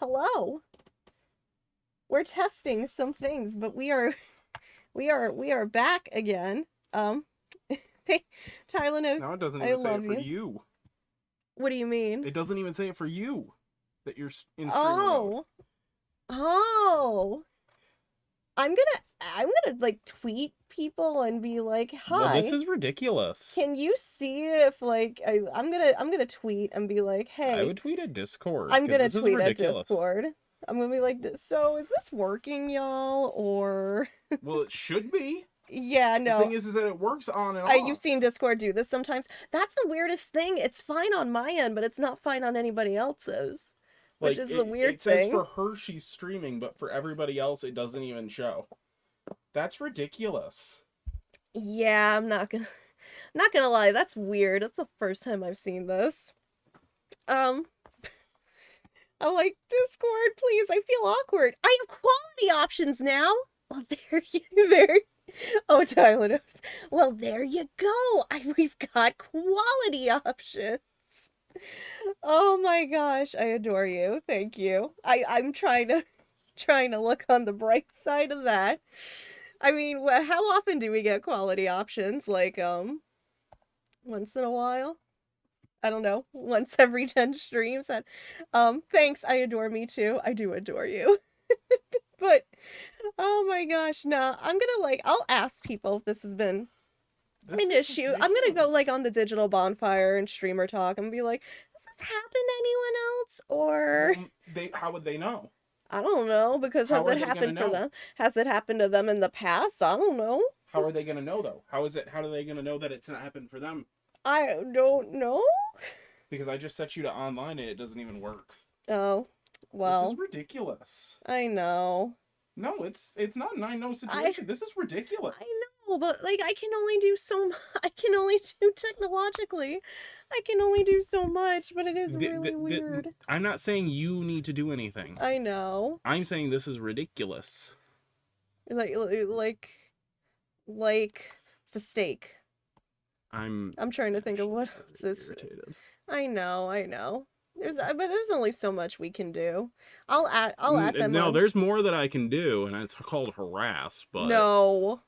hello. We're testing some things, but we are back again. Hey, Tyler No, it doesn't I even say it love for you. you. What do you mean? It doesn't even say it for you that you're in streamer mode. Oh, oh. I'm gonna like tweet people and be like, Well, this "Hi, is ridiculous. can you see if like I'm gonna tweet and be like, I "Hey, would tweet at Discord I'm because gonna this is tweet at ridiculous. Discord." I'm gonna be like, "So is this working, y'all?" Or Well, it should be. yeah, The no. thing is that it works on and You've off. seen Discord do this sometimes. That's the weirdest thing. It's fine on my end, but it's not fine on anybody else's, which Like is the it weird says thing. for her she's streaming, but for everybody else it doesn't even show. That's ridiculous. Yeah, not gonna lie, that's weird. That's the first time I've seen this. Um, I'm like, Discord, please, I feel awkward. I have quality options now. Well, there you there. Oh, Tyler knows. Well, there you go. We've got quality options. Oh my gosh, I adore you. Thank you. I'm trying to look on the bright side of that. I mean, how often do we get quality options? Like once in a while? I don't know. Once every 10 streams. And thanks. I adore me too. I do adore you. But oh my gosh, no. I'm gonna like I'll ask people if this has been This an is issue. I'm gonna go like ridiculous. on the digital bonfire and streamer talk and be like, has this happened to anyone else? Or Well, how would they know? I don't know, because How has are it they gonna happened for know? them? Has it happened to them in the past? I don't know. How are they gonna know though? How are they gonna know that it's not happened for them? I don't know. Because I just set you to online and it doesn't even work. Oh, This is well, ridiculous. I know. No, it's not an I know I situation. This is ridiculous. I know, but like I can only do so I can only do technologically. I can only do so much, but it is really weird. I'm not saying you need to do anything. I know. I'm saying this is ridiculous. Like like mistake. I'm I'm trying to think of what this. irritated. I know. But there's only so much we can do. I'll add them No, on. there's more that I can do, and it's called harass. But No.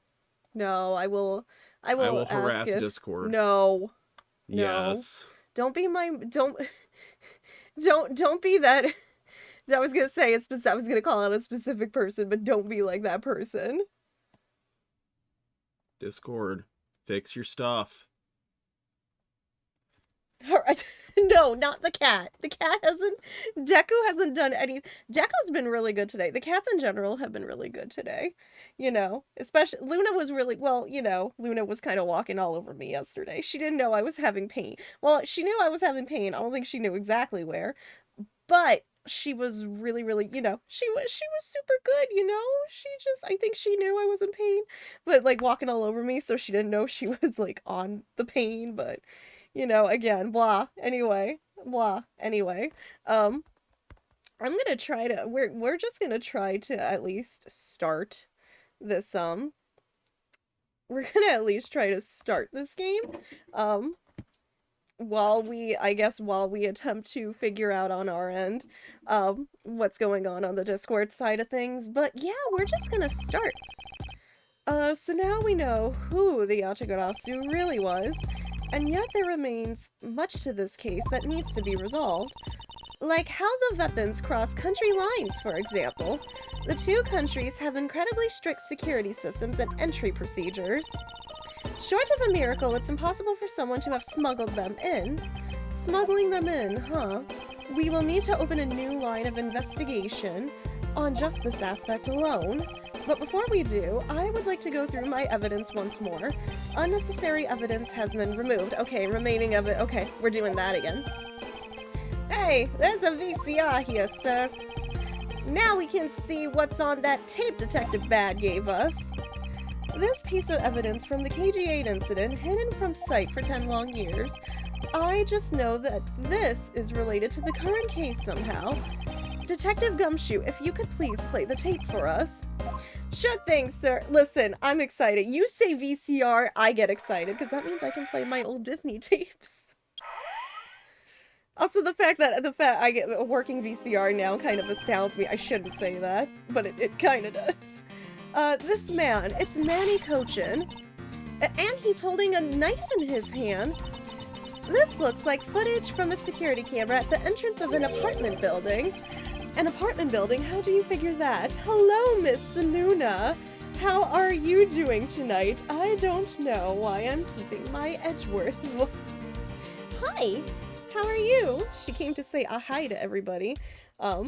No, I will I will ask harass if Discord. no. No. Yes. Don't be my don't be that I was gonna say I was gonna call out a specific person, but don't be like that person. Discord, fix your stuff. No, not the cat. The cat hasn't. Deku hasn't done any. Deku's been really good today. The cats in general have been really good today. You know, especially Luna was really well. You know, Luna was kind of walking all over me yesterday. She didn't know I was having pain. Well, she knew I was having pain. I don't think she knew exactly where, but she was really, really. You know, she was super good. You know, she just. I think she knew I was in pain, but like walking all over me, so she didn't know she was like on the pain, but you know, again, blah. Anyway, blah. Anyway, um, I'm gonna try to. We're just gonna try to at least start this. We're gonna at least try to start this game. Um, while we attempt to figure out on our end, what's going on the Discord side of things. But yeah, we're just gonna start. So now we know who the Yatagarasu really was, and yet there remains much to this case that needs to be resolved. Like how the weapons cross country lines, for example. The two countries have incredibly strict security systems and entry procedures. Short of a miracle, it's impossible for someone to have smuggled them in. Smuggling them in, huh? We will need to open a new line of investigation on just this aspect alone. But before we do, I would like to go through my evidence once more. Unnecessary evidence has been removed. Okay, remaining of it. Okay, we're doing that again. Hey, there's a VCR here, sir. Now we can see what's on that tape Detective Bad gave us. This piece of evidence from the KG8 incident, hidden from sight for 10 long years. I just know that this is related to the current case somehow. Detective Gumshoe, if you could please play the tape for us. Sure thing, sir. Listen, I'm excited. You say VCR, I get excited, because that means I can play my old Disney tapes. Also, the fact I get a working VCR now kind of astounds me. I shouldn't say that, but it kind of does. This man, it's Manny Cochin, and he's holding a knife in his hand. This looks like footage from a security camera at the entrance of an apartment building. An apartment building? How do you figure that? Hello, Miss Sununa. How are you doing tonight? I don't know why I'm keeping my Edgeworth voice. Hi, how are you? She came to say a hi to everybody. Yeah,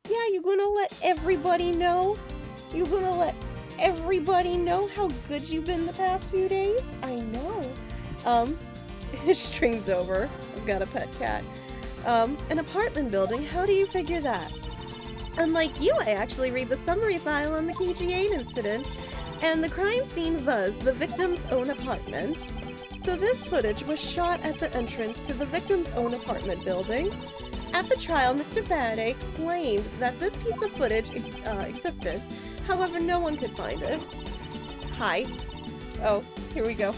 you gonna let everybody know? You gonna let everybody know how good you've been the past few days? I know. His string's over. I've got a pet cat. An apartment building? How do you figure that? Unlike you, I actually read the summary file on the KG8 incident, and the crime scene was the victim's own apartment. So this footage was shot at the entrance to the victim's own apartment building. At the trial, Mr. Faraday claimed that this piece of footage existed. However, no one could find it. Hi. Oh, here we go.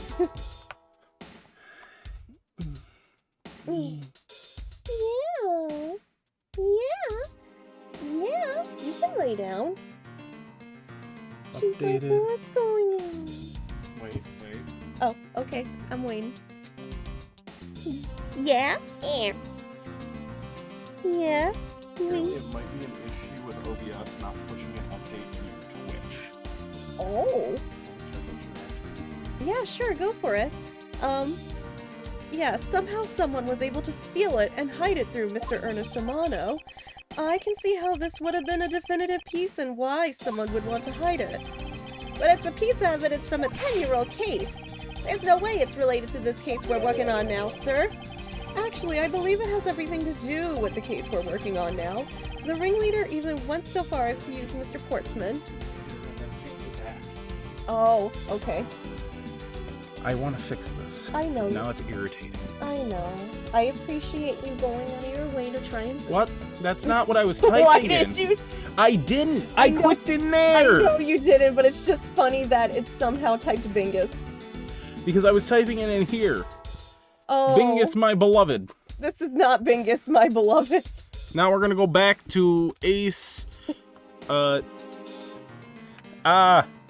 Yeah, you can lay down. She's like, what's going on? Wait. Oh, okay, I'm waiting. Yeah? Yeah. Yeah? It might be an issue with OBS not pushing an update to Twitch. Oh. Yeah, sure, go for it. Yeah, somehow someone was able to steal it and hide it through Mr. Ernest Amano. I can see how this would have been a definitive piece and why someone would want to hide it. But it's a piece of evidence from a 10-year-old case. There's no way it's related to this case we're working on now, sir. Actually, I believe it has everything to do with the case we're working on now. The ringleader even went so far as to use Mr. Portsman. Oh, okay. I want to fix this. I know. Now it's irritating. I know. I appreciate you going out of your way to try and... What? That's not what I was typing Why in. did you... I didn't! I clicked in there! I know you didn't, but it's just funny that it's somehow typed Bingus. Because I was typing it in here. Oh. Bingus, my beloved. This is not Bingus, my beloved. Now we're gonna go back to Ace... There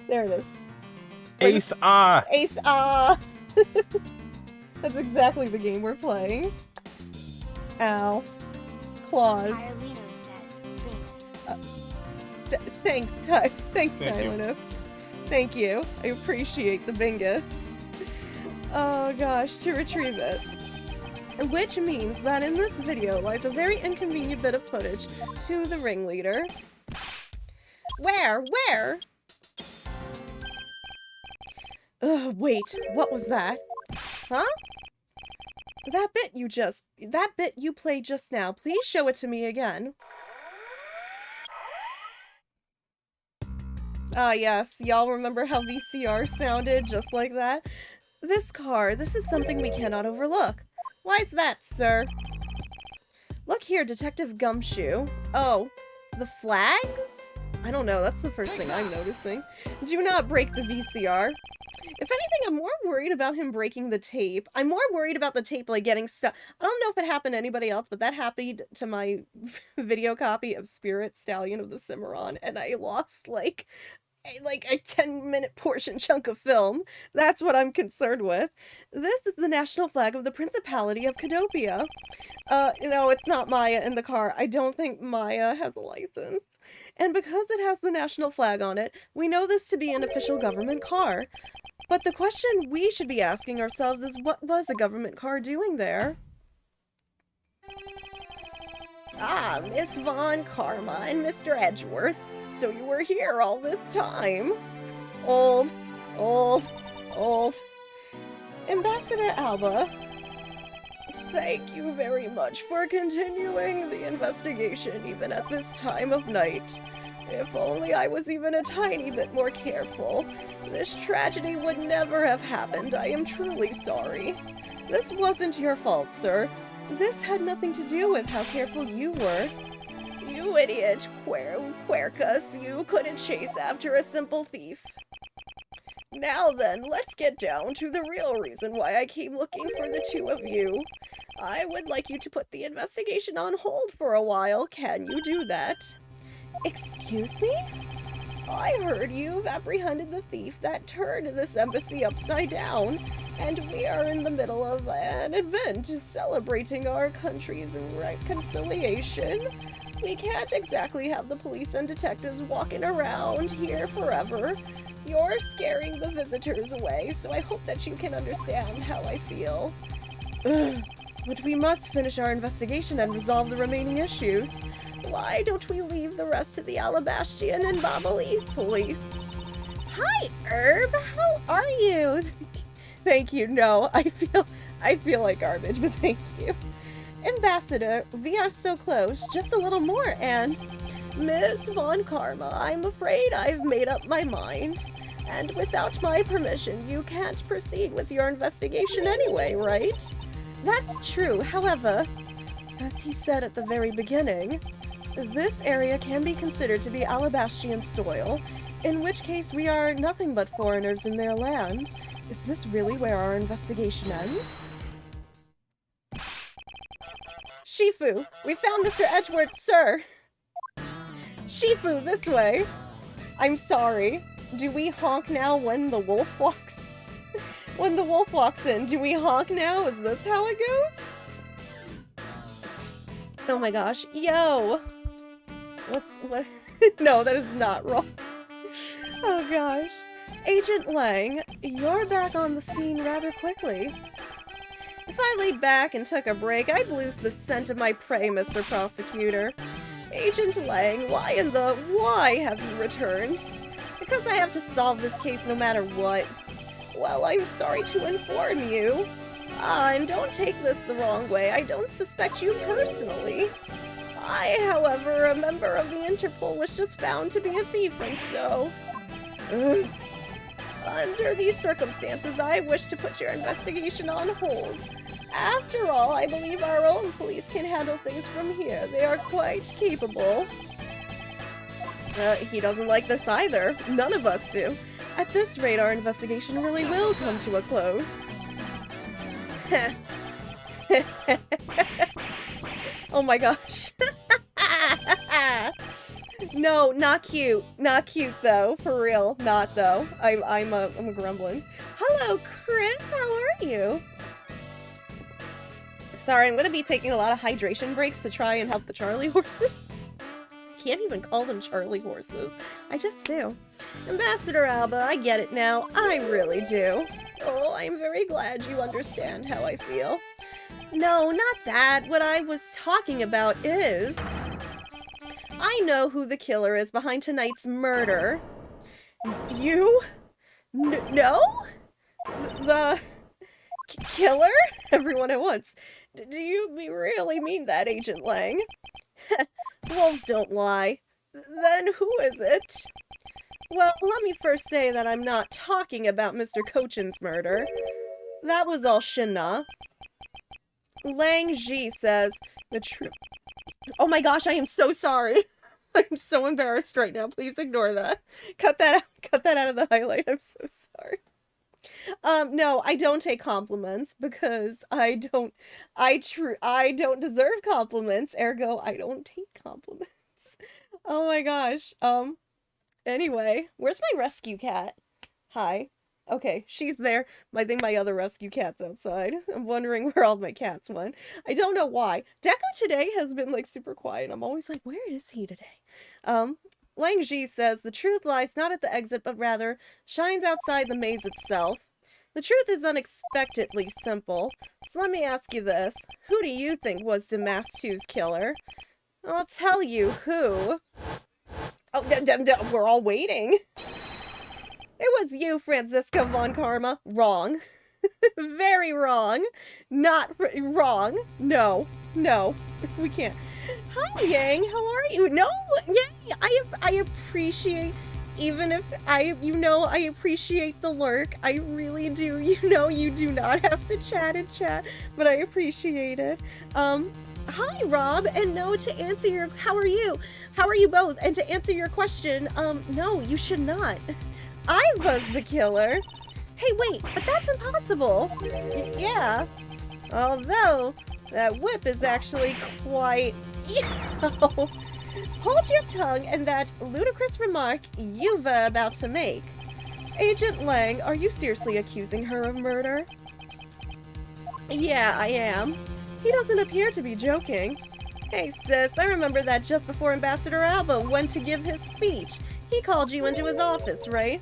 it is. Ace Ace That's exactly the game we're playing. Ow. Claws. Carolino says, Bingus. Thanks, Thank you. Tylenos. Thank you. I appreciate the Bingus. Oh gosh, to retrieve it. Which means that in this video lies a very inconvenient bit of footage to the ringleader. Where? Wait, what was that? Huh? That bit you played just now, please show it to me again. Ah yes, y'all remember how VCR sounded just like that? This is something we cannot overlook. Why's that, sir? Look here, Detective Gumshoe. Oh, the flags? I don't know, that's the first thing I'm noticing. Do not break the VCR. If anything, I'm more worried about him breaking the tape. I'm more worried about the tape, like, getting stuck. I don't know if it happened to anybody else, but that happened to my video copy of Spirit Stallion of the Cimarron, and I lost, like a 10-minute portion chunk of film. That's what I'm concerned with. This is the national flag of the Principality of Cadopia. It's not Maya in the car. I don't think Maya has a license. And because it has the national flag on it, we know this to be an official government car. But the question we should be asking ourselves is, what was a government car doing there? Ah, Miss Von Karma and Mr. Edgeworth. So you were here all this time. Old. Ambassador Alba, thank you very much for continuing the investigation even at this time of night. If only I was even a tiny bit more careful. This tragedy would never have happened. I am truly sorry. This wasn't your fault, sir. This had nothing to do with how careful you were. You idiot, Quercus, you couldn't chase after a simple thief. Now then, let's get down to the real reason why I came looking for the two of you. I would like you to put the investigation on hold for a while. Can you do that? Excuse me? I heard you've apprehended the thief that turned this embassy upside down, and we are in the middle of an event celebrating our country's reconciliation. We can't exactly have the police and detectives walking around here forever. You're scaring the visitors away, so I hope that you can understand how I feel. Ugh. But we must finish our investigation and resolve the remaining issues. Why don't we leave the rest to the Alabastian and Babalese police? Hi, Herb. How are you? Thank you. No, I feel like garbage, but thank you. Ambassador, we are so close. Just a little more, and Miss Von Karma, I'm afraid I've made up my mind. And without my permission, you can't proceed with your investigation anyway, right? That's true. However, as he said at the very beginning, this area can be considered to be Alabastian soil, in which case we are nothing but foreigners in their land. Is this really where our investigation ends? Shifu, we found Mr. Edgeworth, sir. Shifu, this way. I'm sorry. Do we honk now when the wolf walks? When the wolf walks in, do we honk now? Is this how it goes? Oh my gosh. Yo! What? No, that is not wrong. Oh gosh. Agent Lang, you're back on the scene rather quickly. If I laid back and took a break, I'd lose the scent of my prey, Mr. Prosecutor. Agent Lang, why have you returned? Because I have to solve this case no matter what. Well, I'm sorry to inform you. And don't take this the wrong way, I don't suspect you personally. I, however, a member of the Interpol, was just found to be a thief, and so... Under these circumstances, I wish to put your investigation on hold. After all, I believe our own police can handle things from here. They are quite capable. He doesn't like this either. None of us do. At this rate, our investigation really will come to a close. Oh my gosh. No, not cute. Not cute though. For real. Not though. I'm a grumbling. Hello, Chris. How are you? Sorry, I'm gonna be taking a lot of hydration breaks to try and help the Charlie horses. Can't even call them Charlie horses. I just do. Ambassador Alba, I get it now. I really do. Oh, I'm very glad you understand how I feel. No, not that. What I was talking about is... I know who the killer is behind tonight's murder. You? No? The... killer? Everyone at once. Do you really mean that, Agent Lang? Wolves don't lie. Then who is it? Well, let me first say that I'm not talking about Mr. Cochin's murder. That was all Shinna. Lang Ji says the truth. Oh my gosh, I am so sorry. I'm so embarrassed right now. Please ignore that. Cut that out. Cut that out of the highlight. I'm so sorry. No, I don't take compliments because I don't deserve compliments, ergo I don't take compliments. Oh my gosh. Anyway, where's my rescue cat? Hi. Okay, she's there. I think my other rescue cat's outside. I'm wondering where all my cats went. I don't know why. Deco today has been like super quiet. I'm always like, where is he today? Lang Ji says the truth lies not at the exit, but rather shines outside the maze itself. The truth is unexpectedly simple. So let me ask you this. Who do you think was Damastu's killer? I'll tell you who. Oh, we're all waiting. It was you, Franziska Von Karma. Wrong. Very wrong. Not wrong. No. No. We can't. Hi, Yang. How are you? No, Yang. I appreciate... Even if I appreciate the lurk. I really do. You do not have to chat and chat, but I appreciate it. Hi, Rob, and no, to answer your, how are you? How are you both? And to answer your question, no, you should not. I was the killer. Hey, wait, but that's impossible. Yeah. Although, that whip is actually quite... Hold your tongue and that ludicrous remark you were about to make. Agent Lang, are you seriously accusing her of murder? Yeah, I am. He doesn't appear to be joking. Hey sis, I remember that just before Ambassador Alba went to give his speech, he called you into his office, right?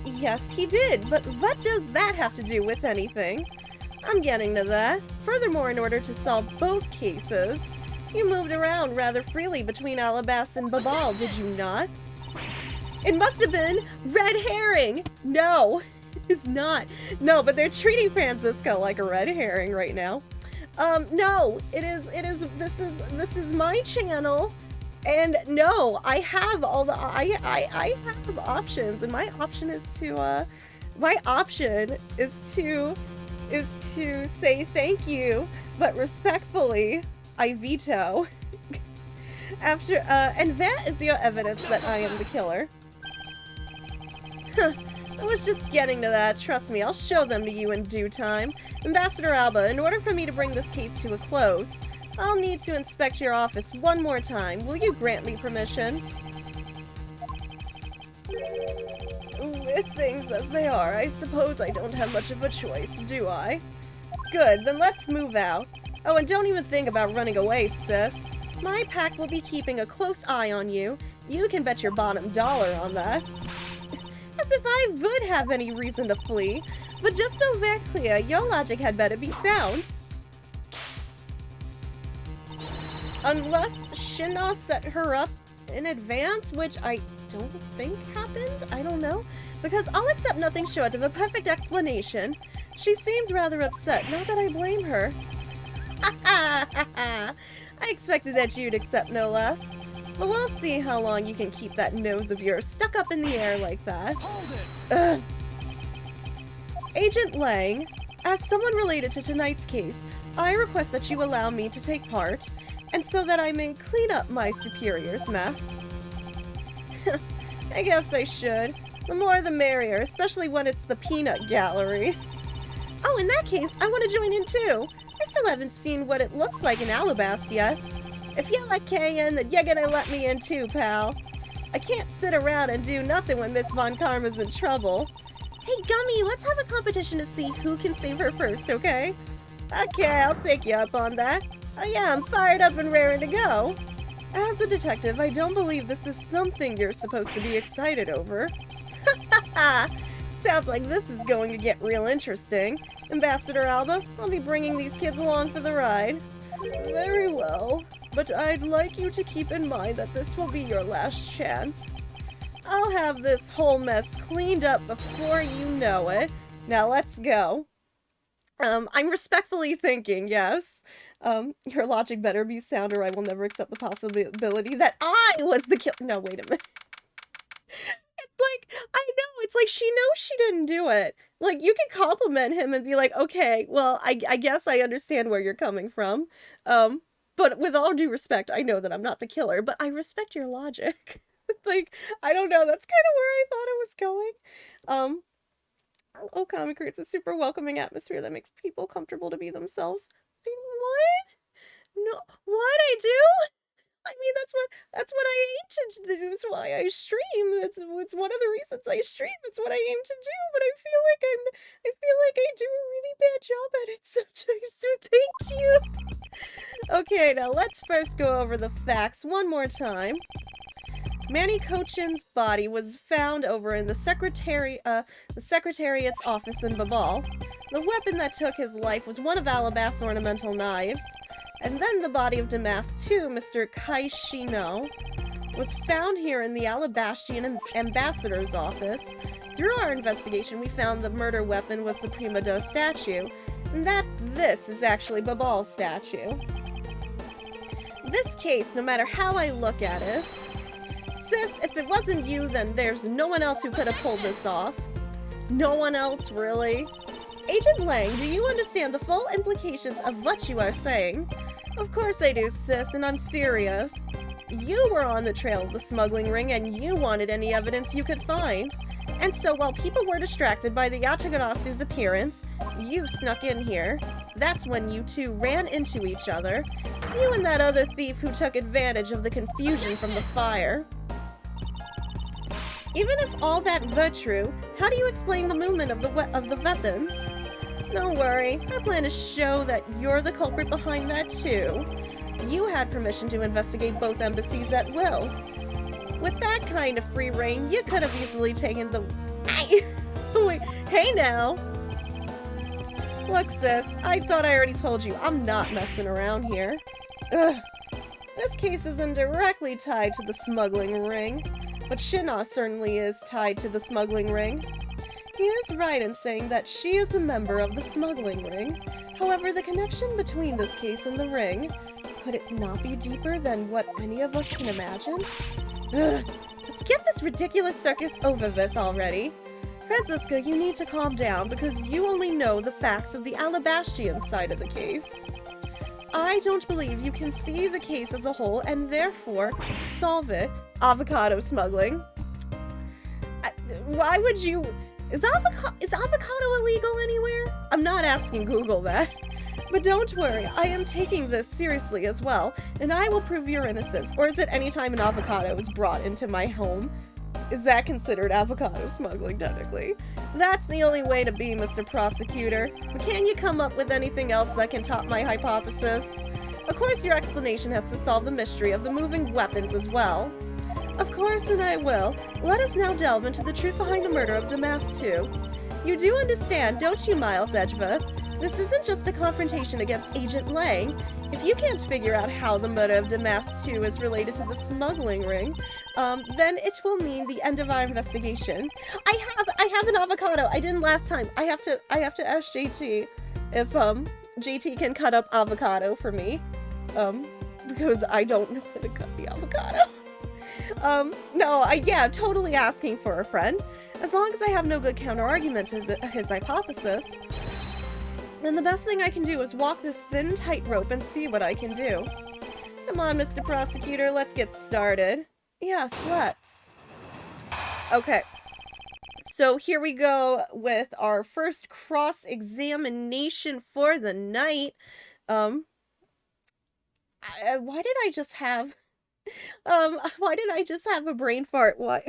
Yes, he did, but what does that have to do with anything? I'm getting to that. Furthermore, in order to solve both cases, you moved around rather freely between Alabas and Babal, did you not? It must have been red herring! No, it's not. No, but they're treating Francisco like a red herring right now. No, this is my channel, and no, I have all the, I have options, and my option is to say thank you, but respectfully, I veto. And that is your evidence that I am the killer. I was just getting to that. Trust me, I'll show them to you in due time. Ambassador Alba, in order for me to bring this case to a close, I'll need to inspect your office one more time. Will you grant me permission? With things as they are, I suppose I don't have much of a choice, do I? Good, then let's move out. Oh, and don't even think about running away, sis. My pack will be keeping a close eye on you. You can bet your bottom dollar on that. As if I would have any reason to flee. But just so very clear, your logic had better be sound. Unless Shinnah set her up in advance, which I don't think happened. I don't know. Because I'll accept nothing short of a perfect explanation. She seems rather upset, not that I blame her. I expected that you'd accept no less. But we'll see how long you can keep that nose of yours stuck up in the air like that. Hold it. Ugh. Agent Lang, as someone related to tonight's case, I request that you allow me to take part, and so that I may clean up my superior's mess. I guess I should. The more the merrier, especially when it's the peanut gallery. Oh, in that case, I want to join in too. I still haven't seen what it looks like in Alabas yet. If you like Kayan, then you're gonna let me in too, pal. I can't sit around and do nothing when Miss Von Karma's in trouble. Hey, Gummy, let's have a competition to see who can save her first, okay? Okay, I'll take you up on that. Oh yeah, I'm fired up and raring to go. As a detective, I don't believe this is something you're supposed to be excited over. Sounds like this is going to get real interesting. Ambassador Alba, I'll be bringing these kids along for the ride. Very well, but I'd like you to keep in mind that this will be your last chance. I'll have this whole mess cleaned up before you know it. Now let's go. I'm respectfully thinking, yes. Your logic better be sound or I will never accept the possibility that I was the killer. No, wait a minute. It's like, I know, it's like she knows she didn't do it. Like, you can compliment him and be like, okay, well, I guess I understand where you're coming from. But with all due respect, I know that I'm not the killer, but I respect your logic. Like, I don't know, that's kind of where I thought it was going. Oh, Comic creates a super welcoming atmosphere that makes people comfortable to be themselves. What? No, what I do? I mean, that's what I aim to do. That's why I stream. It's one of the reasons I stream. It's what I aim to do. But I feel like I do a really bad job at it sometimes. So thank you. Okay, now let's first go over the facts one more time. Manny Cochin's body was found over in the Secretariat's office in Babal. The weapon that took his life was one of Alabas' ornamental knives. And then the body of Damas II, Mr. Kaishino, was found here in the Alabastian ambassador's office. Through our investigation, we found the murder weapon was the Prima Doe statue, and that this is actually Babal's statue. This case, no matter how I look at it, sis, if it wasn't you, then there's no one else who could have pulled this off. No one else, really? Agent Lang, do you understand the full implications of what you are saying? Of course I do, sis, and I'm serious. You were on the trail of the smuggling ring, and you wanted any evidence you could find. And so while people were distracted by the Yatagarasu's appearance, you snuck in here. That's when you two ran into each other. You and that other thief who took advantage of the confusion from the fire. Even if all that were true, how do you explain the movement of the weapons? Don't worry, I plan to show that you're the culprit behind that too. You had permission to investigate both embassies at will. With that kind of free reign, you could have easily taken the... Wait, hey now! Look, sis, I thought I already told you, I'm not messing around here. Ugh. This case isn't directly tied to the smuggling ring, but Shina certainly is tied to the smuggling ring. He is right in saying that she is a member of the smuggling ring. However, the connection between this case and the ring, could it not be deeper than what any of us can imagine? Ugh. Let's get this ridiculous circus over with already. Franziska, you need to calm down because you only know the facts of the Alabastian side of the case. I don't believe you can see the case as a whole and therefore solve it. Avocado smuggling. Why would you... Is avocado illegal anywhere? I'm not asking Google that. But don't worry, I am taking this seriously as well, and I will prove your innocence. Or is it any time an avocado is brought into my home? Is that considered avocado smuggling, technically? That's the only way to be, Mr. Prosecutor. But can you come up with anything else that can top my hypothesis? Of course, your explanation has to solve the mystery of the moving weapons as well. Of course, and I will. Let us now delve into the truth behind the murder of Damas II. You do understand, don't you, Miles Edgeworth? This isn't just a confrontation against Agent Lang. If you can't figure out how the murder of Damas II is related to the smuggling ring, then it will mean the end of our investigation. I have an avocado. I didn't last time. I have to ask JT if JT can cut up avocado for me. Because I don't know how to cut the avocado. Yeah, totally asking for a friend. As long as I have no good counter-argument to his hypothesis, then the best thing I can do is walk this thin tightrope and see what I can do. Come on, Mr. Prosecutor, let's get started. Yes, let's. Okay. So here we go with our first cross-examination for the night. Why did I just have... why did I just have a brain fart? Why?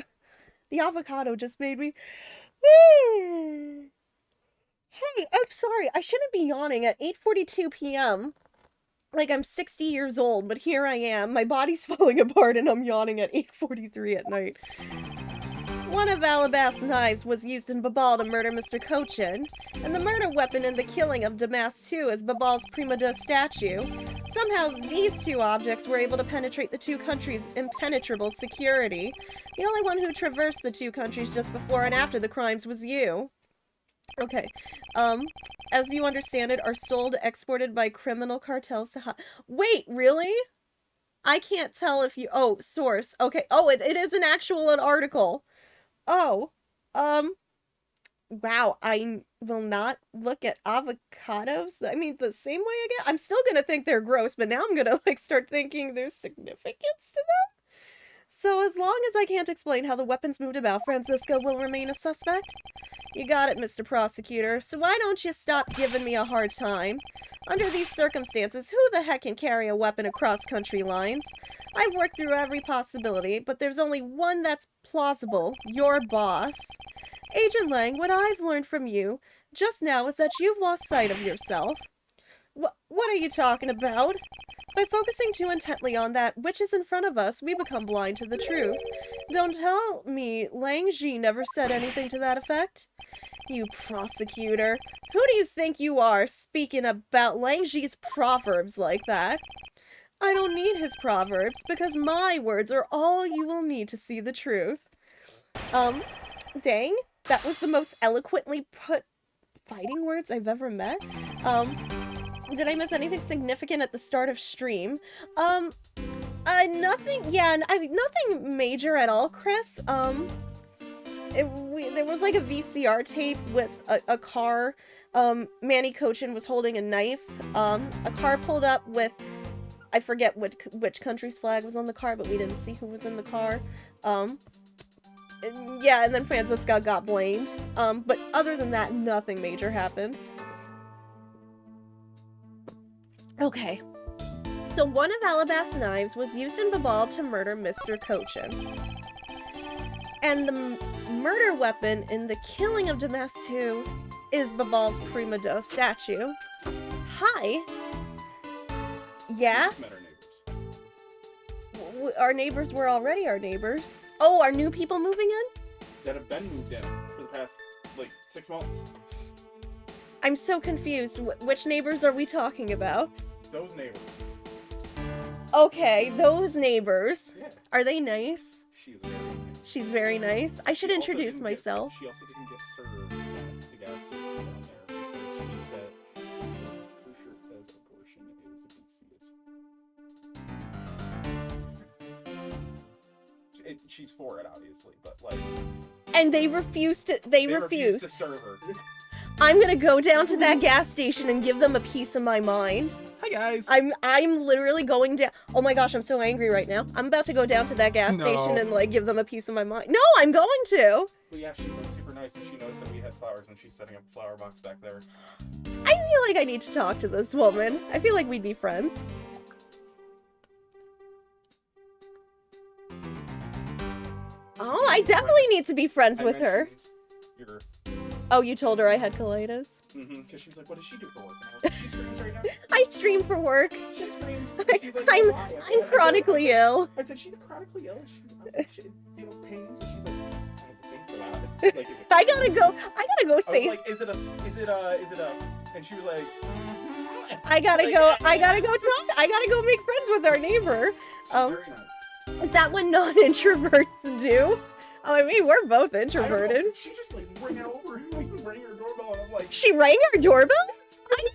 The avocado just made me... Hey, I'm sorry. I shouldn't be yawning at 8:42 p.m. Like I'm 60 years old, but here I am. My body's falling apart and I'm yawning at 8:43 at night. One of Alabast's knives was used in Babal to murder Mr. Cochin, and the murder weapon in the killing of Damas II is Babal's Prima de statue. Somehow, these two objects were able to penetrate the two countries' impenetrable security. The only one who traversed the two countries just before and after the crimes was you. Okay, as you understand it, are sold, exported by criminal cartels to Wait, really? I can't tell if you... Oh, source. Okay. Oh, it is an article. Oh, wow, I will not look at avocados. I mean, the same way again. I'm still gonna think they're gross, but now I'm gonna, start thinking there's significance to them. So as long as I can't explain how the weapons moved about, Franziska will remain a suspect? You got it, Mr. Prosecutor. So why don't you stop giving me a hard time? Under these circumstances, who the heck can carry a weapon across country lines? I've worked through every possibility, but there's only one that's plausible. Your boss. Agent Lang, what I've learned from you just now is that you've lost sight of yourself. What are you talking about? By focusing too intently on that which is in front of us, we become blind to the truth. Don't tell me Lang Ji never said anything to that effect? You prosecutor. Who do you think you are, speaking about Lang Ji's proverbs like that? I don't need his proverbs, because my words are all you will need to see the truth. Dang, that was the most eloquently put fighting words I've ever met. Did I miss anything significant at the start of stream? Nothing, nothing major at all, Chris. There was like a VCR tape with a car. Manny Cochin was holding a knife. A car pulled up with, I forget which country's flag was on the car, but we didn't see who was in the car. yeah, and then Francisca got blamed. But other than that, nothing major happened. Okay. So one of Alabast's knives was used in Babal to murder Mr. Cochin. And the murder weapon in the killing of Damastu is Babal's prima donna statue. Hi. Yeah? Just met our neighbors. Our neighbors were already our neighbors. Oh, are new people moving in? That have been moved in for the past, like, 6 months. I'm so confused. Which neighbors are we talking about? Those neighbors. Okay, those neighbors. Yeah. Are they nice? She's very nice. She's very nice. I should She also introduce didn't myself. She also didn't get served at the gas station down there because she said her shirt says abortion is obesity. She's for it, obviously, but like. And they refused to. They refused. to serve her. I'm gonna go down to that gas station and give them a piece of my mind. Hi guys. I'm literally going down. Oh my gosh, I'm so angry right now. I'm about to go down to that gas No. station and like give them a piece of my mind. No, I'm going to. But yeah, she's like super nice, and she knows that we had flowers, and she's setting up a flower box back there. I feel like I need to talk to this woman. I feel like we'd be friends. Oh, I definitely need to be friends with her. Your... Oh, you told her I had colitis? Because she was like, what does she do for work? And I was like, she screams right now. I stream for work. She screams. She's like, I'm why? chronically ill. I said, she's chronically ill. I was like, she feels pains, and she's like, I had to think for that. Like, I gotta go I was say. like, is it a, and she was like, I gotta go talk. I gotta go make friends with our neighbor. very nice. Is that what non-introverts do? Oh, I mean, we're both I don't know. introverted. She just like ran over and like rang her doorbell, and I'm like, She rang our doorbell? I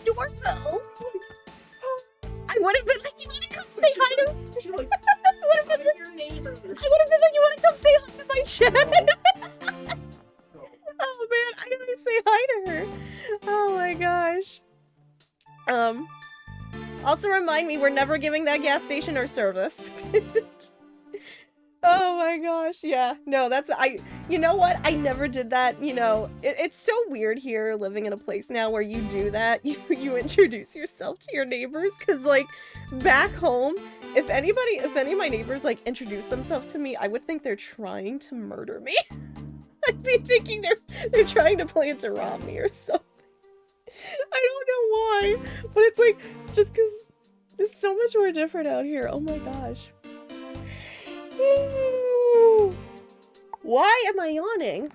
doorbell. it's like, I would have been like, you wanna come say hi to me? she's like, I would have been like, your neighbor. I would have been like, you wanna come say hi to my chat? No. Oh man, I gotta say hi to her. Oh my gosh. Also remind me, we're never giving that gas station our service. Oh my gosh, yeah. No, you know what? I never did that, you know. It's so weird here living in a place now where you do that. You introduce yourself to your neighbors, because like back home, if any of my neighbors like introduce themselves to me, I would think they're trying to murder me. I'd be thinking they're trying to plan to rob me or something. I don't know why, but it's like just because it's so much more different out here. Oh my gosh. Ooh. Why am I yawning?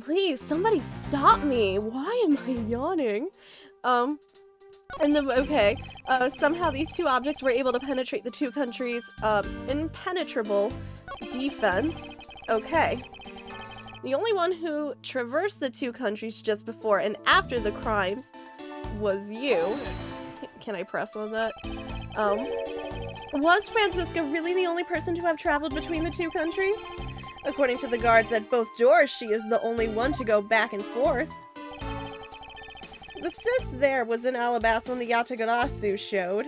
Please, somebody stop me. Why am I yawning? Somehow these two objects were able to penetrate the two countries' impenetrable defense. Okay. The only one who traversed the two countries just before and after the crimes was you. Can I press on that? Was Francisca really the only person to have traveled between the two countries? According to the guards at both doors, she is the only one to go back and forth. The sis there was in Alabasta when the Yatagarasu showed.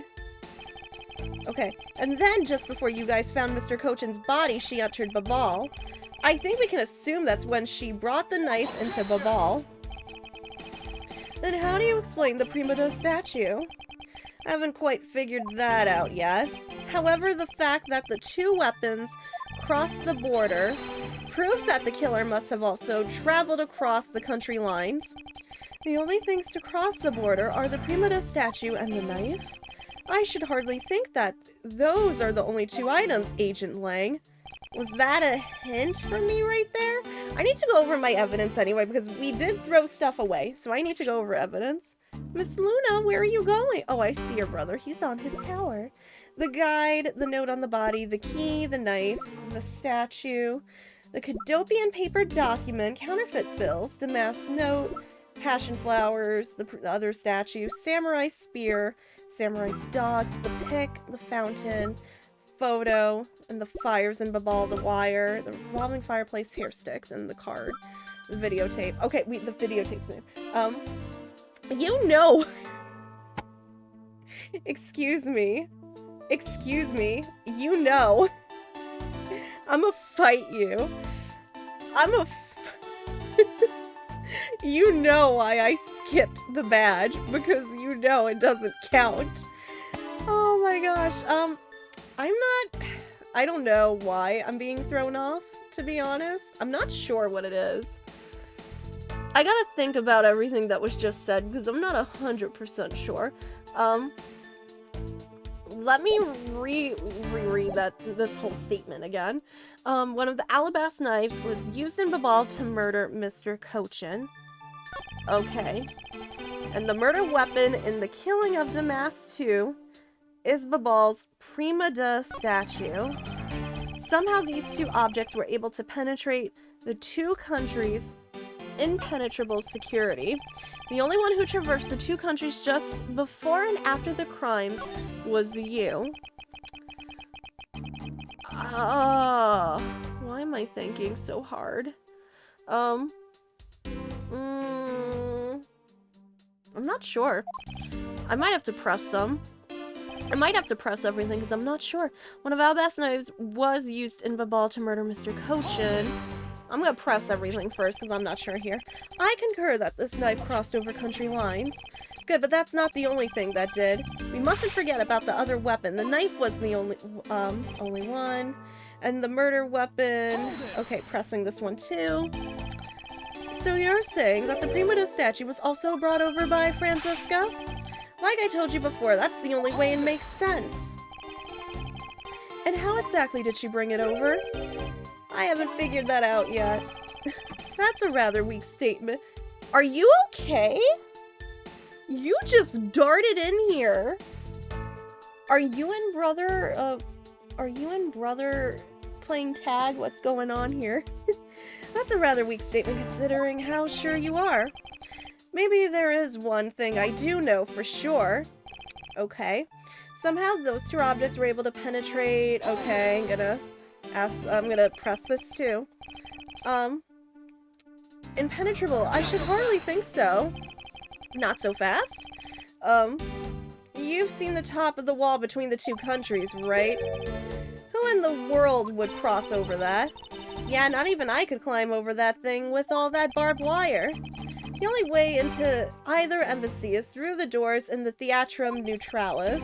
Okay, and then just before you guys found Mr. Cochin's body, she entered Babal. I think we can assume that's when she brought the knife into Babal. Then how do you explain the Prima Donna statue? I haven't quite figured that out yet. However, the fact that the two weapons crossed the border proves that the killer must have also traveled across the country lines. The only things to cross the border are the Prima Donna statue and the knife. I should hardly think that those are the only two items, Agent Lang. Was that a hint from me right there? I need to go over my evidence anyway, because we did throw stuff away, so I need to go over evidence. Miss Luna, where are you going? Oh, I see your brother. He's on his tower. The guide, the note on the body, the key, the knife, the statue, the Cadopian paper document, counterfeit bills, Damas note, passion flowers, the other statue, samurai spear, samurai dogs, the pick, the fountain, photo, and the fires in Babal, the wire, the revolving fireplace, hair sticks, and the card, the videotape. Okay, the videotape's name. You know. Excuse me, you know. I'ma fight you. You know why I skipped the badge, because you know it doesn't count. Oh my gosh, I don't know why I'm being thrown off, to be honest. I'm not sure what it is. I gotta think about everything that was just said, because I'm not 100% sure. Let me reread this whole statement again. One of the alabaster knives was used in Babal to murder Mr. Cochin. Okay. And the murder weapon in the killing of Damas II is Babal's prima de statue. Somehow these two objects were able to penetrate the two countries' impenetrable security. The only one who traversed the two countries just before and after the crimes was you. Why am I thinking so hard? I'm not sure. I might have to press some. I might have to press everything because I'm not sure. One of Albast's knives was used in Babal to murder Mr. Cochin. I'm gonna press everything first because I'm not sure here. I concur that this knife crossed over country lines. Good, but that's not the only thing that did. We mustn't forget about the other weapon. The knife was the only one. And the murder weapon... Okay, pressing this one too. So you're saying that the prima de statue was also brought over by Francisca? Like I told you before, that's the only way it makes sense. And how exactly did she bring it over? I haven't figured that out yet. That's a rather weak statement. Are you okay? You just darted in here. Are you and brother playing tag? What's going on here? That's a rather weak statement considering how sure you are. Maybe there is one thing I do know for sure. Okay. Somehow those two objects were able to penetrate. Okay, I'm gonna press this too. Impenetrable. I should hardly think so. Not so fast. You've seen the top of the wall between the two countries, right? Who in the world would cross over that? Yeah, not even I could climb over that thing with all that barbed wire. The only way into either embassy is through the doors in the Theatrum Neutralis.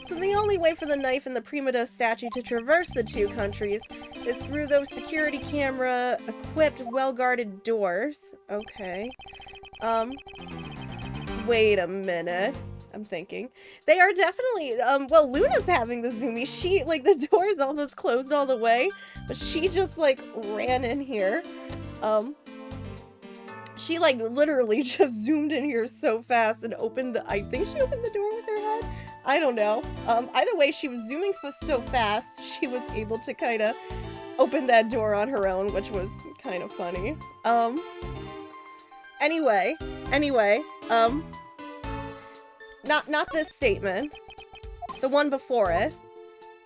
So the only way for the knife and the prima de statue to traverse the two countries is through those security camera equipped, well-guarded doors. Okay. Wait a minute. I'm thinking. They are definitely, well, Luna's having the zoomies. She, like, the door's almost closed all the way, but she just, like, ran in here. She, like, literally just zoomed in here so fast and I think she opened the door with her head? I don't know. Either way, she was zooming so fast, she was able to kind of open that door on her own, which was kind of funny. Anyway, not this statement. The one before it.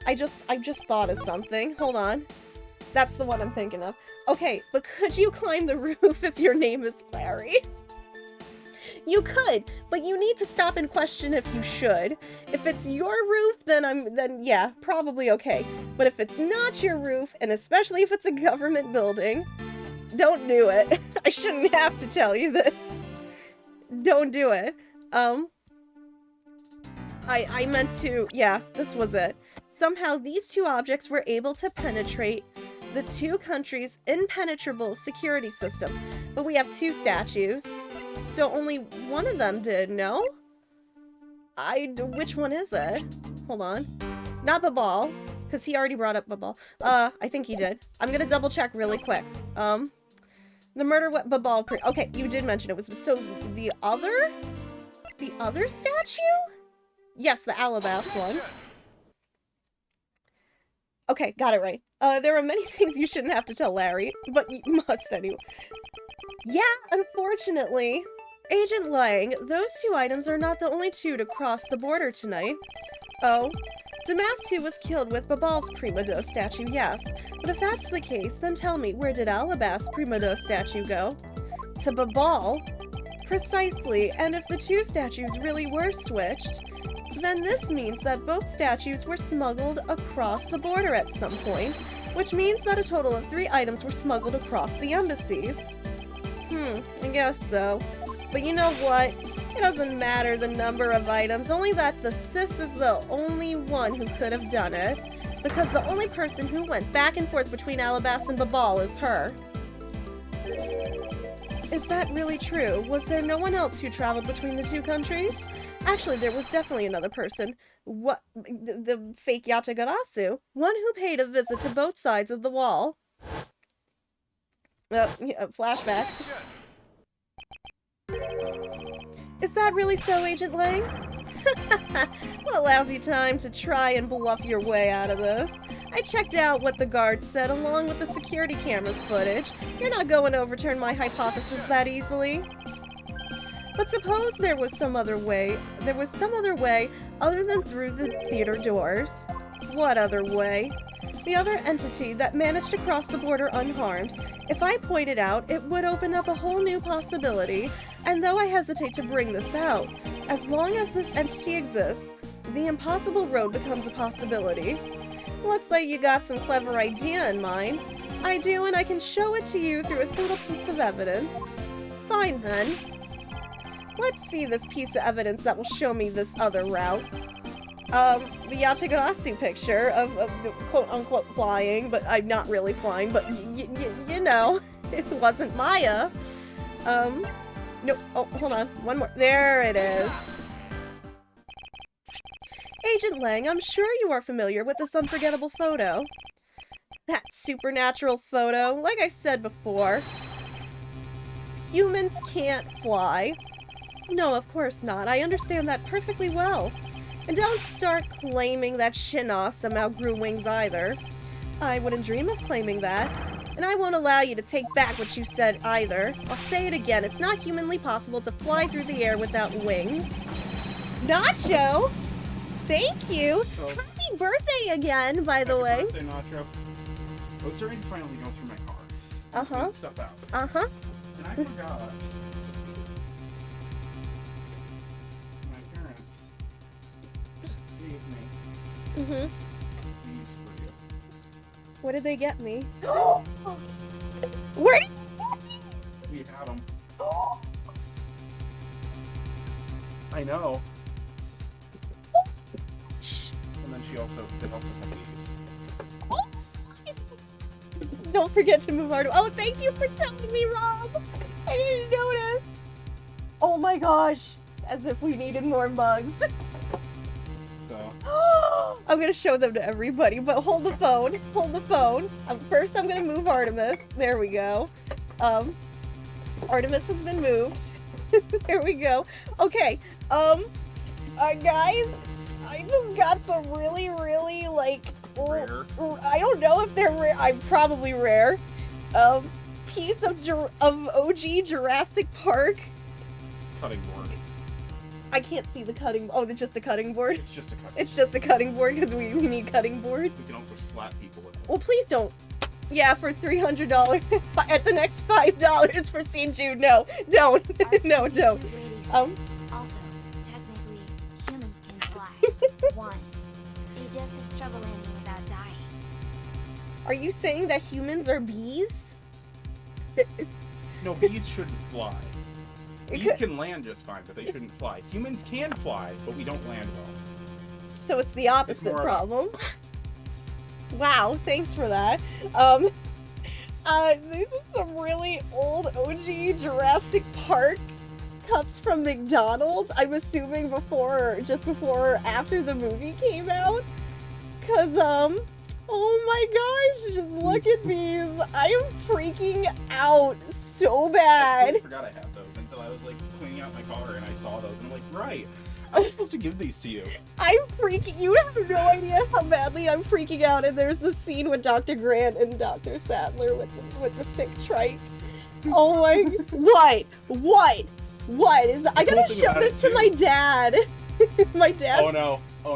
I just thought of something. Hold on. That's the one I'm thinking of. Okay, but could you climb the roof if your name is Larry? You could, but you need to stop and question if you should. If it's your roof, then yeah, probably okay. But if it's not your roof, and especially if it's a government building, don't do it. I shouldn't have to tell you this. Don't do it. I meant to, yeah, this was it. Somehow these two objects were able to penetrate the two countries' impenetrable security system. But we have two statues, so only one of them did, no? Which one is it? Hold on. Not Babal, because he already brought up Babal. I think he did. I'm gonna double check really quick. The murder Babal, okay, you did mention it was, so the other statue? Yes, the alabaster one. Okay, got it right. There are many things you shouldn't have to tell Larry, but you must anyway. Yeah, unfortunately. Agent Lang, those two items are not the only two to cross the border tonight. Oh, Damas II was killed with Babal's prima de statue, yes. But if that's the case, then tell me, where did Alabast's prima de statue go? To Babal? Precisely, and if the two statues really were switched, then this means that both statues were smuggled across the border at some point, which means that a total of 3 items were smuggled across the embassies. I guess so. But you know what? It doesn't matter the number of items, only that the sis is the only one who could have done it. Because the only person who went back and forth between Alabas and Babal is her. Is that really true? Was there no one else who traveled between the 2 countries? Actually, there was definitely another person. What? The fake Yatagarasu. One who paid a visit to both sides of the wall. Flashbacks. Is that really so, Agent Lang? What a lousy time to try and bluff your way out of this. I checked out what the guards said along with the security camera's footage. You're not going to overturn my hypothesis that easily. But suppose there was some other way. Other than through the theater doors. What other way? The other entity that managed to cross the border unharmed. If I point it out, it would open up a whole new possibility. And though I hesitate to bring this out, as long as this entity exists, the impossible road becomes a possibility. Looks like you got some clever idea in mind. I do, and I can show it to you through a single piece of evidence. Fine then. Let's see this piece of evidence that will show me this other route. The Yatagarasu picture of the quote-unquote flying, but I'm not really flying, but you know, it wasn't Maya. No, oh, hold on, one more. There it is. Agent Lang, I'm sure you are familiar with this unforgettable photo. That supernatural photo, like I said before, humans can't fly. No, of course not. I understand that perfectly well. And don't start claiming that Shinnah somehow grew wings either. I wouldn't dream of claiming that. And I won't allow you to take back what you said either. I'll say it again, it's not humanly possible to fly through the air without wings. Nacho! Thank you! So, Happy birthday again, by the way. Happy birthday, Nacho. I was starting to finally go through my car. Uh-huh. Get stuff out. Uh-huh. And I forgot. My parents gave me Mm-hmm. these for you. What did they get me? Where? We had them. I know. And then they also have these. Don't forget to move hard. Oh, thank you for telling me, Rob. I didn't notice. Oh my gosh. As if we needed more mugs. So. I'm gonna show them to everybody, but hold the phone. Hold the phone. First, I'm gonna move Artemis. There we go. Artemis has been moved. There we go. Okay. Guys, I just got some really, really like Rare. I don't know if they're rare. I'm probably rare. Piece of OG Jurassic Park. Cutting board. I can't see the cutting. Oh, it's just a cutting board. It's just a cutting It's just a cutting board because we need cutting boards. We can also slap people with it. Well, please don't. Yeah, for $300 at the next $5 for seeing Jude. No, don't. No, don't. Also, technically, humans can fly once. They just have trouble landing without dying. Are you saying that humans are bees? No, bees shouldn't fly. Bees can land just fine, but they shouldn't fly. Humans can fly, but we don't land well. So it's the opposite more of a- problem. Wow, thanks for that. These are some really old OG Jurassic Park cups from McDonald's. I'm assuming just before or after the movie came out. Cause oh my gosh, just look at these. I am freaking out so I bad. totally forgot I had those until I was like cleaning out my car and I saw those and I'm like, right, I was supposed to give these to you. I'm freaking. You have no idea how badly I'm freaking out. And there's the scene with Dr. Grant and Dr. Sadler with the sick trike. Oh my! What is? I gotta cool thing show about this it, to too- my dad. My dad. Oh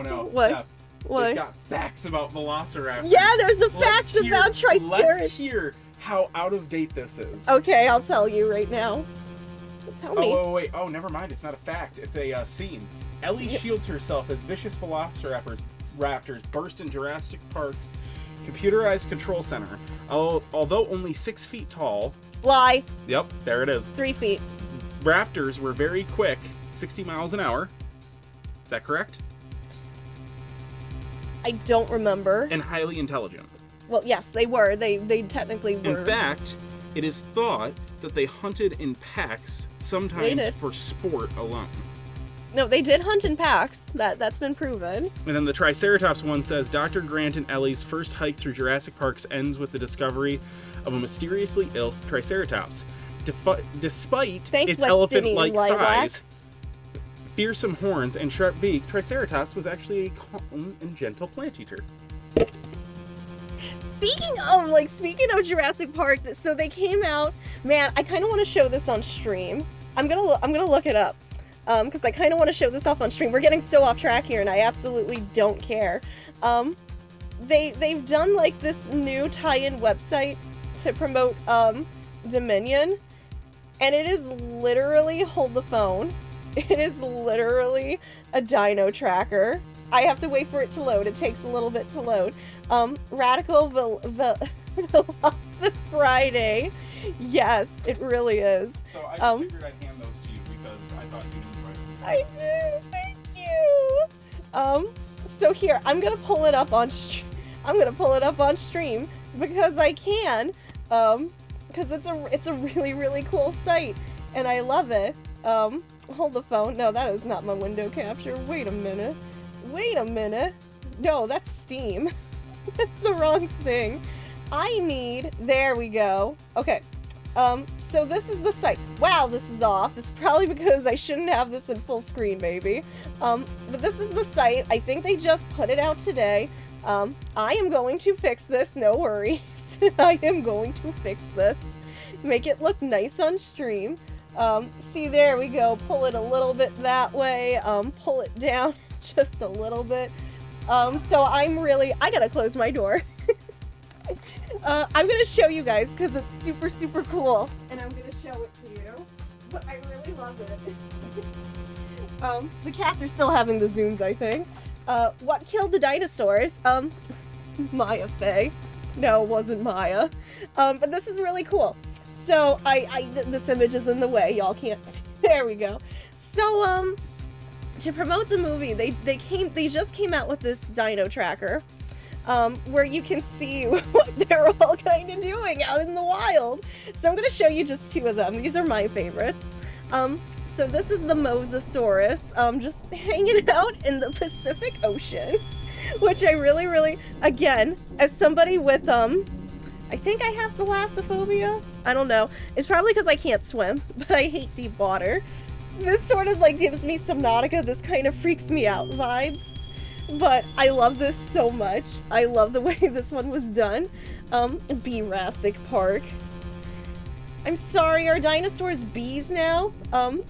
no! What? Steph, What? they've got facts about Velociraptors. Yeah, there's the Let's facts hear- about Let's Triceratops. hear how out of date this is. Okay, I'll tell you right now. Tell me. Oh, wait. Oh, never mind. It's not a fact. It's a scene. Ellie shields herself as vicious velociraptors burst in Jurassic Park's computerized control center. Although only 6 feet tall. Lie. Yep, there it is. 3 feet. Raptors were very quick, 60 miles an hour. Is that correct? I don't remember. And highly intelligent. Well, yes, they were. They technically were. In fact, it is thought that they hunted in packs, sometimes for sport alone. No, they did hunt in packs. That's been proven. And then the Triceratops one says, Dr. Grant and Ellie's first hike through Jurassic Park ends with the discovery of a mysteriously ill Triceratops. Despite its elephant-like thighs, fearsome horns, and sharp beak, Triceratops was actually a calm and gentle plant eater. Speaking of Jurassic Park, so they came out. Man, I kind of want to show this on stream. I'm gonna look it up. Because I kind of want to show this off on stream. We're getting so off track here, and I absolutely don't care. They've done like this new tie-in website to promote Dominion, and it is literally, hold the phone. It is literally a dino tracker. I have to wait for it to load. It takes a little bit to load. Radical Velocity Friday. Yes, it really is. So I just figured I'd hand those to you because I thought you enjoyed them. I do. Thank you. So here, I'm gonna pull it up on stream because I can. Because it's a really, really cool site, and I love it. Hold the phone. No, that is not my window capture. Wait a minute. No, that's Steam. That's the wrong thing. There we go. Okay. So this is the site. Wow, this is off. This is probably because I shouldn't have this in full screen, maybe. But this is the site. I think they just put it out today. I am going to fix this, no worries. I am going to fix this. Make it look nice on stream. See, there we go. Pull it a little bit that way. Pull it down just a little bit. So I gotta close my door. I'm gonna show you guys because it's super, super cool. And I'm gonna show it to you. But I really love it. The cats are still having the zooms, I think. What killed the dinosaurs? Maya Faye. No, it wasn't Maya. But this is really cool. So this image is in the way. Y'all can't see. There we go. So, to promote the movie, they just came out with this dino tracker. Where you can see what they're all kind of doing out in the wild. So I'm going to show you just 2 of them. These are my favorites. So this is the Mosasaurus, just hanging out in the Pacific Ocean, which I really, really, again, as somebody with, I think I have thalassophobia. I don't know. It's probably because I can't swim, but I hate deep water. This sort of like gives me Subnautica, this kind of freaks me out vibes. But I love this so much. I love the way this one was done. Jurassic Park. I'm sorry, are dinosaurs bees now? Oh,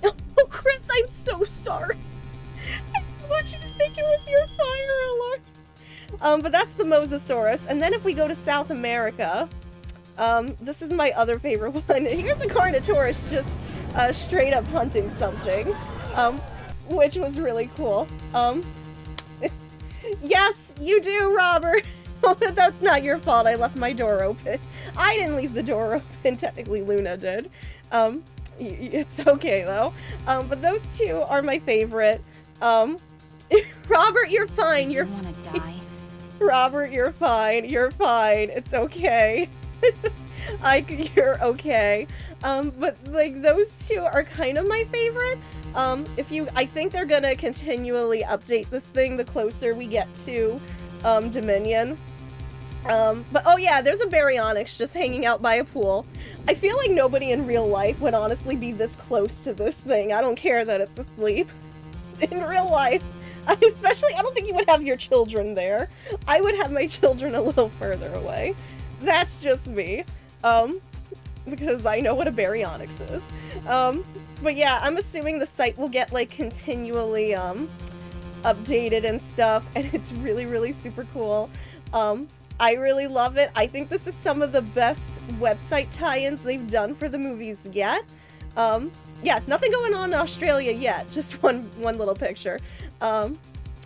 Chris, I'm so sorry. I didn't want you to think it was your fire alarm. But that's the Mosasaurus. And then if we go to South America, this is my other favorite one. Here's a Carnotaurus just straight up hunting something, which was really cool. Yes, you do, Robert. That's not your fault. I left my door open. I didn't leave the door open. Technically, Luna did. It's okay, though. But those 2 are my favorite. Robert, you're fine. You're wanna die? Robert, you're fine. You're fine. It's okay. You're okay. But like those 2 are kind of my favorite. I think they're gonna continually update this thing the closer we get to Dominion. But oh yeah, there's a Baryonyx just hanging out by a pool. I feel like nobody in real life would honestly be this close to this thing. I don't care that it's asleep. In real life, especially, I don't think you would have your children there. I would have my children a little further away. That's just me. Because I know what a Baryonyx is. But yeah, I'm assuming the site will get like continually updated and stuff, and it's really, really super cool. I really love it. I think this is some of the best website tie-ins they've done for the movies yet. Yeah, nothing going on in Australia yet, just one little picture.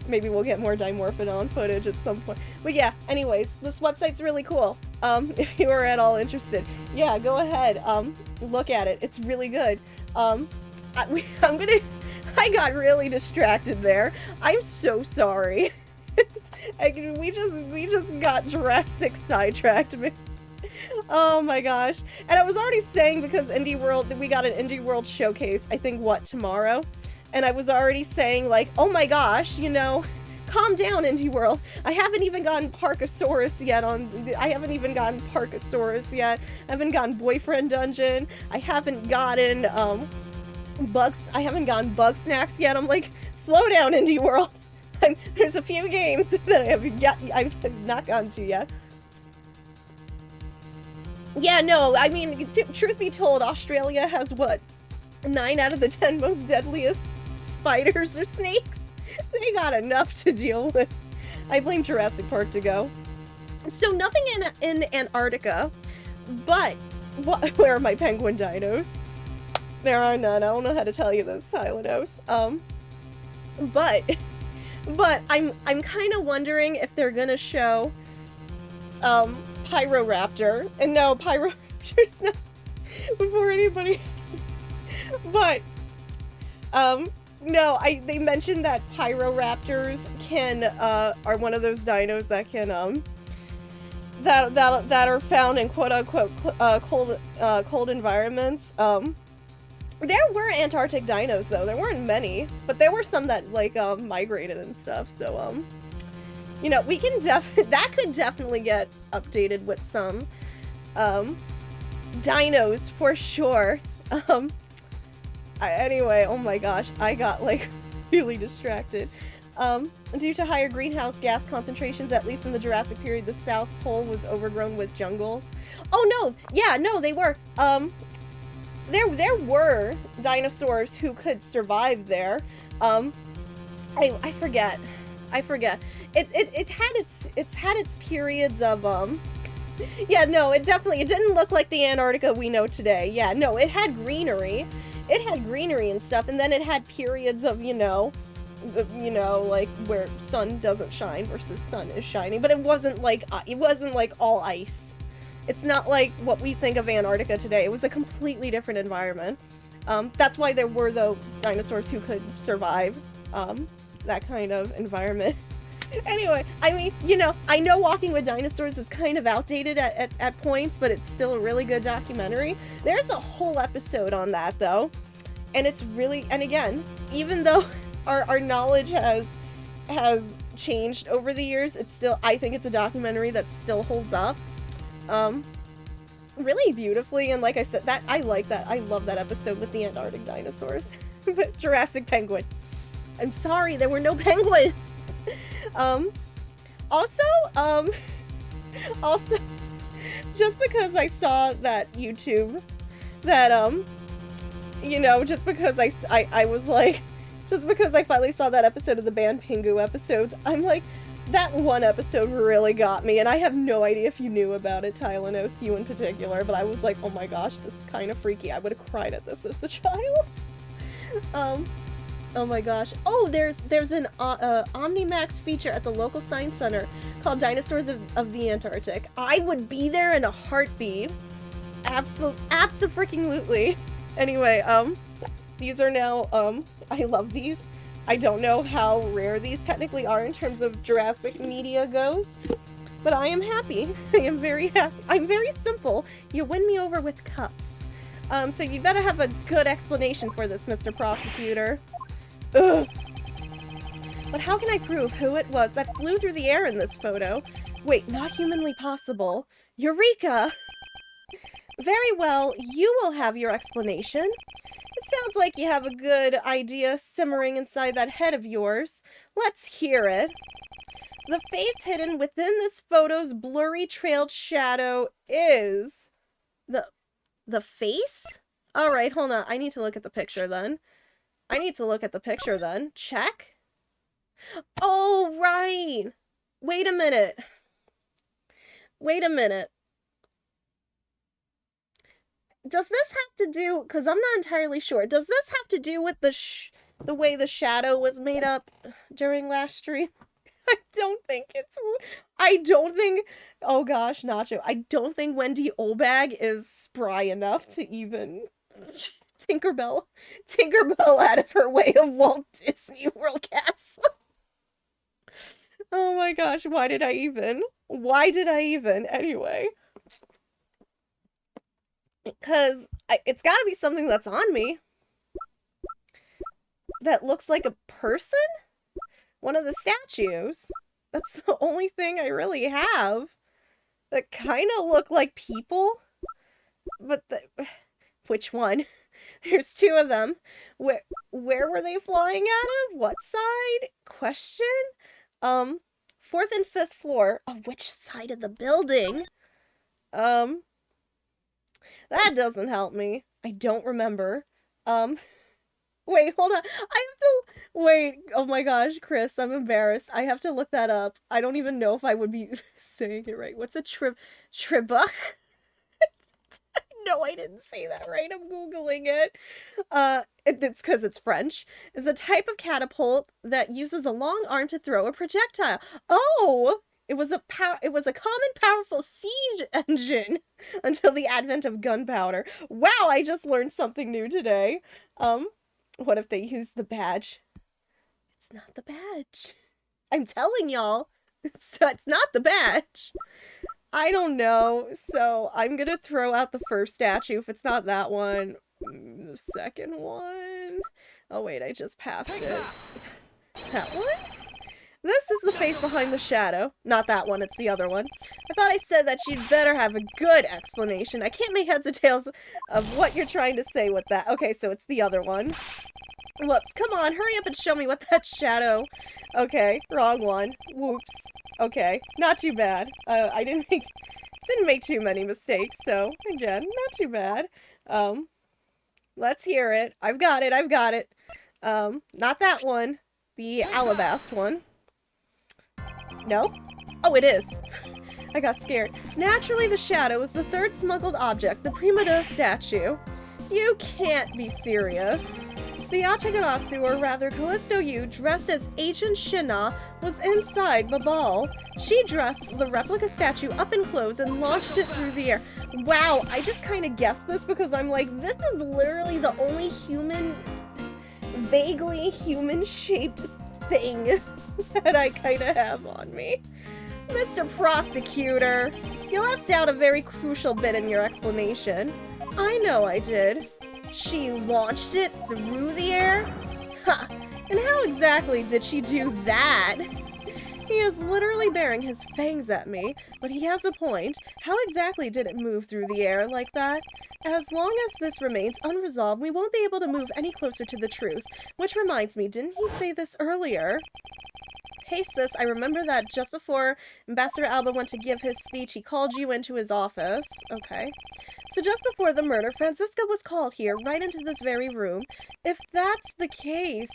Maybe we'll get more Dimorphodon footage at some point. But yeah, anyways, this website's really cool. If you are at all interested, yeah, go ahead. Look at it. It's really good. I got really distracted there. I'm so sorry. we just got Jurassic sidetracked. Oh my gosh. And I was already saying, because Indie World, we got an Indie World showcase, I think, tomorrow? And I was already saying, like, oh my gosh, you know, calm down, Indie World. I haven't even gotten Parkasaurus yet I haven't even gotten Parkasaurus yet. I haven't gotten Boyfriend Dungeon. I haven't gotten, I haven't gotten Bug Snacks yet. I'm like, slow down, Indie World. There's a few games that I've not gotten to yet. Yeah, no, I mean, truth be told, Australia has, what, 9 out of the 10 most deadliest spiders or snakes? They got enough to deal with. I blame Jurassic Park to go. So nothing in Antarctica, but where are my penguin dinos? There are none. I don't know how to tell you those, Tylenose. But I'm kind of wondering if they're gonna show Pyroraptor. And no, Pyroraptor's not before anybody else. But no, they mentioned that Pyroraptors are one of those dinos that can that are found in quote unquote cold environments. There were Antarctic dinos though. There weren't many, but there were some that like migrated and stuff. So you know, we can that could definitely get updated with some dinos for sure. Anyway, oh my gosh, I got like really distracted. Due to higher greenhouse gas concentrations, at least in the Jurassic period, the South Pole was overgrown with jungles. Oh no, yeah, no, they were. There were dinosaurs who could survive there. I forget. It had its periods of yeah, no, it didn't look like the Antarctica we know today. Yeah, no, it had greenery. It had greenery and stuff, and then it had periods of, you know, like where sun doesn't shine versus sun is shining, but it wasn't like all ice. It's not like what we think of Antarctica today. It was a completely different environment. That's why there were, though, dinosaurs who could survive that kind of environment. Anyway, I mean, you know, I know Walking with Dinosaurs is kind of outdated at points, but it's still a really good documentary. There's a whole episode on that, though. And it's really, and again, even though our knowledge has changed over the years, it's still, I think it's a documentary that still holds up. Really beautifully, and like I said, I like that. I love that episode with the Antarctic dinosaurs. But Jurassic Penguin. I'm sorry, there were no penguins. Also, just because I saw that YouTube, that, you know, just because I was like, just because I finally saw that episode of the Band Pingu episodes, I'm like, that one episode really got me, and I have no idea if you knew about it, Tylenose, you in particular, but I was like, oh my gosh, this is kind of freaky. I would have cried at this as a child. Oh my gosh. Oh, there's an Omnimax feature at the local science center called Dinosaurs of the Antarctic. I would be there in a heartbeat. Abso-freaking-lutely. Anyway, these are now, I love these. I don't know how rare these technically are in terms of Jurassic media goes, but I am happy. I am very happy. I'm very simple. You win me over with cups. So you better have a good explanation for this, Mr. Prosecutor. Ugh. But how can I prove who it was that flew through the air in this photo? Wait, not humanly possible. Eureka! Very well, you will have your explanation. It sounds like you have a good idea simmering inside that head of yours. Let's hear it. The face hidden within this photo's blurry trailed shadow is... The face? Alright, hold on. I need to look at the picture then. Check. Oh, right. Wait a minute. Does this have to do... Because I'm not entirely sure. Does this have to do with the the way the shadow was made up during last stream. I don't think, oh gosh, Nacho, I don't think Wendy Olbag is spry enough to even Tinkerbell out of her way of Walt Disney World Castle. Oh my gosh, why did I even? Anyway. Because it's gotta be something that's on me. That looks like a person? One of the statues. That's the only thing I really have. That kind of look like people. But which one? There's two of them. Where were they flying out of? What side? Question? 4th and 5th floor. Of which side of the building? That doesn't help me. I don't remember. Wait, hold on. Wait, oh my gosh, Chris, I'm embarrassed. I have to look that up. I don't even know if I would be saying it right. What's a tribuck? No, I didn't say that right. I'm Googling it. It's because it's French. It's a type of catapult that uses a long arm to throw a projectile. Oh! It was a common powerful siege engine until the advent of gunpowder. Wow, I just learned something new today. What if they use the badge? It's not the badge. I'm telling y'all. So it's not the badge. I don't know. So I'm gonna throw out the first statue if it's not that one. The second one. Oh wait, I just passed it. That one? This is the face behind the shadow. Not that one, it's the other one. I thought I said that she'd better have a good explanation. I can't make heads or tails of what you're trying to say with that. Okay, so it's the other one. Whoops, come on, hurry up and show me what that shadow... Okay, wrong one. Whoops. Okay, not too bad. I didn't make too many mistakes, so, again, not too bad. Let's hear it. I've got it. Not that one. The alabaster one. No? Oh, it is. I got scared. Naturally, the shadow is the third smuggled object, the Prima Dose statue. You can't be serious. The Yachagarasu, or rather Callisto Yu, dressed as Agent Shina, was inside Babal. She dressed the replica statue up in clothes and launched it through the air. Wow, I just kind of guessed this because I'm like, this is literally the only vaguely human-shaped thing that I kind of have on me. Mr. Prosecutor, you left out a very crucial bit in your explanation. I know I did. She launched it through the air? Ha! And how exactly did she do that? He is literally baring his fangs at me, but he has a point. How exactly did it move through the air like that? As long as this remains unresolved, we won't be able to move any closer to the truth. Which reminds me, didn't he say this earlier? Hey sis, I remember that just before Ambassador Alba went to give his speech, he called you into his office. Okay. So just before the murder, Franziska was called here, right into this very room. If that's the case,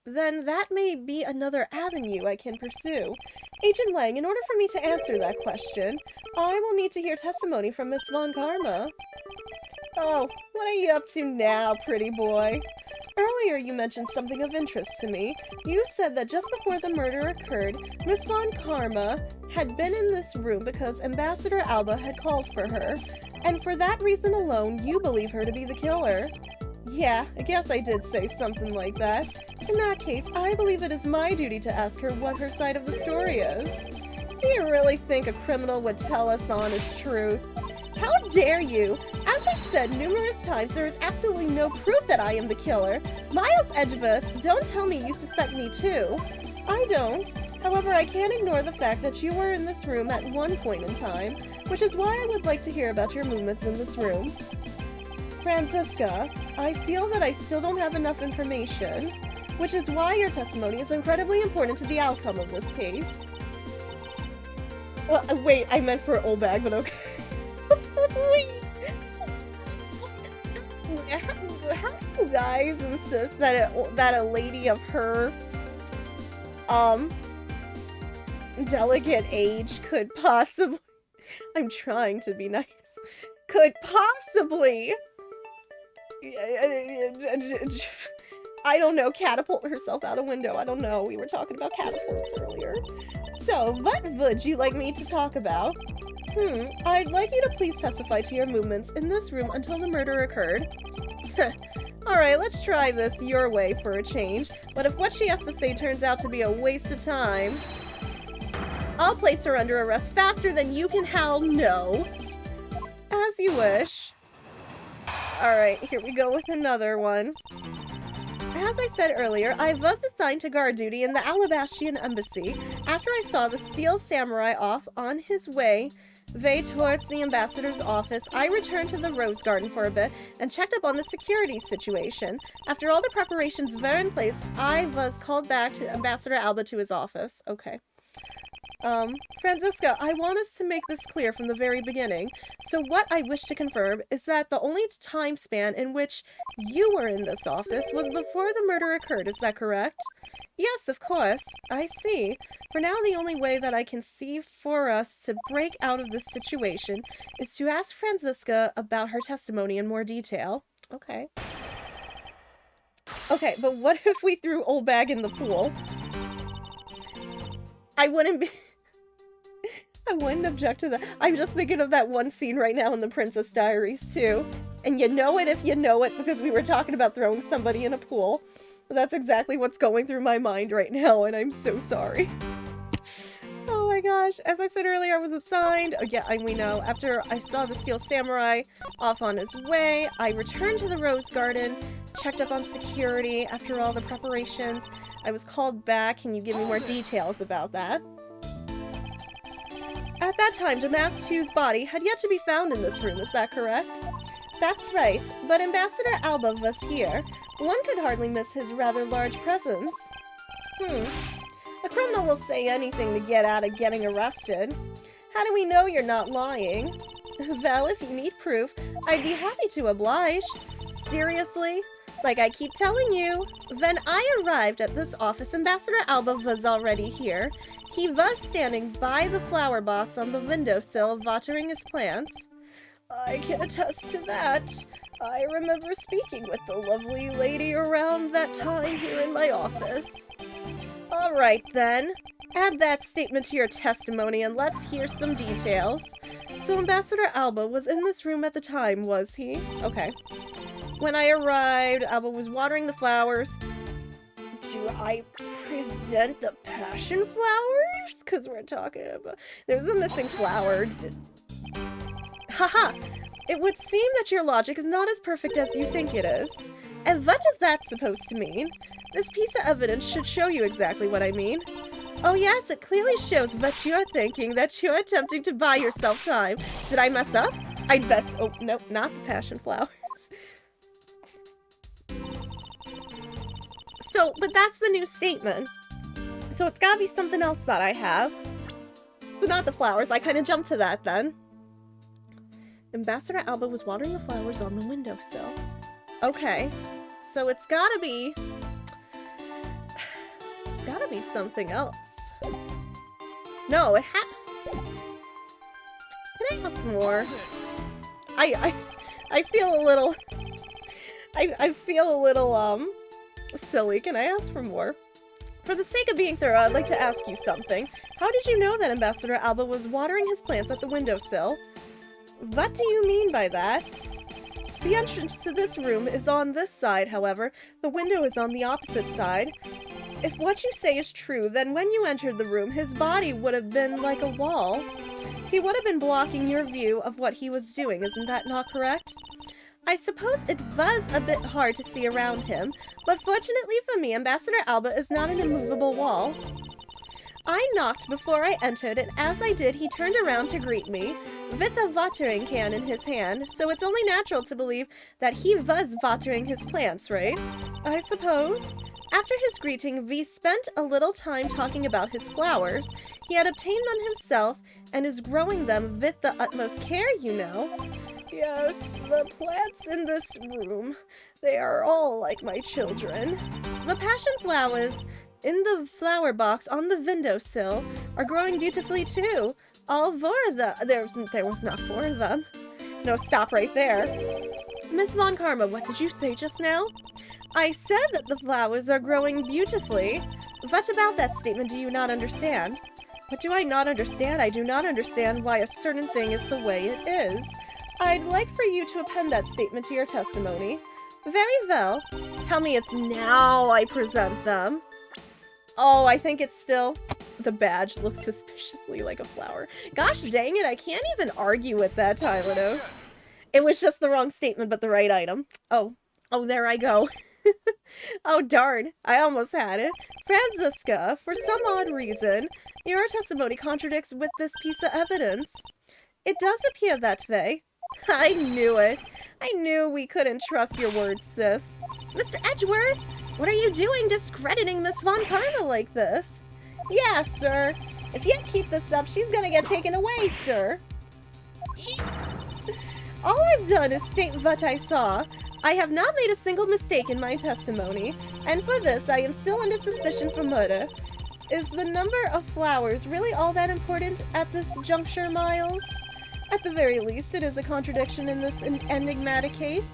then that may be another avenue I can pursue. Agent Lang, in order for me to answer that question, I will need to hear testimony from Miss Von Karma. Oh, what are you up to now, pretty boy? Earlier you mentioned something of interest to me. You said that just before the murder occurred, Miss Von Karma had been in this room because Ambassador Alba had called for her, and for that reason alone, you believe her to be the killer. Yeah, I guess I did say something like that. In that case, I believe it is my duty to ask her what her side of the story is. Do you really think a criminal would tell us the honest truth? How dare you? As I've said numerous times, there is absolutely no proof that I am the killer. Miles Edgeworth, don't tell me you suspect me too. I don't. However, I can't ignore the fact that you were in this room at one point in time, which is why I would like to hear about your movements in this room. Franziska, I feel that I still don't have enough information, which is why your testimony is incredibly important to the outcome of this case. Well, wait, I meant for Olbag, but okay. How do you guys insist that a lady of her delicate age could possibly, I'm trying to be nice, could possibly I don't know, catapult herself out a window. I don't know. We were talking about catapults earlier. So, what would you like me to talk about? I'd like you to please testify to your movements in this room until the murder occurred. Alright, let's try this your way for a change. But if what she has to say turns out to be a waste of time, I'll place her under arrest faster than you can howl no. As you wish. Alright, here we go with another one. As I said earlier, I was assigned to guard duty in the Alabastian embassy after I saw the steel samurai off on his way towards the ambassador's office. I returned to the rose garden for a bit and checked up on the security situation. After all the preparations were in place, I was called back to Ambassador Alba to his office. Okay. Franziska, I want us to make this clear from the very beginning. So what I wish to confirm is that the only time span in which you were in this office was before the murder occurred, is that correct? Yes, of course. I see. For now, the only way that I can see for us to break out of this situation is to ask Franziska about her testimony in more detail. Okay. Okay, but what if we threw Old Bag in the pool? I wouldn't object to that. I'm just thinking of that one scene right now in The Princess Diaries, too. And you know it if you know it, because we were talking about throwing somebody in a pool. But that's exactly what's going through my mind right now, and I'm so sorry. Oh my gosh. As I said earlier, I was assigned... Oh, yeah, we know. After I saw the steel samurai off on his way, I returned to the rose garden, checked up on security. After all the preparations, I was called back. Can you give me more details about that? At that time, Damastu's body had yet to be found in this room, is that correct? That's right, but Ambassador Alba was here. One could hardly miss his rather large presence. A criminal will say anything to get out of getting arrested. How do we know you're not lying? Well, if you need proof, I'd be happy to oblige. Seriously? Like I keep telling you. When I arrived at this office, Ambassador Alba was already here. He was standing by the flower box on the windowsill, watering his plants. I can attest to that. I remember speaking with the lovely lady around that time here in my office. Alright then. Add that statement to your testimony and let's hear some details. So Ambassador Alba was in this room at the time, was he? Okay. When I arrived, Alba was watering the flowers. Do I present the passion flowers? Because we're talking about... There's a missing flower. Haha! It would seem that your logic is not as perfect as you think it is. And what is that supposed to mean? This piece of evidence should show you exactly what I mean. Oh yes, it clearly shows what you're thinking, that you're attempting to buy yourself time. Did I mess up? I'd best... Oh, no, not the passion flowers. So, but that's the new statement. So it's gotta be something else that I have. So not the flowers, I kind of jumped to that then. Ambassador Alba was watering the flowers on the windowsill. Okay, so it's gotta be something else. No, it Can I ask more? I feel a little... I feel a little, silly. Can I ask for more? For the sake of being thorough, I'd like to ask you something. How did you know that Ambassador Alba was watering his plants at the windowsill? What do you mean by that? The entrance to this room is on this side, however. The window is on the opposite side. If what you say is true, then when you entered the room, his body would have been like a wall. He would have been blocking your view of what he was doing, isn't that not correct? I suppose it was a bit hard to see around him, but fortunately for me, Ambassador Alba is not an immovable wall. I knocked before I entered, and as I did, he turned around to greet me, with a watering can in his hand, so it's only natural to believe that he was watering his plants, right? I suppose. After his greeting, we spent a little time talking about his flowers. He had obtained them himself, and is growing them with the utmost care, you know. Yes, the plants in this room, they are all like my children. The passion flowers in the flower box on the windowsill are growing beautifully too. All four of them. There was not four of them. No, stop right there. Miss Von Karma, what did you say just now? I said that the flowers are growing beautifully. What about that statement do you not understand? What do I not understand? I do not understand why a certain thing is the way it is. I'd like for you to append that statement to your testimony. Very well. Tell me it's now I present them. Oh, I think it's still... The badge looks suspiciously like a flower. Gosh dang it, I can't even argue with that, Tylanos. It was just the wrong statement, but the right item. Oh, there I go. Oh, darn. I almost had it. Franziska, for some odd reason, your testimony contradicts with this piece of evidence. It does appear that way. I knew it. I knew we couldn't trust your words, sis. Mr. Edgeworth, what are you doing discrediting Miss Von Karma like this? Yeah, sir. If you keep this up, she's gonna get taken away, sir. All I've done is state what I saw. I have not made a single mistake in my testimony, and for this I am still under suspicion for murder. Is the number of flowers really all that important at this juncture, Miles? At the very least, it is a contradiction in this enigmatic case,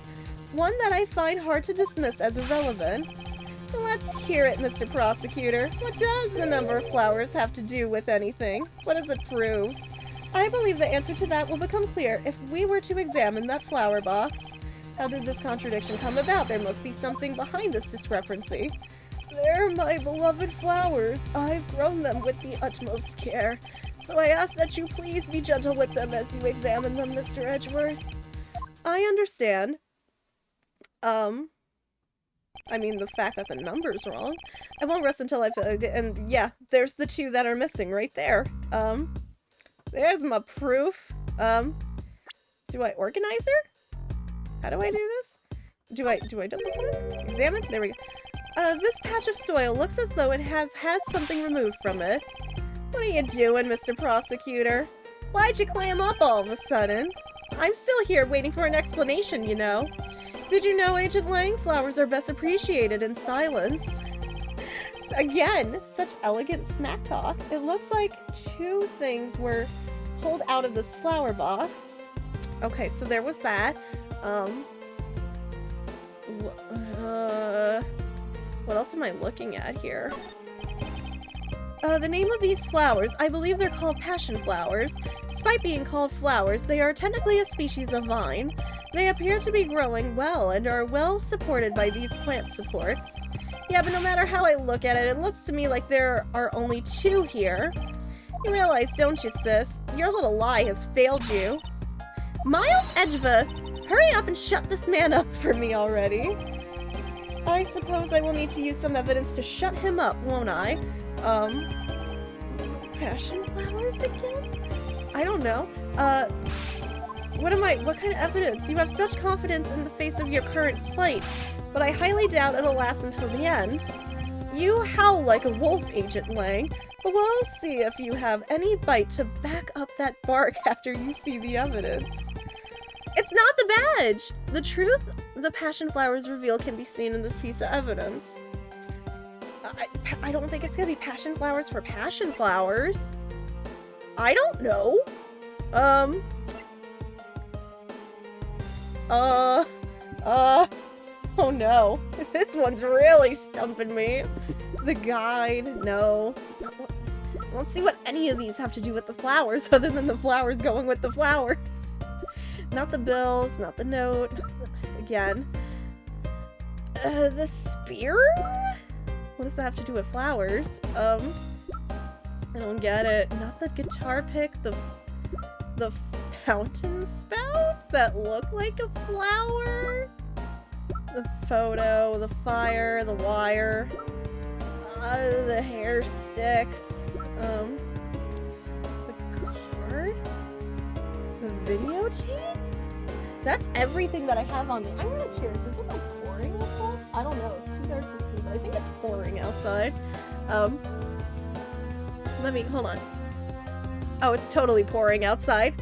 one that I find hard to dismiss as irrelevant. Let's hear it, Mr. Prosecutor. What does the number of flowers have to do with anything? What does it prove? I believe the answer to that will become clear if we were to examine that flower box. How did this contradiction come about? There must be something behind this discrepancy. They're my beloved flowers. I've grown them with the utmost care, so I ask that you please be gentle with them as you examine them, Mr. Edgeworth. I understand. I mean, the fact that the number's wrong. I won't rest until I've... and yeah, there's the two that are missing right there. There's my proof. Do I organize her? How do I do this? Do I double click? Examine? There we go. This patch of soil looks as though it has had something removed from it. What are you doing, Mr. Prosecutor? Why'd you clam up all of a sudden? I'm still here waiting for an explanation, you know. Did you know, Agent Lang, flowers are best appreciated in silence? Again, such elegant smack talk. It looks like two things were pulled out of this flower box. Okay, so there was that. What else am I looking at here? The name of these flowers, I believe they're called passion flowers. Despite being called flowers, they are technically a species of vine. They appear to be growing well and are well supported by these plant supports. Yeah, but no matter how I look at it, it looks to me like there are only two here. You realize, don't you, sis? Your little lie has failed you. Miles Edgeworth, hurry up and shut this man up for me already. I suppose I will need to use some evidence to shut him up, won't I? Passion flowers again? I don't know. What kind of evidence? You have such confidence in the face of your current plight, but I highly doubt it'll last until the end. You howl like a wolf, Agent Lang, but we'll see if you have any bite to back up that bark after you see the evidence. It's not the badge! The truth the passion flowers reveal can be seen in this piece of evidence. I don't think it's gonna be passion flowers for passion flowers. I don't know. Oh no. This one's really stumping me. The guide, no. I don't see what any of these have to do with the flowers other than the flowers going with the flowers. Not the bills, not the note. Again. The spear? What does that have to do with flowers? I don't get it. Not the guitar pick, the fountain spout that look like a flower? The photo, the fire, the wire, the hair sticks, the card, the videotape? That's everything that I have on me. I'm really curious, is it like pouring outside? I don't know, it's too dark to see, but I think it's pouring outside. Hold on. Oh, it's totally pouring outside.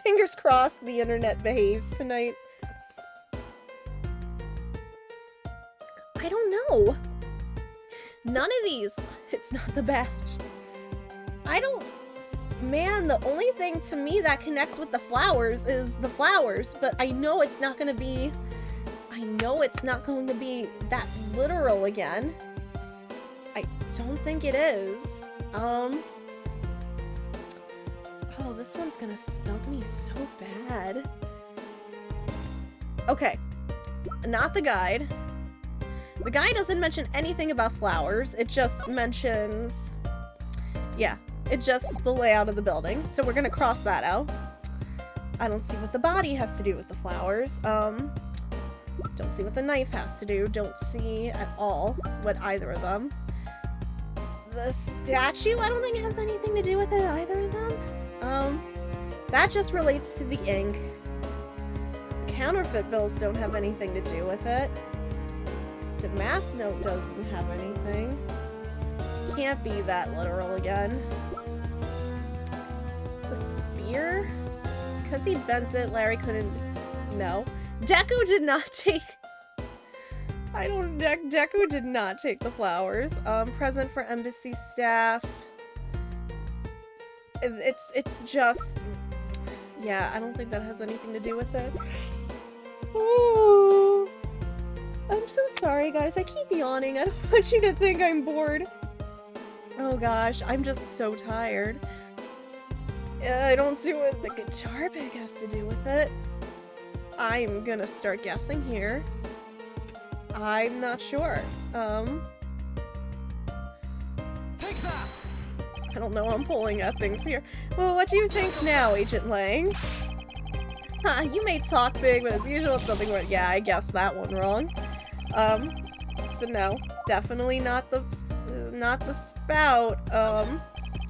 Fingers crossed the internet behaves tonight. I don't know. None of these. It's not the badge. Man, the only thing to me that connects with the flowers is the flowers, but I know it's not gonna be... I know it's not going to be that literal again. I don't think it is. Oh, this one's gonna stump me so bad. Okay, not the guide. The guide doesn't mention anything about flowers. It just mentions, yeah, it's just the layout of the building. So we're gonna cross that out. I don't see what the body has to do with the flowers. Don't see what the knife has to do. Don't see at all what either of them. The statue, I don't think it has anything to do with it, either of them. That just relates to the ink. Counterfeit bills don't have anything to do with it. The mass note doesn't have anything. Can't be that literal again. The spear? Because he bent it, Larry couldn't... No. Deku did not take... Deku did not take the flowers. Present for embassy staff. It's just... Yeah, I don't think that has anything to do with it. Oh, I'm so sorry, guys. I keep yawning. I don't want you to think I'm bored. Oh gosh, I'm just so tired. I don't see what the guitar pick has to do with it. I'm gonna start guessing here. I'm not sure. Take that! I don't know, I'm pulling at things here. Well, what do you think now, Agent Lang? Huh, you may talk big, but as usual, it's something where, yeah, I guessed that one wrong. So no, definitely not the spout.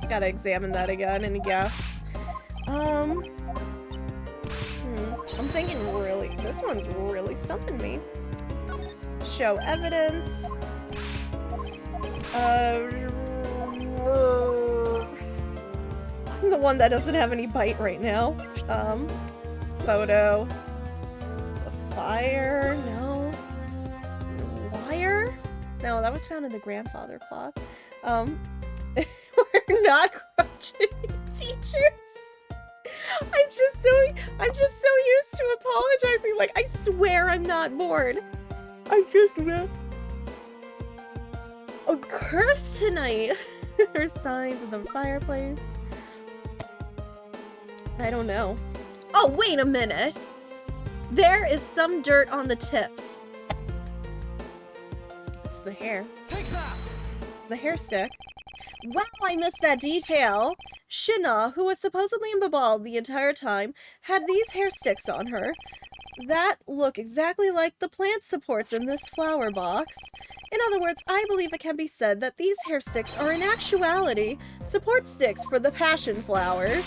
Gotta examine that again and guess. I'm thinking really, this one's really stumping me. Show evidence. I'm the one that doesn't have any bite right now. Photo. The fire, no. Wire? No, that was found in the grandfather clock. We're not crushing teachers. I'm just so used to apologizing. Like, I swear I'm not bored. I just read a curse tonight. There's signs of the fireplace. I don't know. Oh, wait a minute. There is some dirt on the tips. It's the hair. Take that! The hair stick. Wow, I missed that detail. Shina, who was supposedly in Babal the entire time, had these hair sticks on her that look exactly like the plant supports in this flower box. In other words, I believe it can be said that these hair sticks are in actuality support sticks for the passion flowers.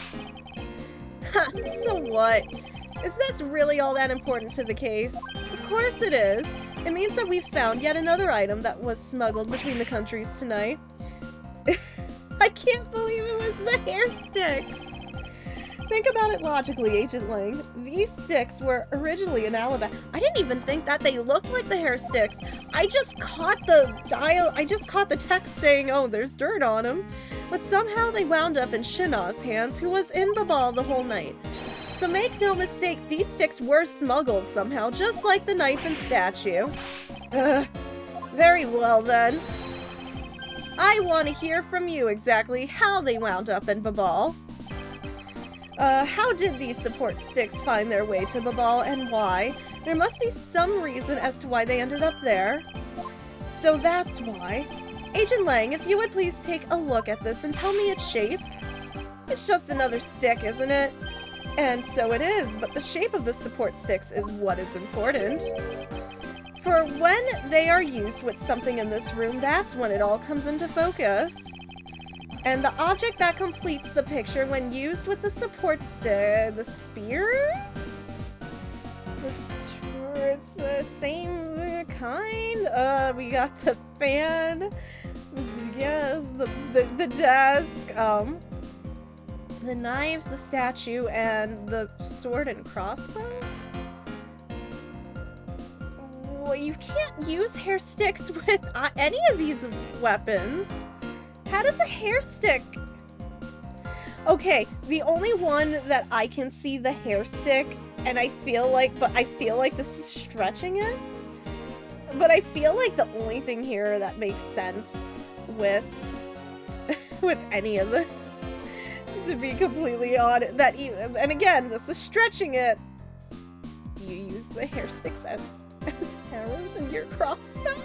Ha, so what? Is this really all that important to the case? Of course it is. It means that we've found yet another item that was smuggled between the countries tonight. I can't believe it was the hair sticks. Think about it logically, Agent Lang. These sticks were originally in Alabama. I didn't even think that they looked like the hair sticks. I just caught the text saying, oh, there's dirt on them. But somehow they wound up in Shina's hands, who was in Babal the whole night. So make no mistake, these sticks were smuggled somehow, just like the knife and statue. Very well then. I want to hear from you exactly how they wound up in Babal. How did these support sticks find their way to Babal and why? There must be some reason as to why they ended up there. So that's why. Agent Lang, if you would please take a look at this and tell me its shape. It's just another stick, isn't it? And so it is, but the shape of the support sticks is what is important. For when they are used with something in this room, that's when it all comes into focus. And the object that completes the picture when used with the support stick, the spear? It's the same kind. We got the fan. Yes, the desk. The knives, the statue, and the sword and crossbow? Well, you can't use hair sticks with any of these weapons. How does a hair stick? Okay, the only one that I can see the hair stick, and I feel like this is stretching it. But I feel like the only thing here that makes sense with with any of this, to be completely honest, and again, this is stretching it. You use the hair sticks as arrows in your crossbow.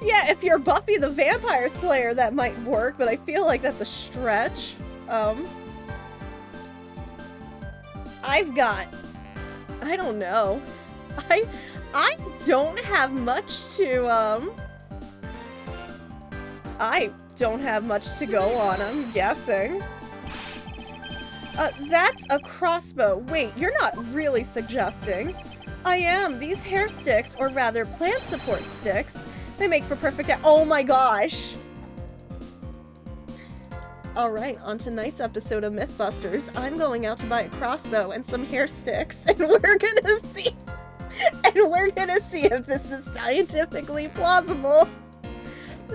Yeah, if you're Buffy the Vampire Slayer, that might work, but I feel like that's a stretch. I've got, I don't know. I don't have much to, I don't have much to go on, I'm guessing. That's a crossbow. Wait, you're not really suggesting. I am. These hair sticks, or rather plant support sticks, they make for perfect oh my gosh! Alright, on tonight's episode of Mythbusters, I'm going out to buy a crossbow and some hair sticks, and we're gonna see if this is scientifically plausible.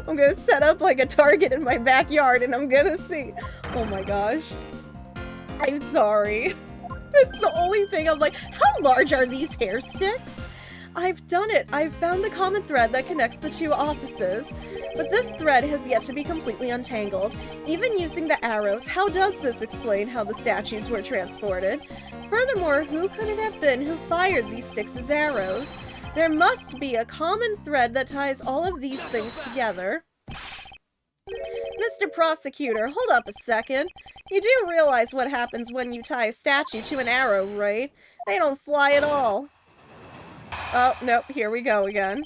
I'm gonna set up like a target in my backyard and I'm gonna see. Oh my gosh. I'm sorry. It's the only thing I'm like, how large are these hair sticks? I've done it. I've found the common thread that connects the two offices. But this thread has yet to be completely untangled. Even using the arrows, how does this explain how the statues were transported? Furthermore, who could it have been who fired these sticks as arrows? There must be a common thread that ties all of these things together. Mr. Prosecutor, hold up a second. You do realize what happens when you tie a statue to an arrow, right? They don't fly at all. Oh, nope, here we go again.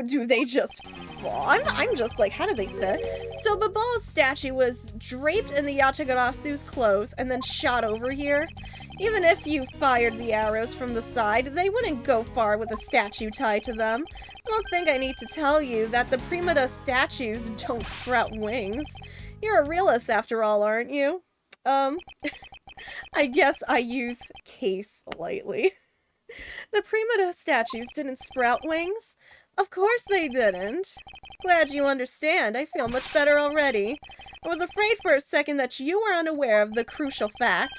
Do they just fall? I'm just like, how do they fit? So Babal's statue was draped in the Yatagarasu's clothes and then shot over here. Even if you fired the arrows from the side, they wouldn't go far with a statue tied to them. I don't think I need to tell you that the Primata statues don't sprout wings. You're a realist after all, aren't you? I guess I use case lightly. The Primata statues didn't sprout wings? Of course they didn't. Glad you understand. I feel much better already. I was afraid for a second that you were unaware of the crucial fact.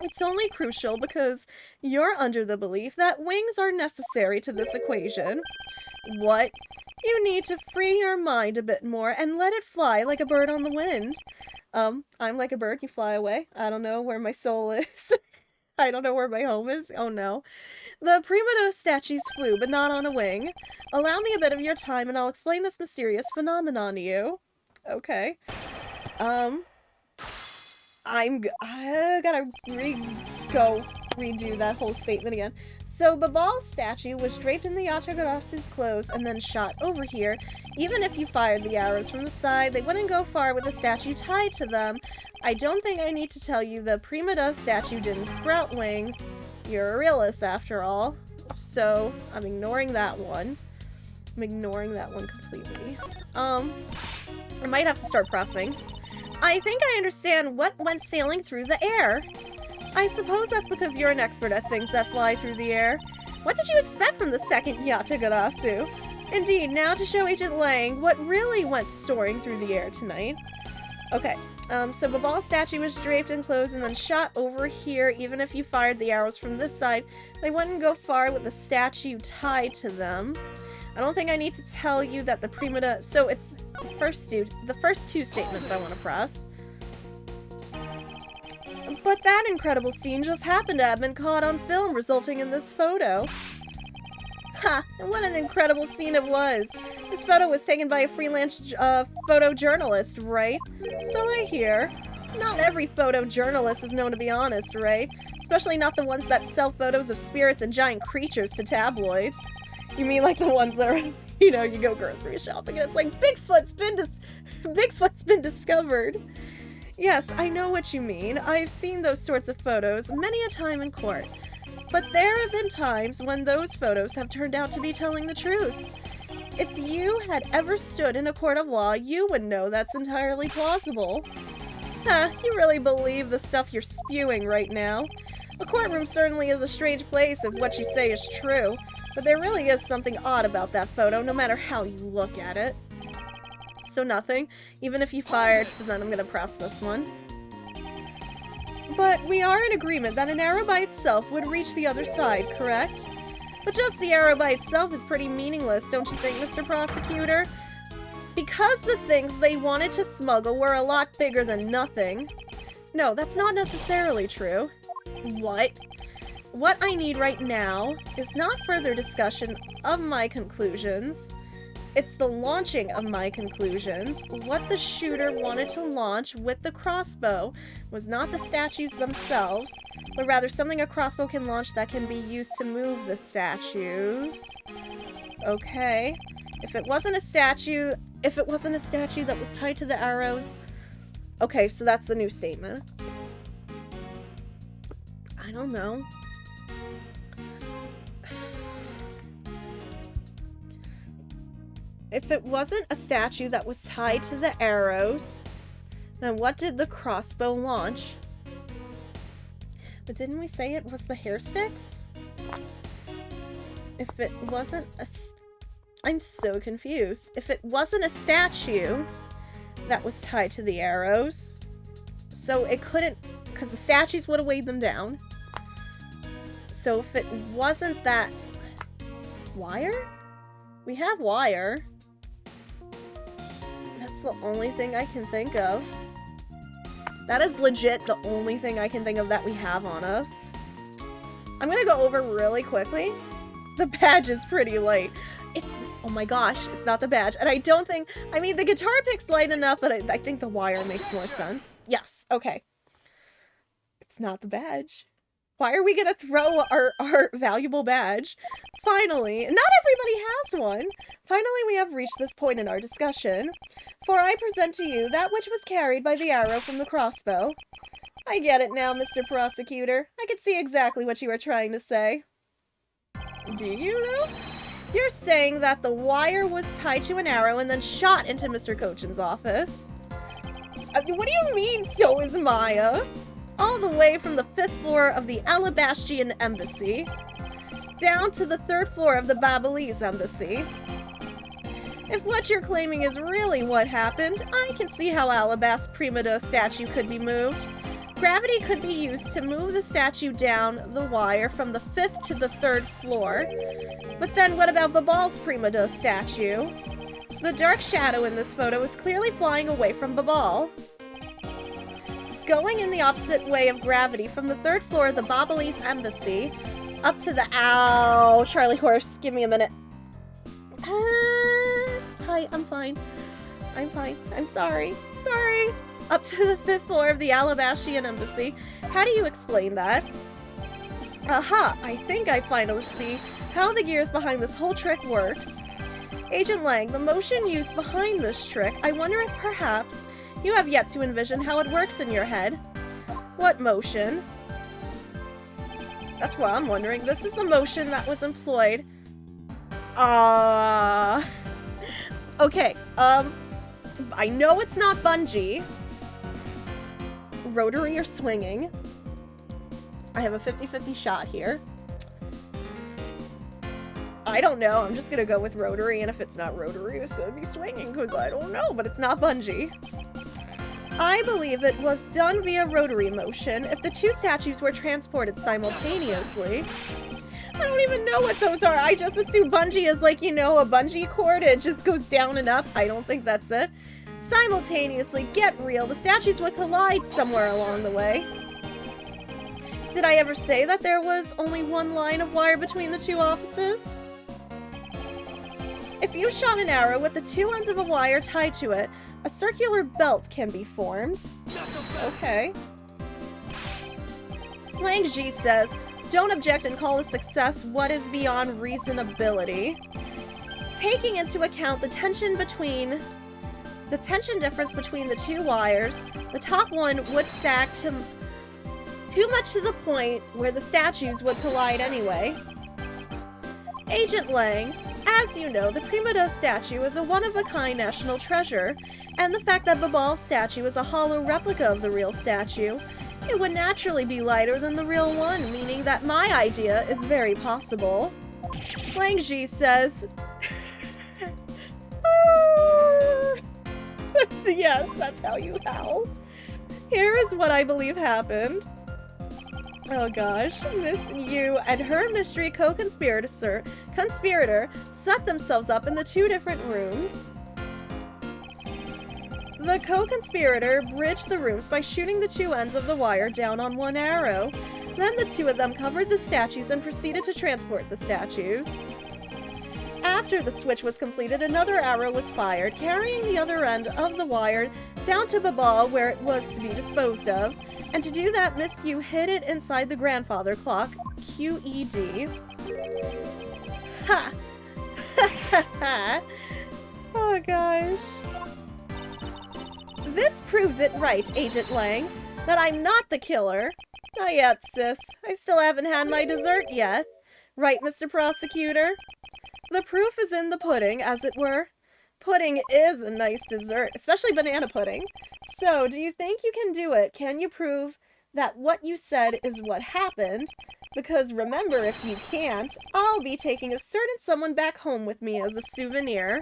It's only crucial because you're under the belief that wings are necessary to this equation. What? You need to free your mind a bit more and let it fly like a bird on the wind. I'm like a bird, you fly away. I don't know where my soul is. I don't know where my home is. Oh no. The Primata statues flew, but not on a wing. Allow me a bit of your time and I'll explain this mysterious phenomenon to you. Okay. I gotta redo that whole statement again. So Babal's statue was draped in the Yatagarasu's clothes and then shot over here. Even if you fired the arrows from the side, they wouldn't go far with the statue tied to them. I don't think I need to tell you the Primata statue didn't sprout wings. You're a realist after all. So I'm ignoring that one. I'm ignoring that one completely. I might have to start pressing. I think I understand what went sailing through the air. I suppose that's because you're an expert at things that fly through the air. What did you expect from the second Yatagarasu? Indeed, now to show Agent Lang what really went soaring through the air tonight. Okay, so Babal's statue was draped in clothes and then shot over here. Even if you fired the arrows from this side, they wouldn't go far with the statue tied to them. I don't think I need to tell you that the Primata... So it's the first two statements I want to press. But that incredible scene just happened to have been caught on film, resulting in this photo. Ha! And what an incredible scene it was. This photo was taken by a freelance photojournalist, right? So I hear. Not every photojournalist is known to be honest, right? Especially not the ones that sell photos of spirits and giant creatures to tabloids. You mean like the ones that are, you know, you go grocery shopping and it's like, Bigfoot's been discovered. Yes, I know what you mean. I've seen those sorts of photos many a time in court. But there have been times when those photos have turned out to be telling the truth. If you had ever stood in a court of law, you would know that's entirely plausible. Huh, you really believe the stuff you're spewing right now. A courtroom certainly is a strange place if what you say is true, but there really is something odd about that photo, no matter how you look at it. so nothing. Even if you fired, so then I'm gonna press this one. But we are in agreement that an arrow by itself would reach the other side, correct? But just the arrow by itself is pretty meaningless, don't you think, Mr. Prosecutor? Because the things they wanted to smuggle were a lot bigger than nothing. No, that's not necessarily true. What? What I need right now is not further discussion of my conclusions. It's the launching of my conclusions. What the shooter wanted to launch with the crossbow was not the statues themselves, but rather something a crossbow can launch that can be used to move the statues. Okay. If it wasn't a statue that was tied to the arrows... Okay, so that's the new statement. I don't know. If it wasn't a statue that was tied to the arrows, then what did the crossbow launch? But didn't we say it was the hair sticks? If it wasn't a... I'm so confused. If it wasn't a statue that was tied to the arrows, so it couldn't... Because the statues would have weighed them down. So if it wasn't that... Wire? We have wire. That's the only thing I can think of. That is legit the only thing I can think of that we have on us. I'm gonna go over really quickly. The badge is pretty light. It's, oh my gosh, it's not the badge. And I don't think, I mean, the guitar pick's light enough, but I think the wire makes more sense. Yes, okay. It's not the badge. Why are we gonna throw our valuable badge? Finally, not everybody has one. Finally, we have reached this point in our discussion. For I present to you that which was carried by the arrow from the crossbow. I get it now, Mr. Prosecutor. I can see exactly what you are trying to say. Do you, though? You're saying that the wire was tied to an arrow and then shot into Mr. Cochin's office. What do you mean, so is Maya? All the way from the 5th floor of the Alabastian Embassy down to the 3rd floor of the Babalese Embassy. If what you're claiming is really what happened, I can see how Alabast's Primada statue could be moved. Gravity could be used to move the statue down the wire from the 5th to the 3rd floor. But then what about Babal's Primada statue? The dark shadow in this photo is clearly flying away from Babal. Going in the opposite way of gravity from the 3rd floor of the Babalese Embassy up to the... Ow! Charlie horse, give me a minute. Hi, I'm fine. I'm fine. I'm sorry. Sorry. Up to the 5th floor of the Alabastian Embassy. How do you explain that? Aha! I think I finally see how the gears behind this whole trick works. Agent Lang, the motion used behind this trick, I wonder if perhaps you have yet to envision how it works in your head. What motion? That's what I'm wondering. This is the motion that was employed. Okay, I know it's not bungee. Rotary or swinging. I have a 50-50 shot here. I don't know. I'm just gonna go with rotary, and if it's not rotary, it's gonna be swinging, because I don't know, but it's not bungee. I believe it was done via rotary motion if the two statues were transported simultaneously. I don't even know what those are. I just assume bungee is like, you know, a bungee cord. It just goes down and up. I don't think that's it. Simultaneously, get real. The statues would collide somewhere along the way. Did I ever say that there was only one line of wire between the two offices? If you shot an arrow with the two ends of a wire tied to it, a circular belt can be formed. Okay. Lang Ji says, don't object and call a success what is beyond reasonability. Taking into account the tension difference between the two wires, the top one would sag too much to the point where the statues would collide anyway. Agent Lang, as you know, the Primada statue is a one-of-a-kind national treasure, and the fact that Babal's statue is a hollow replica of the real statue, it would naturally be lighter than the real one, meaning that my idea is very possible. Lang Ji says... Yes, that's how you howl. Here is what I believe happened. Oh gosh, Miss Yu and her mystery co-conspirator set themselves up in the 2 different rooms. The co-conspirator bridged the rooms by shooting the 2 ends of the wire down on one arrow. Then the 2 of them covered the statues and proceeded to transport the statues. After the switch was completed, another arrow was fired, carrying the other end of the wire down to Baba where it was to be disposed of. And to do that, Miss Yu hid it inside the grandfather clock, QED. Ha! Oh gosh. This proves it right, Agent Lang, that I'm not the killer. Not yet, sis. I still haven't had my dessert yet. Right, Mr. Prosecutor? The proof is in the pudding, as it were. Pudding is a nice dessert, especially banana pudding. So, do you think you can do it? Can you prove that what you said is what happened? Because remember, if you can't, I'll be taking a certain someone back home with me as a souvenir.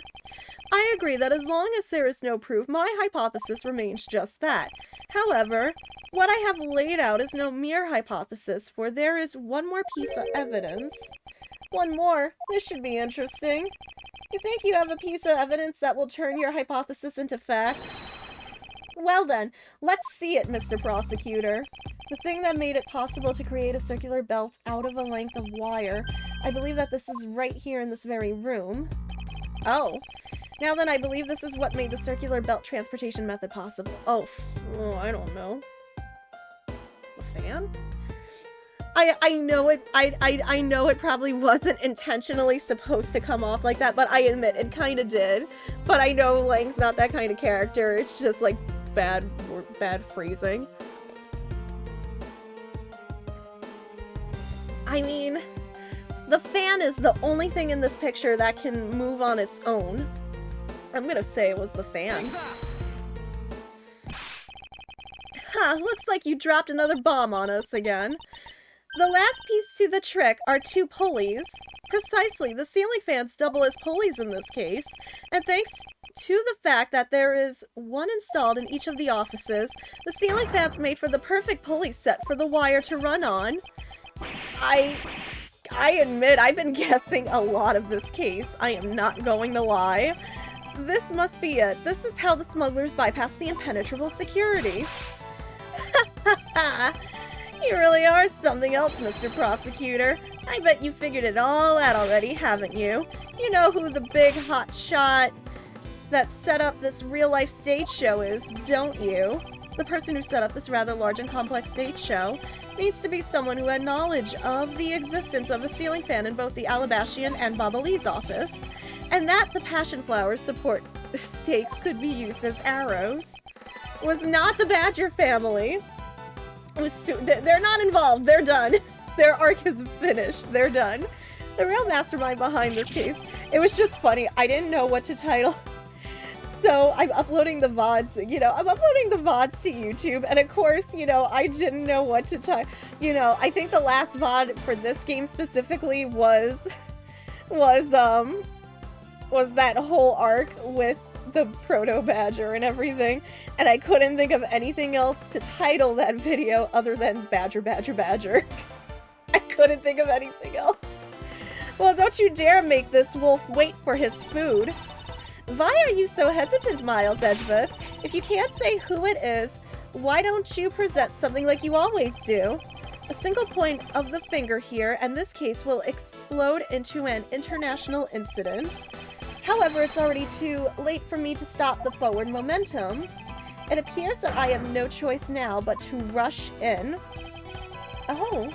I agree that as long as there is no proof, my hypothesis remains just that. However, what I have laid out is no mere hypothesis, for there is one more piece of evidence. One more. This should be interesting. You think you have a piece of evidence that will turn your hypothesis into fact? Well then, let's see it, Mr. Prosecutor. The thing that made it possible to create a circular belt out of a length of wire. I believe that this is right here in this very room. Oh. Now then, I believe this is what made the circular belt transportation method possible. Oh, I don't know. A fan? I know it, I know it probably wasn't intentionally supposed to come off like that, but I admit it kind of did. But I know Lang's not that kind of character. It's just like bad phrasing. I mean, the fan is the only thing in this picture that can move on its own. I'm gonna say it was the fan. Huh, looks like you dropped another bomb on us again. The last piece to the trick are 2 pulleys. Precisely, the ceiling fans double as pulleys in this case, and thanks to the fact that there is one installed in each of the offices, the ceiling fans made for the perfect pulley set for the wire to run on. I admit I've been guessing a lot of this case. I am not going to lie. This must be it. This is how the smugglers bypass the impenetrable security. Ha ha ha! You really are something else, Mr. Prosecutor. I bet you figured it all out already, haven't you? You know who the big hot shot that set up this real-life stage show is, don't you? The person who set up this rather large and complex stage show needs to be someone who had knowledge of the existence of a ceiling fan in both the Alabashian and Baba Lee's office, and that the passion flower support stakes could be used as arrows. It was not the Badger family. It was they're not involved. They're done. Their arc is finished. They're done. The real mastermind behind this case. It was just funny. I didn't know what to title. So I'm uploading the VODs, I'm uploading the VODs to YouTube, and of course, I didn't know what to title. I think the last VOD for this game specifically was that whole arc with the Proto-Badger and everything, and I couldn't think of anything else to title that video other than Badger, Badger, Badger. I couldn't think of anything else. Well, don't you dare make this wolf wait for his food. Why are you so hesitant, Miles Edgeworth? If you can't say who it is, why don't you present something like you always do? A single point of the finger here, and this case will explode into an international incident. However, it's already too late for me to stop the forward momentum. It appears that I have no choice now but to rush in. Oh.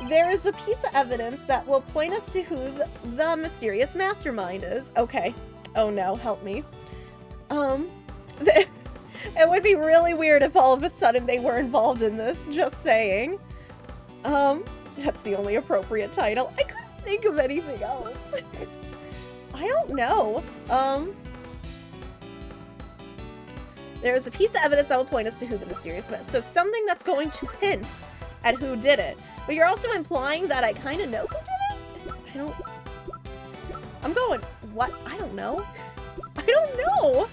There is a piece of evidence that will point us to who the mysterious mastermind is. Okay. Oh no, help me. It would be really weird if all of a sudden they were involved in this, just saying. That's the only appropriate title. I couldn't think of anything else. I don't know. There's a piece of evidence that will point us to who the mysterious man is. So something that's going to hint at who did it. But you're also implying that I kind of know who did it? I'm going, what? I don't know. I don't know.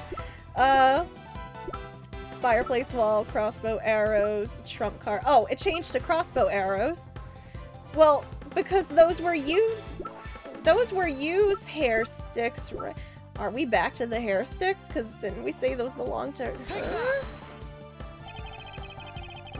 Fireplace wall, crossbow arrows, trump card. Oh, it changed to crossbow arrows. Well, because those were used hair sticks. Are we back to the hair sticks? Because didn't we say those belonged to her?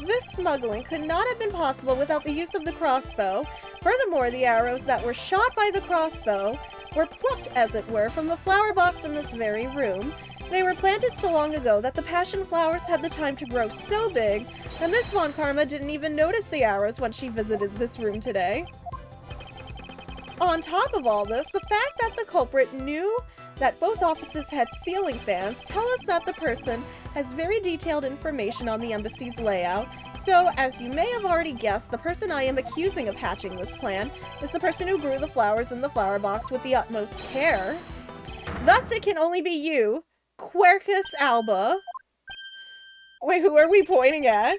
This smuggling could not have been possible without the use of the crossbow. Furthermore, the arrows that were shot by the crossbow were plucked, as it were, from the flower box in this very room. They were planted so long ago that the passion flowers had the time to grow so big that Miss Von Karma didn't even notice the arrows when she visited this room today. On top of all this, the fact that the culprit knew that both offices had ceiling fans tell us that the person has very detailed information on the embassy's layout. So, as you may have already guessed, the person I am accusing of hatching this plan is the person who grew the flowers in the flower box with the utmost care. Thus, it can only be you, Quercus Alba. Wait, who are we pointing at?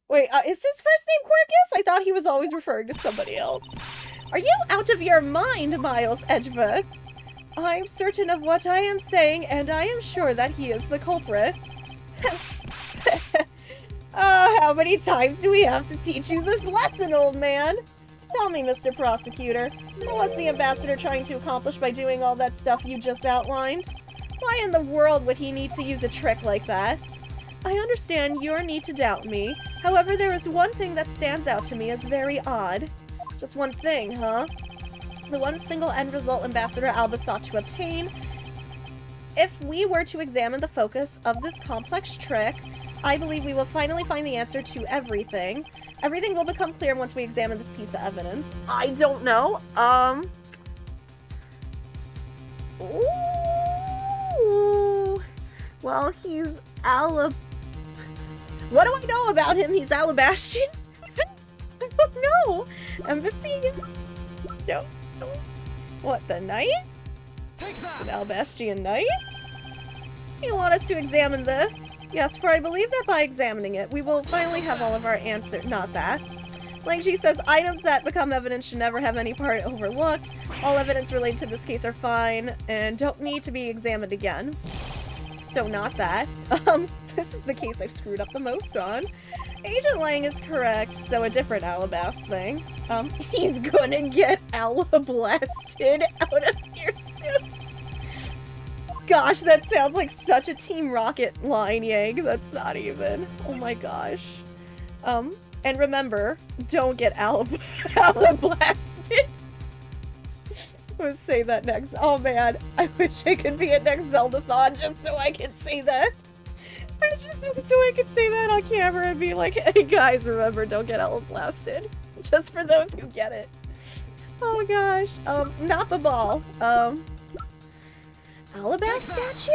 Wait, is his first name Quercus? I thought he was always referring to somebody else. Are you out of your mind, Miles Edgeworth? I'm certain of what I am saying, and I am sure that he is the culprit. How many times do we have to teach you this lesson, old man? Tell me, Mr. Prosecutor, what was the ambassador trying to accomplish by doing all that stuff you just outlined? Why in the world would he need to use a trick like that? I understand your need to doubt me. However, there is one thing that stands out to me as very odd. Just one thing, huh? The one single end result Ambassador Alba sought to obtain. If we were to examine the focus of this complex trick, I believe we will finally find the answer to everything. Everything will become clear once we examine this piece of evidence. I don't know. Ooh. Well, he's What do I know about him? He's Alabastian? I don't know. Embassy? No. What, the knight? An Alabastian knight? You want us to examine this? Yes, for I believe that by examining it, we will finally have all of our answers. Not that. Like she says, items that become evidence should never have any part overlooked. All evidence related to this case are fine and don't need to be examined again. So not that. This is the case I've screwed up the most on. Agent Lang is correct, so a different Alabast thing. He's gonna get Alablasted out of here soon. Gosh, that sounds like such a Team Rocket line, Yang. That's not even. Oh my gosh. And remember, don't get Alablasted. Let's say that next. Oh man, I wish I could be at next Zeldathon just so I could say that. So I could say that on camera and be like, hey guys, remember, don't get Alablasted. Just for those who get it. Oh gosh. Not the ball. Alabast statue?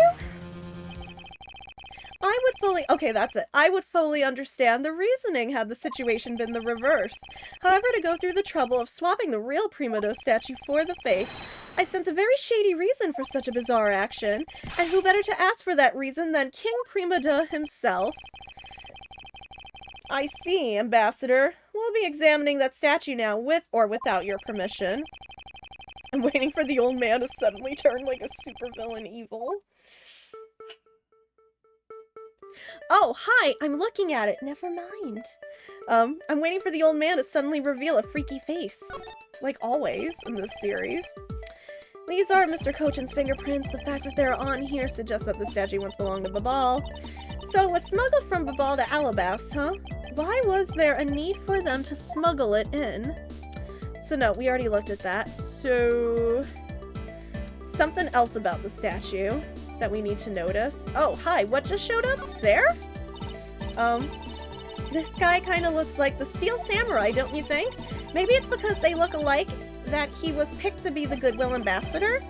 Okay, that's it. I would fully understand the reasoning had the situation been the reverse. However, to go through the trouble of swapping the real Primado statue for the fake, I sense a very shady reason for such a bizarre action, and who better to ask for that reason than King Primada himself? I see, Ambassador. We'll be examining that statue now, with or without your permission. I'm waiting for the old man to suddenly turn like a supervillain evil. Oh, hi! I'm looking at it. Never mind. I'm waiting for the old man to suddenly reveal a freaky face. Like always in this series. These are Mr. Cochin's fingerprints. The fact that they're on here suggests that the statue once belonged to Babal. So it was smuggled from Babal to Alabast, huh? Why was there a need for them to smuggle it in? So no, we already looked at that. So something else about the statue that we need to notice. Oh, hi, what just showed up? There? This guy kind of looks like the Steel Samurai, don't you think? Maybe it's because they look alike that he was picked to be the Goodwill Ambassador?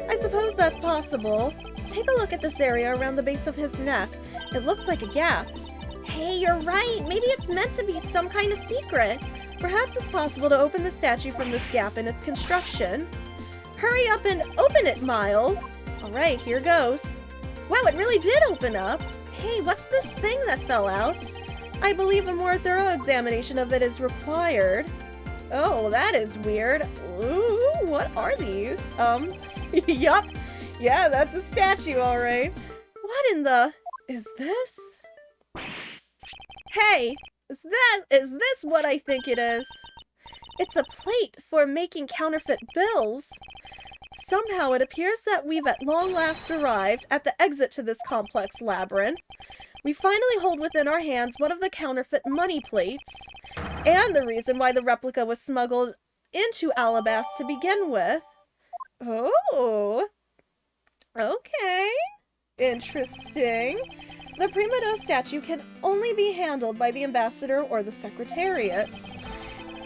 I suppose that's possible. Take a look at this area around the base of his neck. It looks like a gap. Hey, you're right. Maybe it's meant to be some kind of secret. Perhaps it's possible to open the statue from this gap in its construction. Hurry up and open it, Miles. Alright, here goes. Wow, it really did open up. Hey, what's this thing that fell out? I believe a more thorough examination of it is required. Oh, that is weird. Ooh, what are these? Yup. Yeah, that's a statue, alright. What in the... is this? Hey! Is this what I think it is? It's a plate for making counterfeit bills. Somehow it appears that we've at long last arrived at the exit to this complex labyrinth. We finally hold within our hands one of the counterfeit money plates, and the reason why the replica was smuggled into Alabast to begin with. Oh, okay. Interesting. The Prima Dose statue can only be handled by the ambassador or the secretariat.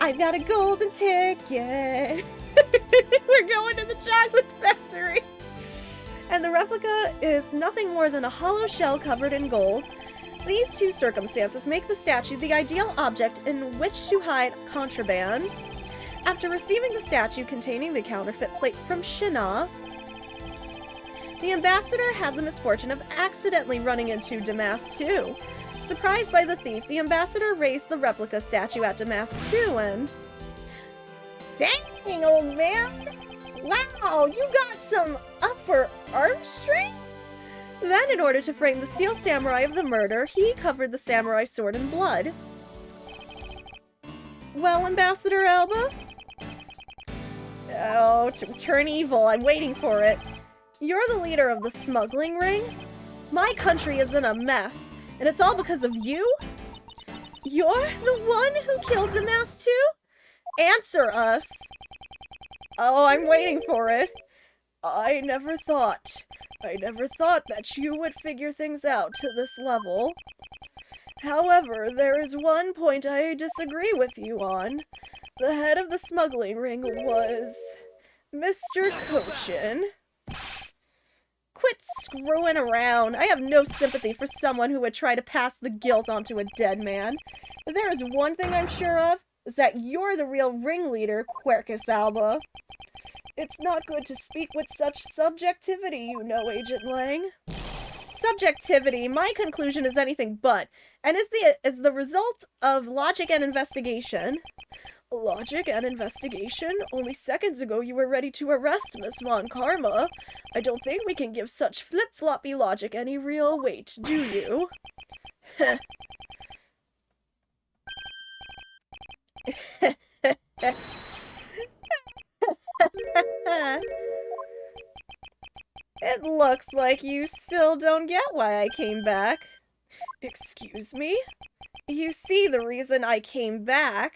I've got a golden ticket. We're going to the chocolate factory. And the replica is nothing more than a hollow shell covered in gold. These two circumstances make the statue the ideal object in which to hide contraband. After receiving the statue containing the counterfeit plate from Shinnah, the ambassador had the misfortune of accidentally running into Damas too. Surprised by the thief, the ambassador raised the replica statue at Damas too and... Dang, old man! Wow, you got some upper arm strength? Then, in order to frame the steel samurai of the murder, he covered the samurai sword in blood. Well, Ambassador Alba? Oh, turn evil. I'm waiting for it. You're the leader of the smuggling ring? My country is in a mess, and it's all because of you? You're the one who killed Damas too? Answer us! Oh, I'm waiting for it. I never thought that you would figure things out to this level. However, there is one point I disagree with you on. The head of the smuggling ring was... Mr. Cochin. Quit screwing around. I have no sympathy for someone who would try to pass the guilt onto a dead man. If there is one thing I'm sure of, is that you're the real ringleader, Quercus Alba. It's not good to speak with such subjectivity, you know, Agent Lang. Subjectivity, my conclusion is anything but, and is the result of logic and investigation. Logic and investigation? Only seconds ago you were ready to arrest Miss Von Karma. I don't think we can give such flip-floppy logic any real weight, do you? It looks like you still don't get why I came back. Excuse me? You see, the reason I came back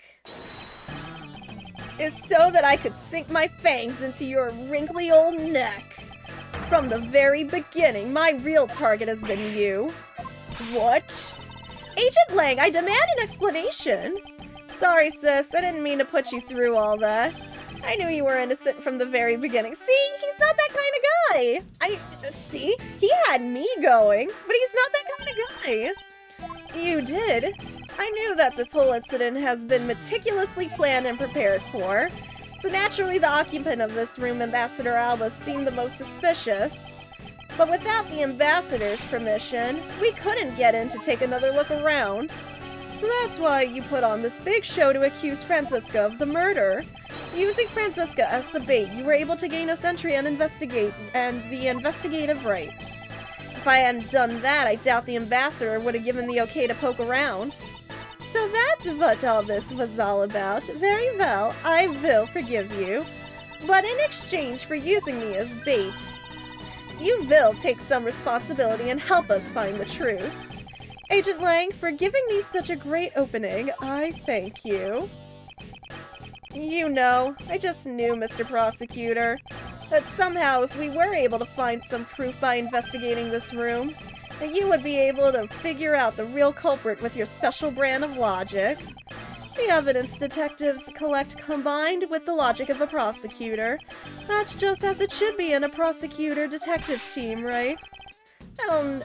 is so that I could sink my fangs into your wrinkly old neck. From the very beginning, my real target has been you. What? Agent Lang, I demand an explanation. Sorry, sis, I didn't mean to put you through all that. I knew you were innocent from the very beginning. See, he's not that kind of guy. See, he had me going, but he's not that kind of guy. You did. I knew that this whole incident has been meticulously planned and prepared for, so naturally the occupant of this room, Ambassador Alba, seemed the most suspicious. But without the ambassador's permission, we couldn't get in to take another look around. So that's why you put on this big show to accuse Franziska of the murder. Using Franziska as the bait, you were able to gain us entry and the investigative rights. If I hadn't done that, I doubt the ambassador would have given the okay to poke around. So that's what all this was all about. Very well, I will forgive you. But in exchange for using me as bait, you will take some responsibility and help us find the truth. Agent Lang, for giving me such a great opening, I thank you. You know, I just knew, Mr. Prosecutor, that somehow if we were able to find some proof by investigating this room, that you would be able to figure out the real culprit with your special brand of logic. The evidence detectives collect combined with the logic of a prosecutor. That's just as it should be in a prosecutor-detective team, right?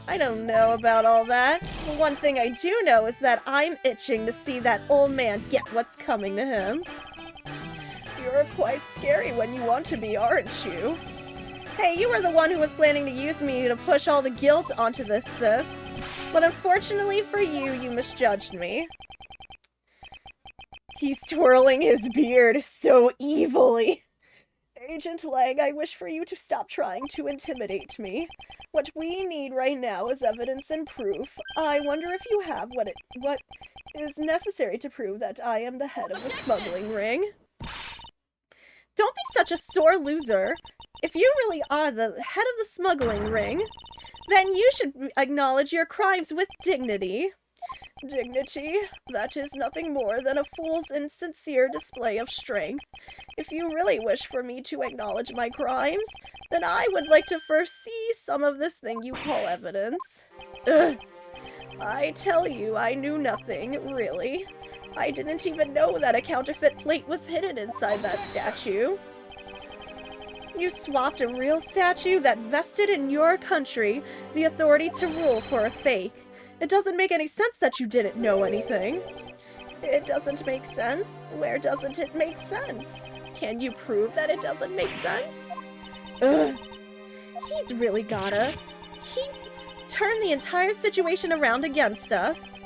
I don't know about all that. But one thing I do know is that I'm itching to see that old man get what's coming to him. You're quite scary when you want to be, aren't you? Hey, you were the one who was planning to use me to push all the guilt onto this, sis. But unfortunately for you, you misjudged me. He's twirling his beard so evilly. Agent Lang, I wish for you to stop trying to intimidate me. What we need right now is evidence and proof. I wonder if you have what is necessary to prove that I am the head of the smuggling ring. Don't be such a sore loser. If you really are the head of the smuggling ring, then you should acknowledge your crimes with dignity. Dignity? That is nothing more than a fool's insincere display of strength. If you really wish for me to acknowledge my crimes, then I would like to first see some of this thing you call evidence. Ugh. I tell you, I knew nothing, really. I didn't even know that a counterfeit plate was hidden inside that statue. You swapped a real statue that vested in your country the authority to rule for a fake. It doesn't make any sense that you didn't know anything. It doesn't make sense? Where doesn't it make sense? Can you prove that it doesn't make sense? Ugh. He's really got us. He turned the entire situation around against us.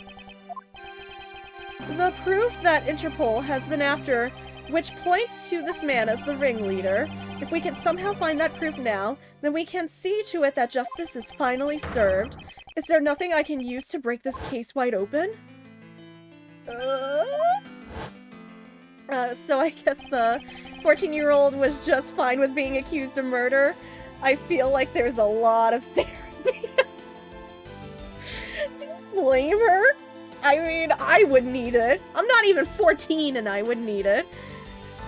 The proof that Interpol has been after, which points to this man as the ringleader. If we can somehow find that proof now, then we can see to it that justice is finally served. Is there nothing I can use to break this case wide open? So I guess the 14-year-old was just fine with being accused of murder. I feel like there's a lot of therapy. Do you blame her? I mean, I would need it. I'm not even 14 and I would need it.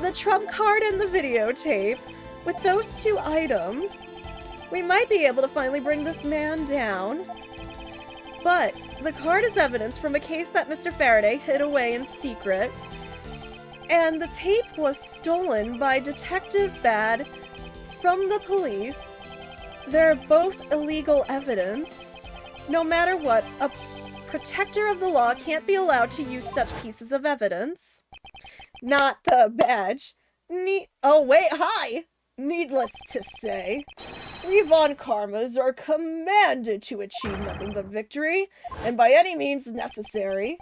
The trump card and the videotape. With those two items, we might be able to finally bring this man down. But the card is evidence from a case that Mr. Faraday hid away in secret. And the tape was stolen by Detective Bad from the police. They're both illegal evidence. No matter what, a protector of the law can't be allowed to use such pieces of evidence. Not the badge. Oh, wait, hi! Needless to say, we Von Karmas are commanded to achieve nothing but victory, and by any means necessary.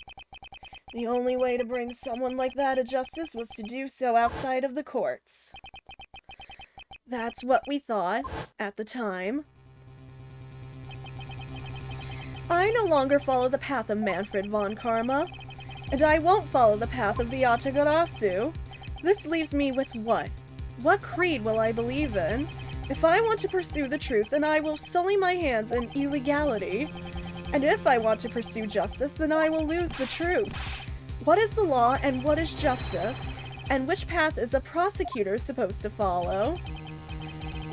The only way to bring someone like that to justice was to do so outside of the courts. That's what we thought at the time. I no longer follow the path of Manfred von Karma, and I won't follow the path of the Yatagarasu. This leaves me with what? What creed will I believe in? If I want to pursue the truth, then I will sully my hands in illegality. And if I want to pursue justice, then I will lose the truth. What is the law and what is justice? And which path is a prosecutor supposed to follow?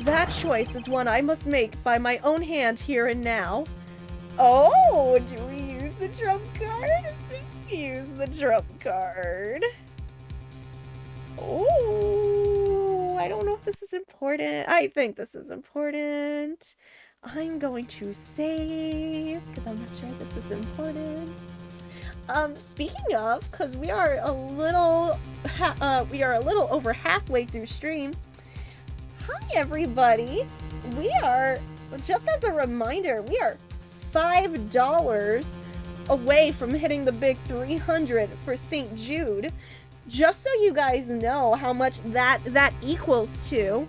That choice is one I must make by my own hand here and now. Oh, do we use the trump card? Use the trump card. Oh, I don't know if this is important. I think this is important. I'm going to save because I'm not sure this is important. Speaking of, because we are a little over halfway through stream. Hi everybody. We are, just as a reminder, we are $5 away from hitting the big 300 for St. Jude. Just so you guys know how much that equals to,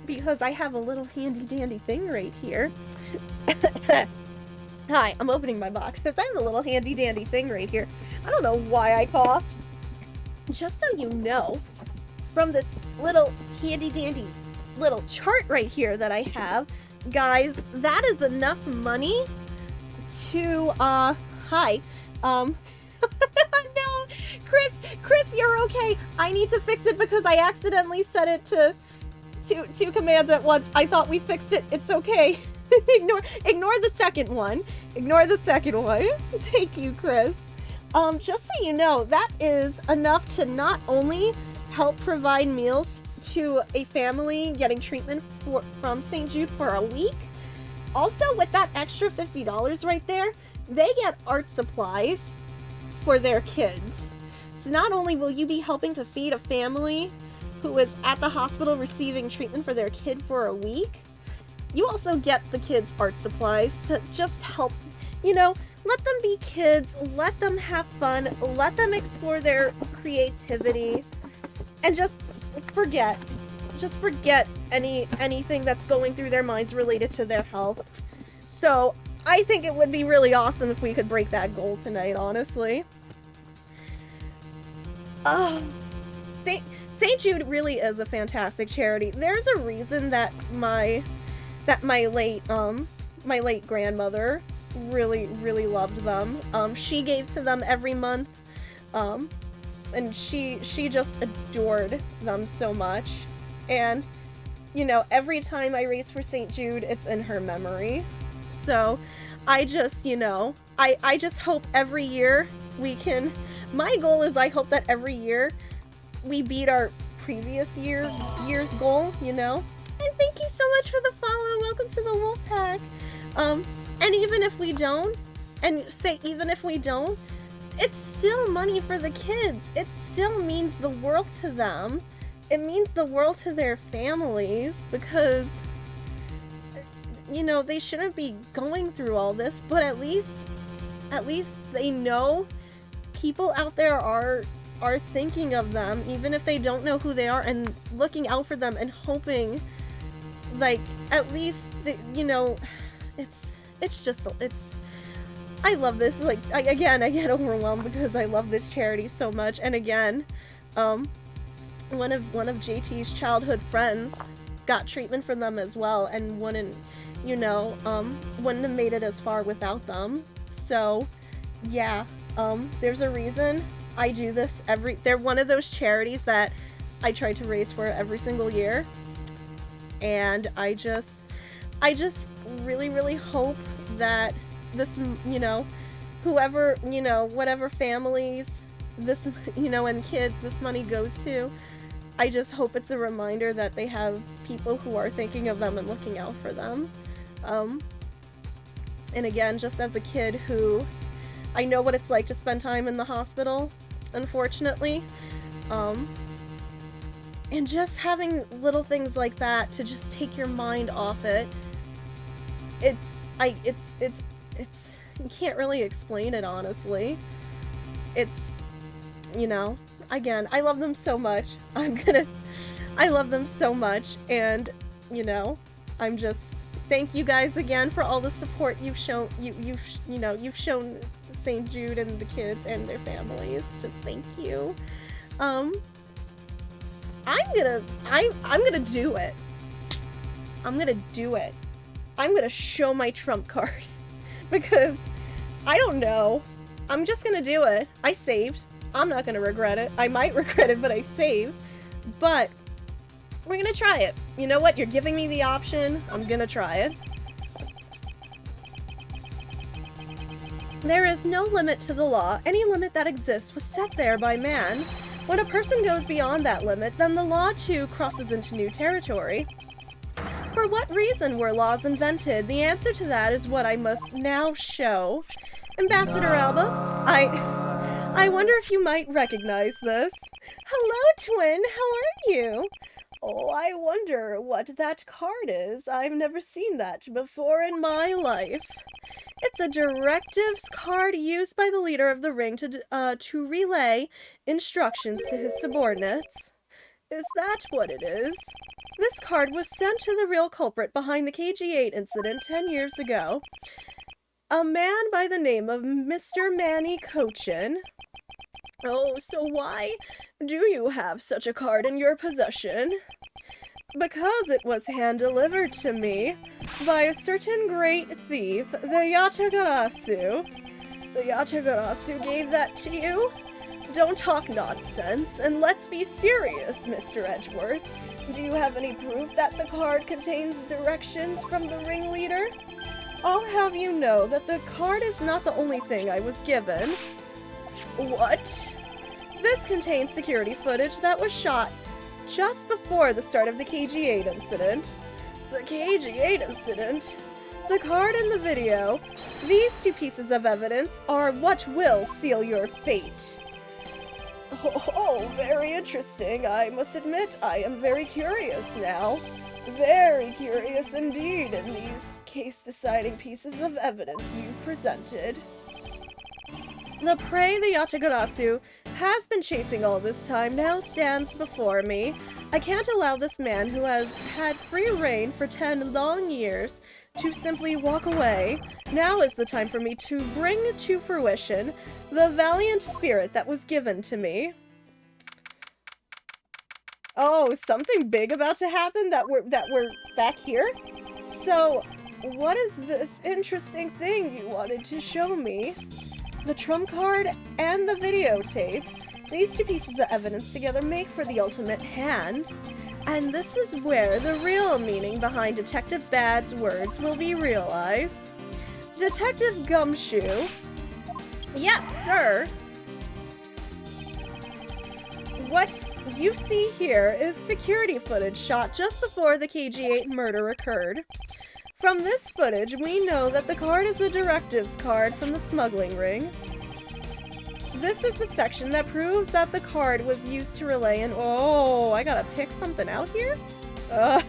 because I have a little handy dandy thing right here. Hi, I'm opening my box because I have a little handy dandy thing right here. I don't know why I coughed. Just so you know, from this little handy dandy little chart right here that I have, guys, that is enough money to, hi, no, Chris, you're okay. I need to fix it because I accidentally set it to two commands at once. I thought we fixed it. It's okay. Ignore the second one. Ignore the second one. Thank you, Chris. Just so you know, that is enough to not only help provide meals to a family getting treatment from St. Jude for a week. Also, with that extra $50 right there, they get art supplies for their kids. So not only will you be helping to feed a family who is at the hospital receiving treatment for their kid for a week, you also get the kids art supplies to just help, let them be kids, let them have fun, let them explore their creativity, and just forget just forget anything that's going through their minds related to their health. So I think it would be really awesome if we could break that goal tonight, honestly. St. Jude really is a fantastic charity. There's a reason that my late grandmother really loved them. She gave to them every month. And she just adored them so much. And, you know, every time I race for St. Jude, it's in her memory. So I just, you know, I just hope every year we can, my goal is I hope that every year we beat our previous year's goal, you know? And thank you so much for the follow. Welcome to the Wolf Pack. And even if we don't, it's still money for the kids. It still means the world to them. It means the world to their families because, you know, they shouldn't be going through all this, but at least they know people out there are thinking of them, even if they don't know who they are, and looking out for them and hoping, like, at least, you know, it's I love this. Like, I get overwhelmed because I love this charity so much. And again, one of JT's childhood friends got treatment for them as well, and wouldn't have made it as far without them. So, yeah, there's a reason I do this they're one of those charities that I try to raise for every single year. And I just really hope that this, you know, whoever, you know, whatever families this, you know, and kids this money goes to, I just hope it's a reminder that they have people who are thinking of them and looking out for them. And again, just as a kid who, I know what it's like to spend time in the hospital, unfortunately. And just having little things like that to just take your mind off it, you can't really explain it, honestly. It's, you know, again, I love them so much. I love them so much, and, you know, I'm just, thank you guys again for all the support you've shown, you've shown St. Jude and the kids and their families. Just thank you. I'm gonna do it. I'm gonna do it. I'm gonna show my trump card. Because, I don't know. I'm just gonna do it. I saved. I'm not gonna regret it. I might regret it, but I saved. But, we're gonna try it. You know what? You're giving me the option. I'm gonna try it. There is no limit to the law. Any limit that exists was set there by man. When a person goes beyond that limit, then the law too crosses into new territory. For what reason were laws invented? The answer to that is what I must now show. Ambassador Alba, I wonder if you might recognize this. Hello, twin, how are you? Oh, I wonder what that card is. I've never seen that before in my life. It's a directives card used by the leader of the ring to relay instructions to his subordinates. Is that what it is? This card was sent to the real culprit behind the KG-8 incident 10 years ago. A man by the name of Mr. Manny Cochin. Oh, so why do you have such a card in your possession? Because it was hand-delivered to me by a certain great thief, the Yatagarasu. The Yatagarasu gave that to you? Don't talk nonsense, and let's be serious, Mr. Edgeworth. Do you have any proof that the card contains directions from the ringleader? I'll have you know that the card is not the only thing I was given. What? This contains security footage that was shot just before the start of the KG-8 incident. The KG-8 incident? The card and the video. These two pieces of evidence are what will seal your fate. Oh, very interesting. I must admit, I am very curious now. Very curious indeed in these case-deciding pieces of evidence you've presented. The prey, the Yatagarasu, has been chasing all this time now stands before me. I can't allow this man who has had free reign for 10 long years to simply walk away. Now is the time for me to bring to fruition the valiant spirit that was given to me. Oh, something big about to happen that we're back here? So, what is this interesting thing you wanted to show me? The trump card and the videotape. These two pieces of evidence together make for the ultimate hand. And this is where the real meaning behind Detective Bad's words will be realized. Detective Gumshoe. Yes, sir. What you see here is security footage shot just before the KG-8 murder occurred. From this footage, we know that the card is a directives card from the smuggling ring. This is the section that proves that the card was used to relay an— oh, I gotta pick something out here? Oh,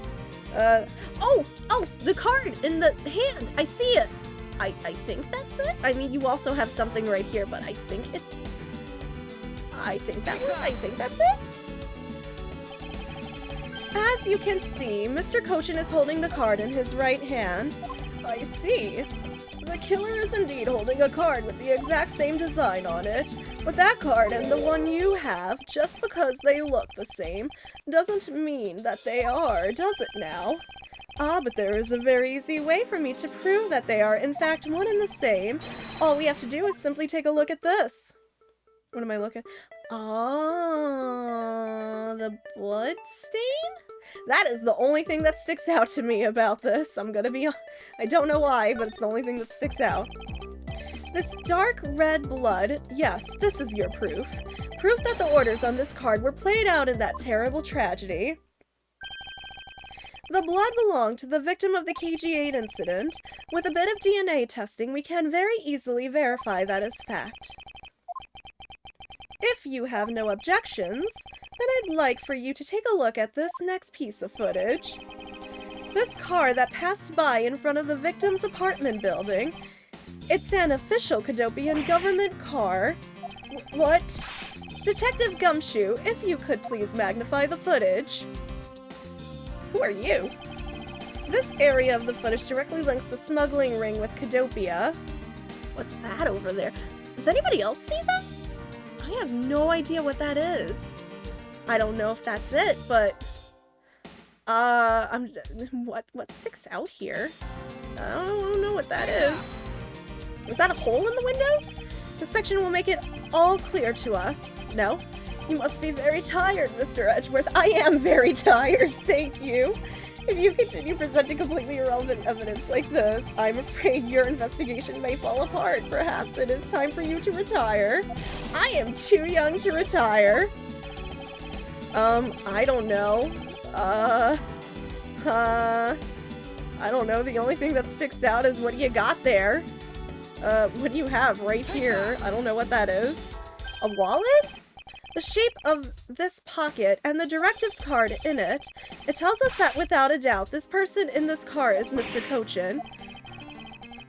the card in the hand, I see it. I think that's it. I mean, you also have something right here, but I think that's it. As you can see, Mr. Cochin is holding the card in his right hand. I see. The killer is indeed holding a card with the exact same design on it. But that card and the one you have, just because they look the same, doesn't mean that they are, does it now? Ah, but there is a very easy way for me to prove that they are in fact one and the same. All we have to do is simply take a look at this. What am I looking? Oh, the blood stain? That is the only thing that sticks out to me about this. I don't know why, but it's the only thing that sticks out. This dark red blood, yes, this is your proof. Proof that the orders on this card were played out in that terrible tragedy. The blood belonged to the victim of the KG-8 incident. With a bit of DNA testing, we can very easily verify that as fact. If you have no objections, then I'd like for you to take a look at this next piece of footage. This car that passed by in front of the victim's apartment building. It's an official Cadopian government car. What? Detective Gumshoe, if you could please magnify the footage. Who are you? This area of the footage directly links the smuggling ring with Cadopia. What's that over there? Does anybody else see that? I have no idea what that is. I don't know if that's it, but what sticks out here? I don't know what that is. Is that a hole in the window? This section will make it all clear to us. No? You must be very tired, Mr. Edgeworth. I am very tired, thank you. If you continue presenting completely irrelevant evidence like this, I'm afraid your investigation may fall apart. Perhaps it is time for you to retire. I am too young to retire. I don't know. I don't know. The only thing that sticks out is what you got there. What do you have right here? I don't know what that is. A wallet? The shape of this pocket and the directives card in it, it tells us that without a doubt, this person in this car is Mr. Cochin.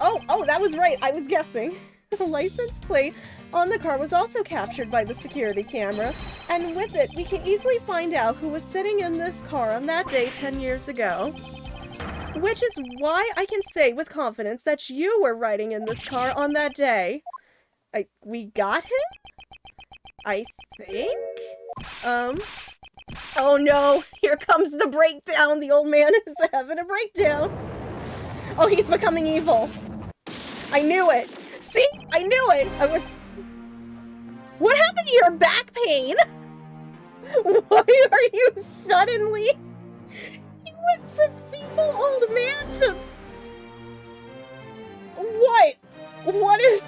Oh, that was right. I was guessing. The license plate on the car was also captured by the security camera, and with it, we can easily find out who was sitting in this car on that day 10 years ago. Which is why I can say with confidence that you were riding in this car on that day. We got him? I think? Oh no, here comes the breakdown. The old man is having a breakdown. Oh, he's becoming evil. I knew it. See? I knew it. What happened to your back pain? Why are you suddenly... You went from feeble old man to... What? What is...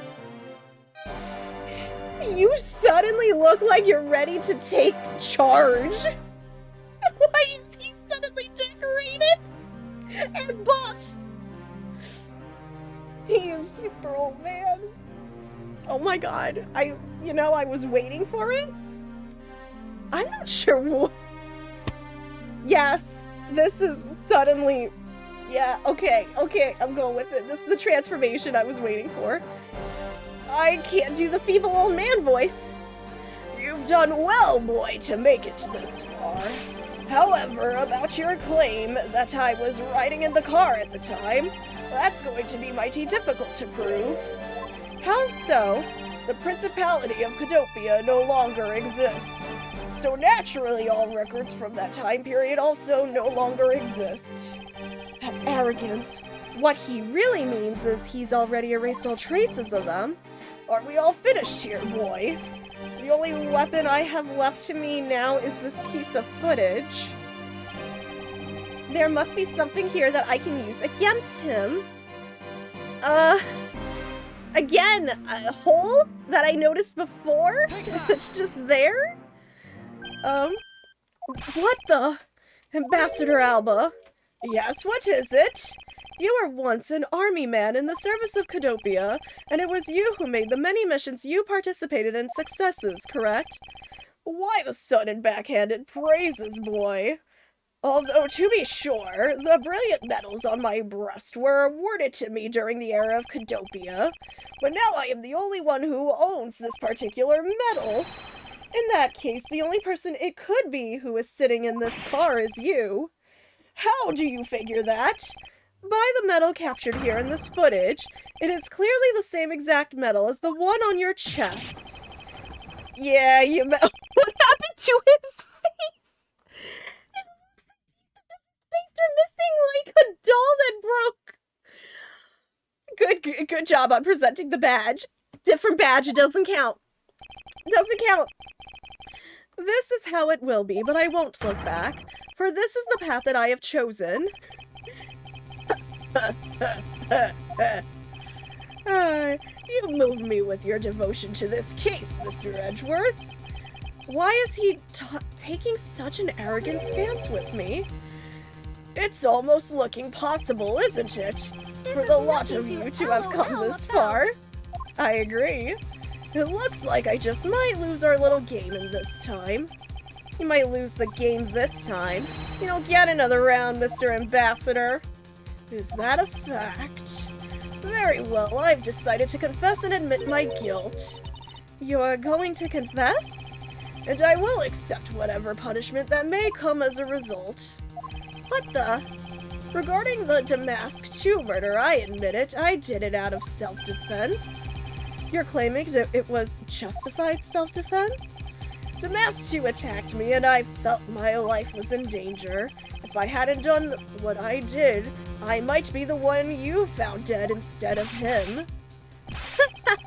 You suddenly look like you're ready to take charge. Why is he suddenly decorated and buff? He is super old man. Oh my god. I was waiting for it. I'm not sure what... Yes, this is suddenly... Yeah, okay, I'm going with it. This is the transformation I was waiting for. I can't do the feeble old man voice. done well, boy, to make it this far. However, about your claim that I was riding in the car at the time, that's going to be mighty difficult to prove. How so? The Principality of Cadopia no longer exists. So naturally, all records from that time period also no longer exist. That arrogance. What he really means is he's already erased all traces of them. Are we all finished here, boy? The only weapon I have left to me now is this piece of footage. There must be something here that I can use against him. Again, a hole that I noticed before? It's just there? What the? Ambassador Alba? Yes, what is it? You were once an army man in the service of Cadopia, and it was you who made the many missions you participated in successes, correct? Why the sudden backhanded praises, boy? Although, to be sure, the brilliant medals on my breast were awarded to me during the era of Cadopia, but now I am the only one who owns this particular medal. In that case, the only person it could be who is sitting in this car is you. How do you figure that? By the medal captured here in this footage, it is clearly the same exact medal as the one on your chest. Yeah, you bet. What happened to his face? His face are missing like a doll that broke. Good job on presenting the badge. Different badge, it doesn't count. Doesn't count. This is how it will be, but I won't look back, for this is the path that I have chosen. You moved me with your devotion to this case, Mr. Edgeworth. Why is he taking such an arrogant stance with me? It's almost looking possible, isn't it? For the lot of you to have come this far. I agree. It looks like I just might lose our little game in this time. You might lose the game this time. You don't get another round, Mr. Ambassador. Is that a fact? Very well, I've decided to confess and admit my guilt. You are going to confess? And I will accept whatever punishment that may come as a result. What the? Regarding the Damask 2 murder, I admit it. I did it out of self-defense. You're claiming it was justified self-defense? Damask 2 attacked me and I felt my life was in danger. If I hadn't done what I did, I might be the one you found dead instead of him.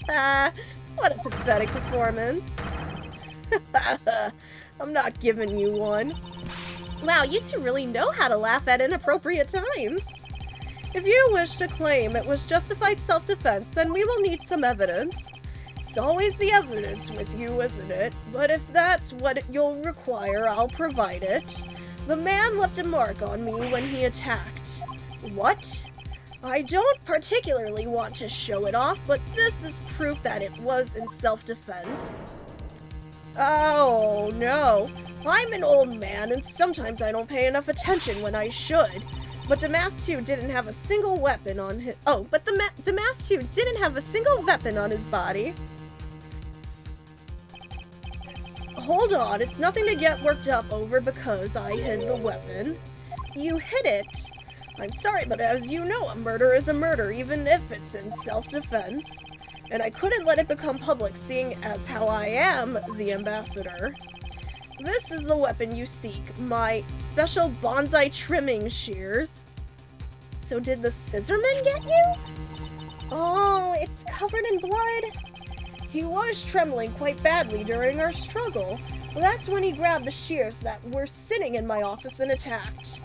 What a pathetic performance. I'm not giving you one. Wow, you two really know how to laugh at inappropriate times. If you wish to claim it was justified self-defense, then we will need some evidence. It's always the evidence with you, isn't it? But if that's what you'll require, I'll provide it. The man left a mark on me when he attacked. What? I don't particularly want to show it off, but this is proof that it was in self-defense. Oh, no. I'm an old man, and sometimes I don't pay enough attention when I should. But Damask 2 didn't have a single weapon on his... Oh, but Damask 2 didn't have a single weapon on his body. Hold on, it's nothing to get worked up over because I hid the weapon. You hid it? I'm sorry, but as you know, a murder is a murder, even if it's in self-defense. And I couldn't let it become public, seeing as how I am the ambassador. This is the weapon you seek, my special bonsai trimming shears. So did the scissorman get you? Oh, it's covered in blood. He was trembling quite badly during our struggle. That's when he grabbed the shears that were sitting in my office and attacked.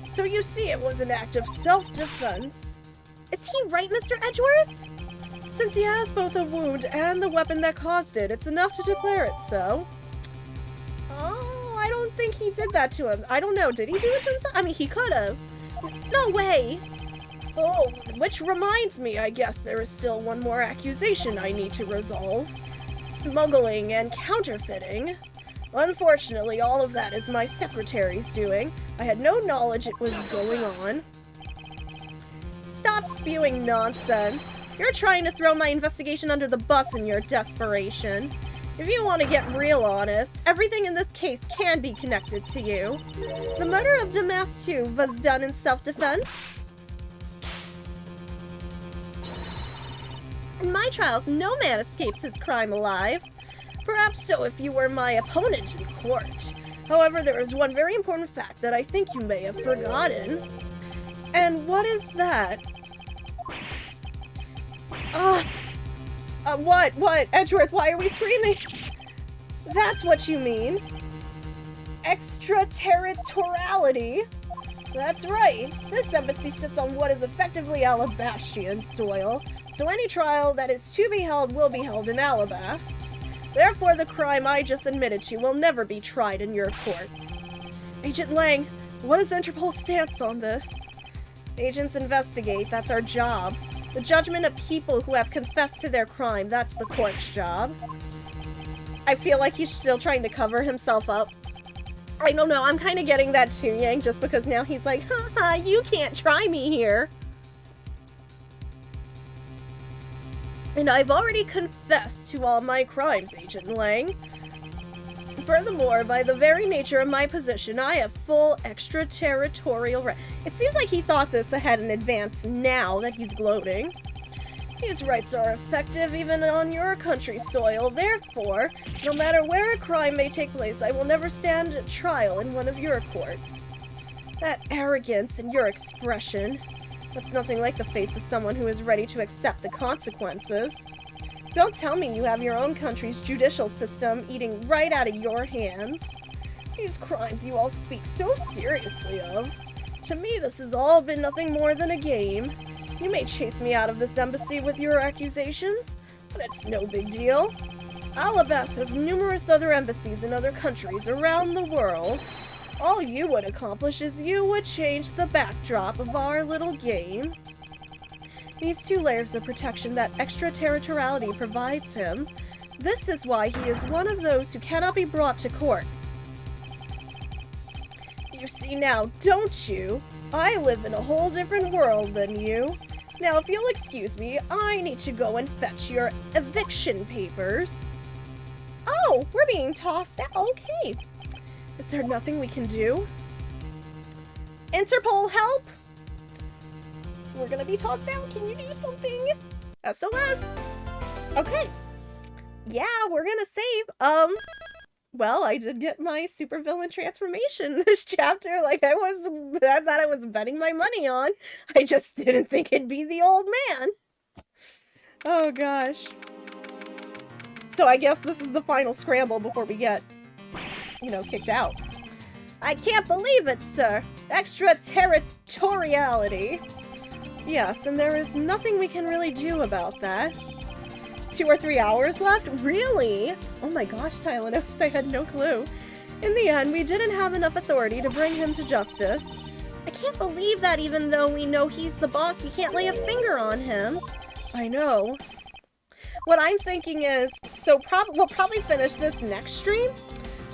So you see, it was an act of self-defense. Is he right, Mr. Edgeworth? Since he has both a wound and the weapon that caused it, it's enough to declare it so. Oh, I don't think he did that to him. I don't know, did he do it to himself? I mean, he could have. No way. Oh, which reminds me, I guess there is still one more accusation I need to resolve. Smuggling and counterfeiting. Unfortunately, all of that is my secretary's doing. I had no knowledge it was going on. Stop spewing nonsense. You're trying to throw my investigation under the bus in your desperation. If you want to get real honest, everything in this case can be connected to you. The murder of Damas too was done in self-defense. In my trials, no man escapes his crime alive. Perhaps so if you were my opponent in court. However, there is one very important fact that I think you may have forgotten. And what is that? What? Edgeworth, why are we screaming? That's what you mean. Extraterritoriality. That's right. This embassy sits on what is effectively Alabastian soil, so any trial that is to be held will be held in Alabast. Therefore, the crime I just admitted to will never be tried in your courts. Agent Lang, what is Interpol's stance on this? Agents investigate, that's our job. The judgment of people who have confessed to their crime, that's the court's job. I feel like he's still trying to cover himself up. I don't know, I'm kind of getting that too, Yang, just because now he's like, haha, you can't try me here. And I've already confessed to all my crimes, Agent Lang. Furthermore, by the very nature of my position, I have full extraterritorial right. It seems like he thought this ahead in advance now that he's gloating. These rights are effective even on your country's soil. Therefore, no matter where a crime may take place, I will never stand trial in one of your courts. That arrogance in your expression, that's nothing like the face of someone who is ready to accept the consequences. Don't tell me you have your own country's judicial system eating right out of your hands. These crimes you all speak so seriously of. To me, this has all been nothing more than a game. You may chase me out of this embassy with your accusations, but it's no big deal. Alabast has numerous other embassies in other countries around the world. All you would accomplish is you would change the backdrop of our little game. These two layers of protection that extraterritoriality provides him, this is why he is one of those who cannot be brought to court. You see now, don't you? I live in a whole different world than you. Now, if you'll excuse me, I need to go and fetch your eviction papers. Oh, we're being tossed out. Okay. Is there nothing we can do? Interpol, help! We're gonna be tossed out. Can you do something? SOS! Okay. Yeah, we're gonna save. Well, I did get my supervillain transformation this chapter. Like, I thought I was betting my money on. I just didn't think it'd be the old man. Oh, gosh. So I guess this is the final scramble before we get, you know, kicked out. I can't believe it, sir. Extraterritoriality. Yes, and there is nothing we can really do about that. 2 or 3 hours left? Really? Oh my gosh, Tylenos, I had no clue. In the end, we didn't have enough authority to bring him to justice. I can't believe that even though we know he's the boss, we can't lay a finger on him. I know. What I'm thinking is, so we'll probably finish this next stream,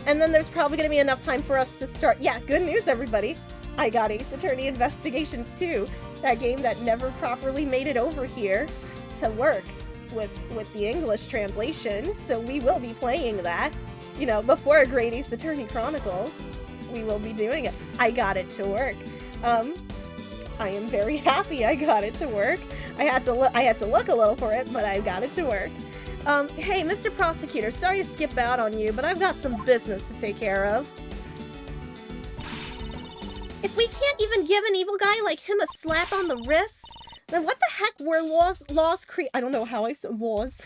and then there's probably going to be enough time for us to start. Yeah, good news, everybody. I got Ace Attorney Investigations 2, that game that never properly made it over here to work with the English translation, so we will be playing that. You know, before Great Ace Attorney Chronicles, we will be doing it. I got it to work. I am very happy I got it to work. I had to look a little for it, but I got it to work. Hey, Mr. Prosecutor, sorry to skip out on you, but I've got some business to take care of. If we can't even give an evil guy like him a slap on the wrist, then what the heck were laws I don't know how I said laws.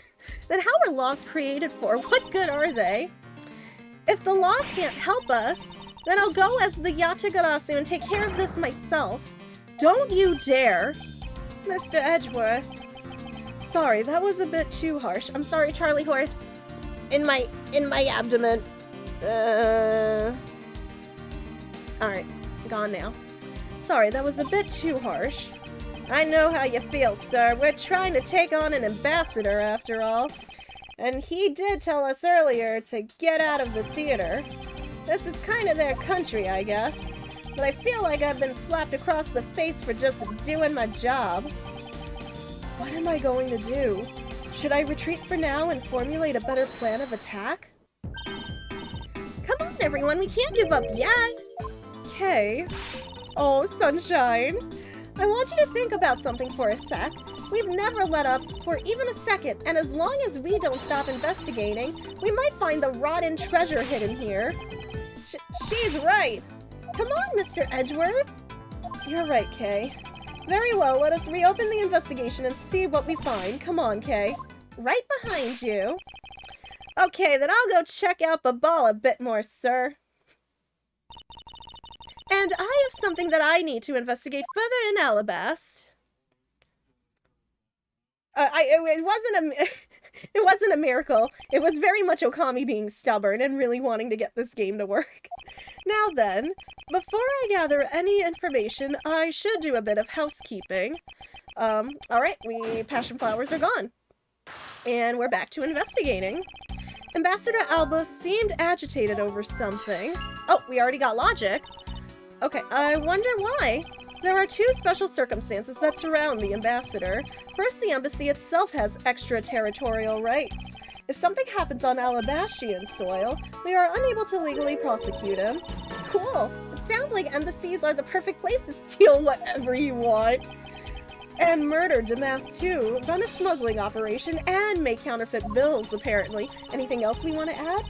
Then how are laws created for? What good are they? If the law can't help us, then I'll go as the Yatagarasu and take care of this myself. Don't you dare! Mr. Edgeworth. Sorry, that was a bit too harsh. I'm sorry, Charlie Horse. In my abdomen. Alright, gone now. Sorry, that was a bit too harsh. I know how you feel, sir. We're trying to take on an ambassador, after all. And he did tell us earlier to get out of the theater. This is kind of their country, I guess. But I feel like I've been slapped across the face for just doing my job. What am I going to do? Should I retreat for now and formulate a better plan of attack? Come on, everyone, we can't give up yet! Okay. Oh, Sunshine. I want you to think about something for a sec. We've never let up for even a second, and as long as we don't stop investigating, we might find the rotten treasure hidden here. She's right! Come on, Mr. Edgeworth! You're right, Kay. Very well, let us reopen the investigation and see what we find. Come on, Kay. Right behind you. Okay, then I'll go check out Babal a bit more, sir. And I have something that I need to investigate further in Alabast. It wasn't a miracle. It was very much Okami being stubborn and really wanting to get this game to work. Now then, before I gather any information, I should do a bit of housekeeping. Alright, passion flowers are gone. And we're back to investigating. Ambassador Alba seemed agitated over something. Oh, we already got logic. Okay, I wonder why. There are two special circumstances that surround the ambassador. First, the embassy itself has extraterritorial rights. If something happens on Alabastian soil, we are unable to legally prosecute him. Cool. It sounds like embassies are the perfect place to steal whatever you want. And murder Damas too, run a smuggling operation, and make counterfeit bills, apparently. Anything else we want to add?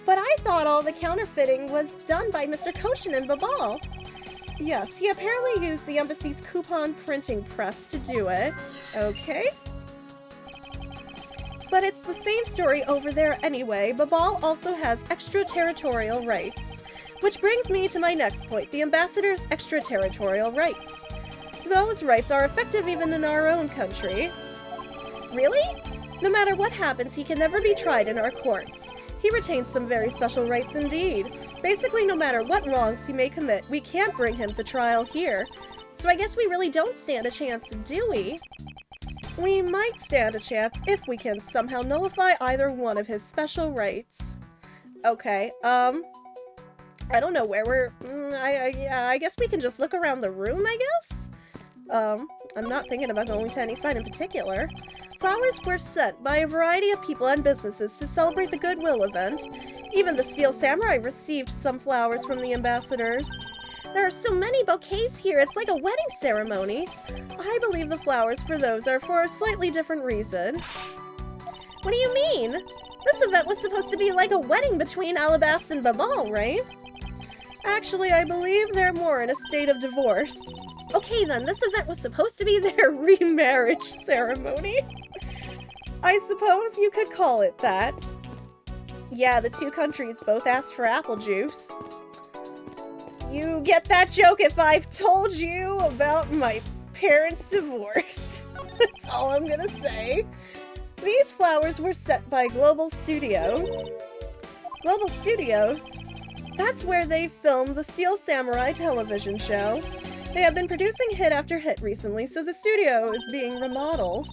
But I thought all the counterfeiting was done by Mr. Koshin and Babal. Yes, he apparently used the embassy's coupon printing press to do it. Okay. But it's the same story over there anyway. Babal also has extraterritorial rights. Which brings me to my next point, the ambassador's extraterritorial rights. Those rights are effective even in our own country. Really? No matter what happens, he can never be tried in our courts. He retains some very special rights indeed. Basically, no matter what wrongs he may commit, we can't bring him to trial here. So I guess we really don't stand a chance, do we? We might stand a chance if we can somehow nullify either one of his special rights. Okay, I don't know where we're... I guess we can just look around the room, I guess? I'm not thinking about going to any side in particular. Flowers were sent by a variety of people and businesses to celebrate the Goodwill event. Even the Steel Samurai received some flowers from the ambassadors. There are so many bouquets here, it's like a wedding ceremony. I believe the flowers for those are for a slightly different reason. What do you mean? This event was supposed to be like a wedding between Alabast and Babal, right? Actually, I believe they're more in a state of divorce. Okay then, this event was supposed to be their remarriage ceremony. I suppose you could call it that. Yeah, the two countries both asked for apple juice. You get that joke if I've told you about my parents' divorce. That's all I'm gonna say. These flowers were sent by Global Studios. Global Studios? That's where they filmed the Steel Samurai television show. They have been producing hit after hit recently, so the studio is being remodeled.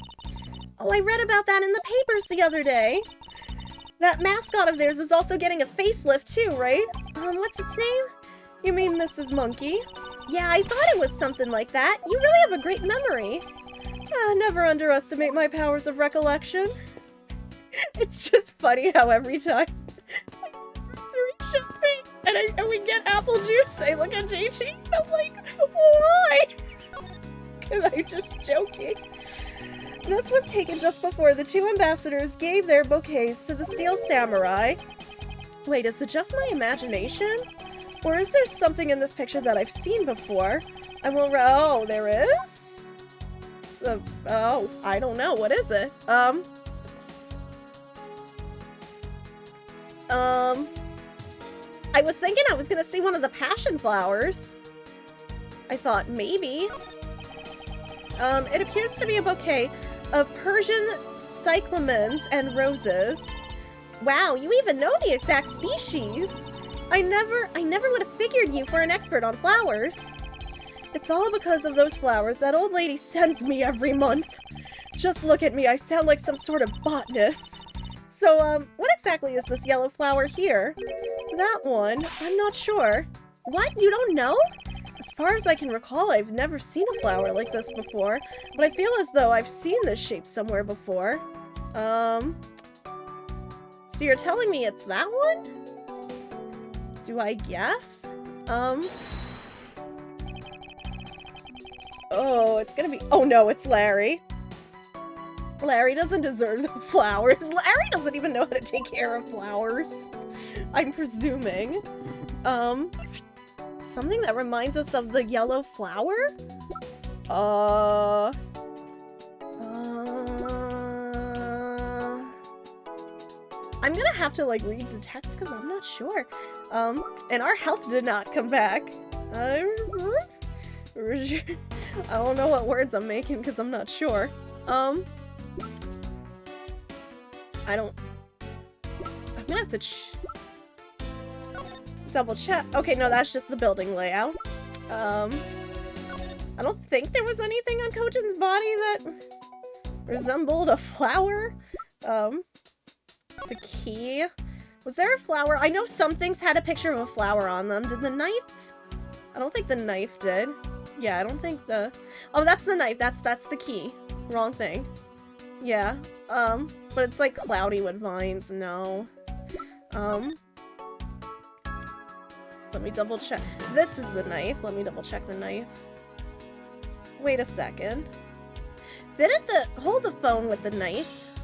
Oh, I read about that in the papers the other day. That mascot of theirs is also getting a facelift too, right? What's its name? You mean Mrs. Monkey? Yeah, I thought it was something like that. You really have a great memory. Never underestimate my powers of recollection. It's just funny how every time I go grocery shopping and we get apple juice, I look at JT and I'm like, why? Because I'm just joking. This was taken just before the two ambassadors gave their bouquets to the Steel Samurai. Wait, is it just my imagination? Or is there something in this picture that I've seen before? Oh, there is? Oh, I don't know. What is it? I was thinking I was gonna see one of the passion flowers. I thought maybe. It appears to be a bouquet of Persian cyclamens and roses. Wow, you even know the exact species. I never would have figured you for an expert on flowers. It's all because of those flowers that old lady sends me every month. Just look at me, I sound like some sort of botanist. So, what exactly is this yellow flower here? That one, I'm not sure. What? You don't know? As far as I can recall, I've never seen a flower like this before, but I feel as though I've seen this shape somewhere before. So you're telling me it's that one? Do I guess? Oh, it's gonna be- oh no, it's Larry. Larry doesn't deserve the flowers. Larry doesn't even know how to take care of flowers. I'm presuming. Something that reminds us of the yellow flower? I'm gonna have to, like, read the text because I'm not sure. And our health did not come back. I don't know what words I'm making because I'm not sure. I'm gonna have to double check. Okay, no, that's just the building layout. I don't think there was anything on Kojin's body that resembled a flower. The key. Was there a flower? I know some things had a picture of a flower on them. Did the knife? I don't think the knife did. Yeah, I don't think the... Oh, that's the knife. That's the key. Wrong thing. Yeah. But it's like cloudy with vines. No. Let me double check. This is the knife. Let me double check the knife. Wait a second. Didn't hold the phone with the knife.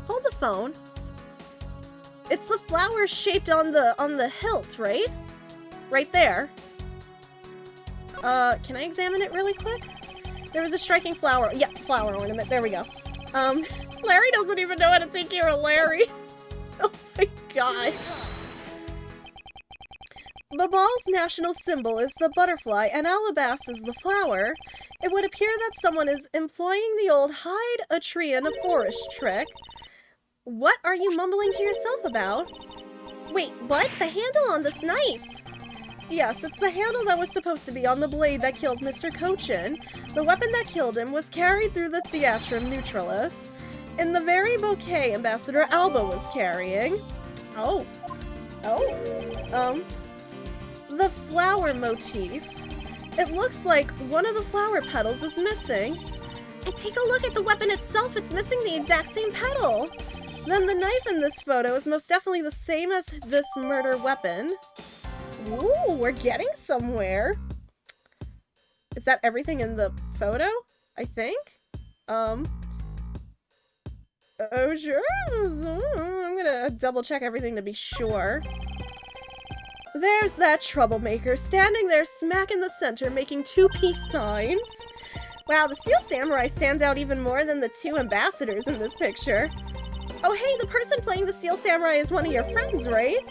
Hold the phone. It's the flower shaped on the hilt, right? Right there. Can I examine it really quick? There was a striking flower. Yeah, flower ornament. There we go. Larry doesn't even know how to take care of Larry. Oh my god. Babal's national symbol is the butterfly, and Alabas is the flower. It would appear that someone is employing the old hide a tree in a forest trick. What are you mumbling to yourself about? Wait, what? The handle on this knife! Yes, it's the handle that was supposed to be on the blade that killed Mr. Kojin. The weapon that killed him was carried through the Theatrum Neutralis in the very bouquet Ambassador Alba was carrying. The flower motif. It looks like one of the flower petals is missing. And take a look at the weapon itself, it's missing the exact same petal. Then the knife in this photo is most definitely the same as this murder weapon. Ooh, we're getting somewhere. Is that everything in the photo? I think? Oh, sure. I'm gonna double check everything to be sure. There's that troublemaker standing there smack in the center making two peace signs. Wow, the Steel Samurai stands out even more than the two ambassadors in this picture. Oh hey, the person playing the Steel Samurai is one of your friends, right?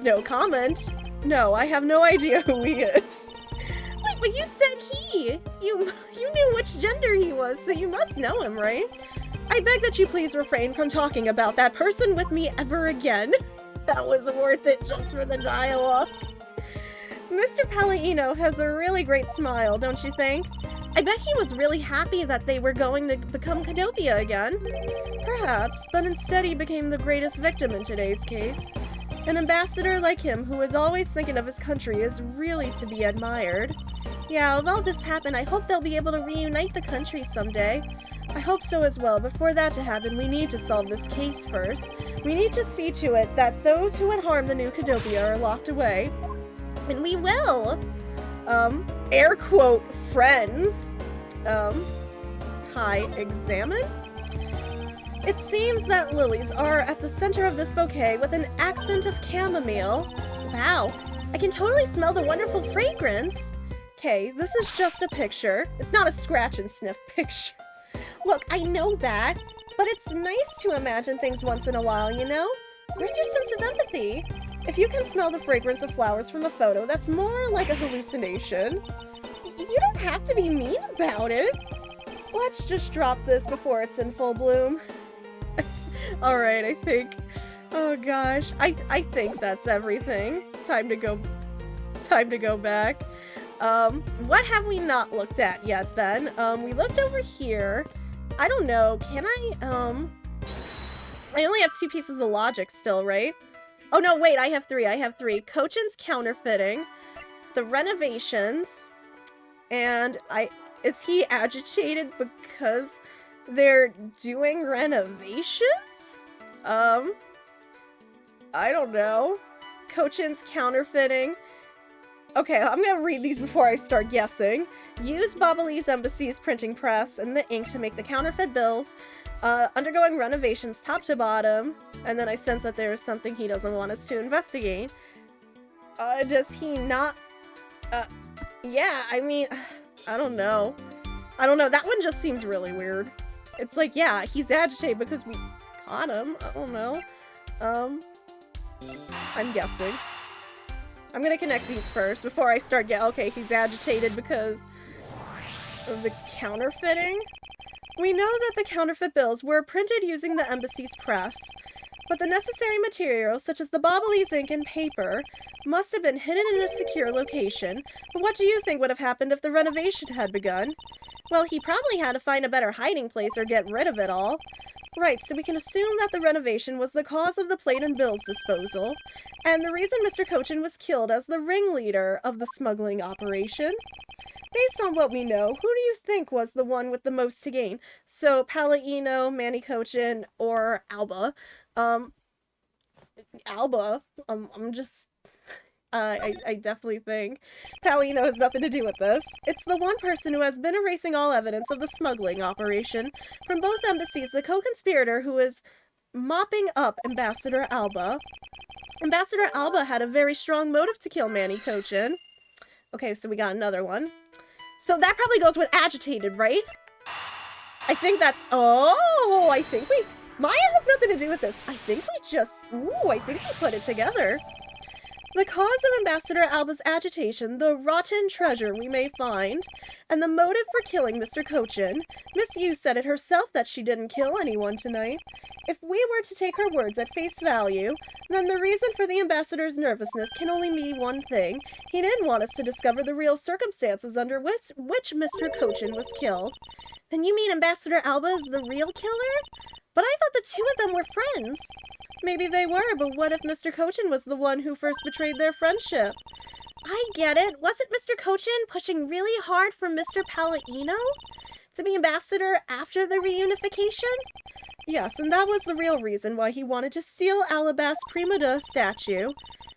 No comment. No, I have no idea who he is. Wait, but you said he! You knew which gender he was, so you must know him, right? I beg that you please refrain from talking about that person with me ever again. That was worth it just for the dialogue. Mr. Palladino has a really great smile, don't you think? I bet he was really happy that they were going to become Cadopia again. Perhaps, but instead he became the greatest victim in today's case. An ambassador like him who is always thinking of his country is really to be admired. Yeah, with all this happened, I hope they'll be able to reunite the country someday. I hope so as well. Before that to happen, we need to solve this case first. We need to see to it that those who had harmed the new Cadopia are locked away. And we will! Air quote, friends. Hi, examine? It seems that lilies are at the center of this bouquet with an accent of chamomile. Wow, I can totally smell the wonderful fragrance. Okay, this is just a picture. It's not a scratch and sniff picture. Look, I know that, but it's nice to imagine things once in a while, you know? Where's your sense of empathy? If you can smell the fragrance of flowers from a photo, that's more like a hallucination. You don't have to be mean about it. Let's just drop this before it's in full bloom. Alright, I think... Oh gosh, I think that's everything. Time to go back. What have we not looked at yet then? We looked over here. I don't know, can I only have 2 pieces of logic still, right? Oh no, wait, I have 3. Kochin's counterfeiting, the renovations, and is he agitated because They're doing renovations? I don't know. Cochin's counterfeiting. Okay, I'm gonna read these before I start guessing. Use Bobbly's Embassy's printing press and the ink to make the counterfeit bills. Undergoing renovations top to bottom. And then I sense that there is something he doesn't want us to investigate. Does he not... yeah, I mean, I don't know. I don't know, that one just seems really weird. It's like, yeah, he's agitated because we caught him. I don't know. I'm guessing. I'm gonna connect these first before I start okay, he's agitated because of the counterfeiting. We know that the counterfeit bills were printed using the embassy's press, but the necessary materials, such as the Bobbly's ink and paper, must have been hidden in a secure location. But what do you think would have happened if the renovation had begun? Well, he probably had to find a better hiding place or get rid of it all. Right, so we can assume that the renovation was the cause of the plate and bills disposal, and the reason Mr. Cochin was killed as the ringleader of the smuggling operation. Based on what we know, who do you think was the one with the most to gain? So, Palladino, Manny Cochin, or Alba? Alba. I'm just... I definitely think Palladino has nothing to do with this. It's the one person who has been erasing all evidence of the smuggling operation from both embassies, the co-conspirator who is mopping up Ambassador Alba. Ambassador Alba had a very strong motive to kill Manny Cochin. Okay, so we got another one. So that probably goes with agitated, right? I think that's... Oh, I think we... Maya has nothing to do with this. I think we just... Ooh, I think we put it together. The cause of Ambassador Alba's agitation, the rotten treasure we may find, and the motive for killing Mr. Cochin. Miss Yu said it herself that she didn't kill anyone tonight. If we were to take her words at face value, then the reason for the ambassador's nervousness can only be one thing. He didn't want us to discover the real circumstances under which Mr. Cochin was killed. Then you mean Ambassador Alba is the real killer? But I thought the two of them were friends. Maybe they were, but what if Mr. Cochin was the one who first betrayed their friendship? I get it. Wasn't Mr. Cochin pushing really hard for Mr. Palladino to be ambassador after the reunification? Yes, and that was the real reason why he wanted to steal Alabast's Primada statue.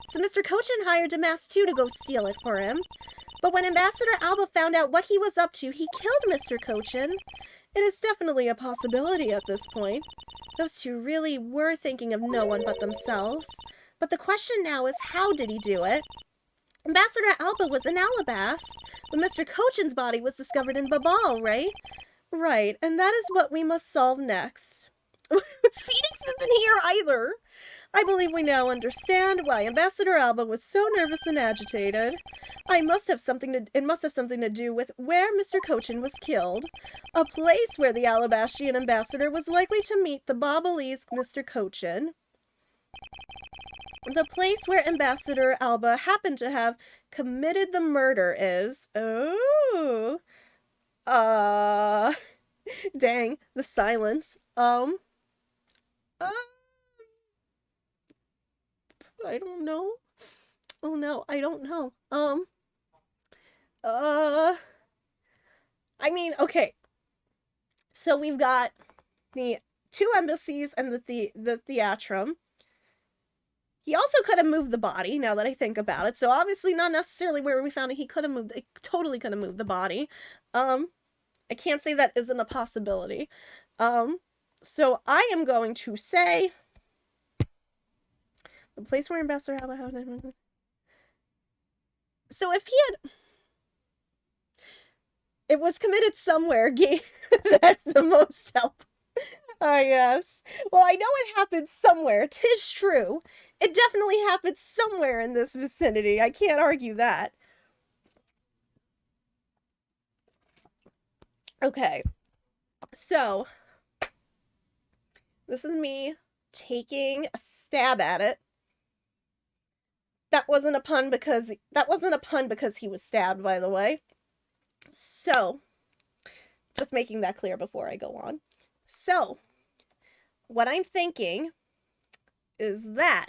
So Mr. Cochin hired Damas too to go steal it for him. But when Ambassador Alba found out what he was up to, he killed Mr. Cochin. It is definitely a possibility at this point. Those two really were thinking of no one but themselves. But the question now is, how did he do it? Ambassador Alba was in Alabast, but Mr. Cochin's body was discovered in Babal, right? Right, and that is what we must solve next. Phoenix isn't here either! I believe we now understand why Ambassador Alba was so nervous and agitated. It must have something to do with where Mr. Cochin was killed. A place where the Alabastian ambassador was likely to meet the Bobbly's Mr. Cochin. The place where Ambassador Alba happened to have committed the murder is... Oh... Dang, the silence. I don't know. Oh no, I don't know. I mean, okay. So we've got the two embassies and the theatrum. He also could have moved the body, now that I think about it. So obviously not necessarily where we found it. He could have moved, it totally could have moved the body. I can't say that isn't a possibility. So I am going to say the place where Ambassador Alba had... So if he had... It was committed somewhere. That's the most help. Yes. Well, I know it happened somewhere. 'Tis true. It definitely happened somewhere in this vicinity. I can't argue that. Okay. So, this is me taking a stab at it. That wasn't a pun because he was stabbed, by the way. So, just making that clear before I go on. So, what I'm thinking is that,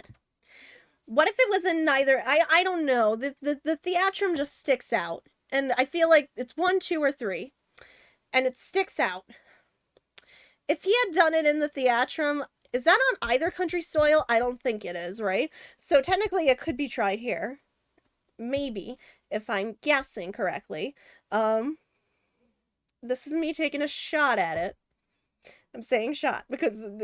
what if it was in neither, I don't know, the theatrum just sticks out, and I feel like it's 1, 2, or 3, and it sticks out. if he had done it in the Theatrum, is that on either country's soil? I don't think it is, right? So technically it could be tried here. Maybe, if I'm guessing correctly. This is me taking a shot at it. I'm saying shot because I'm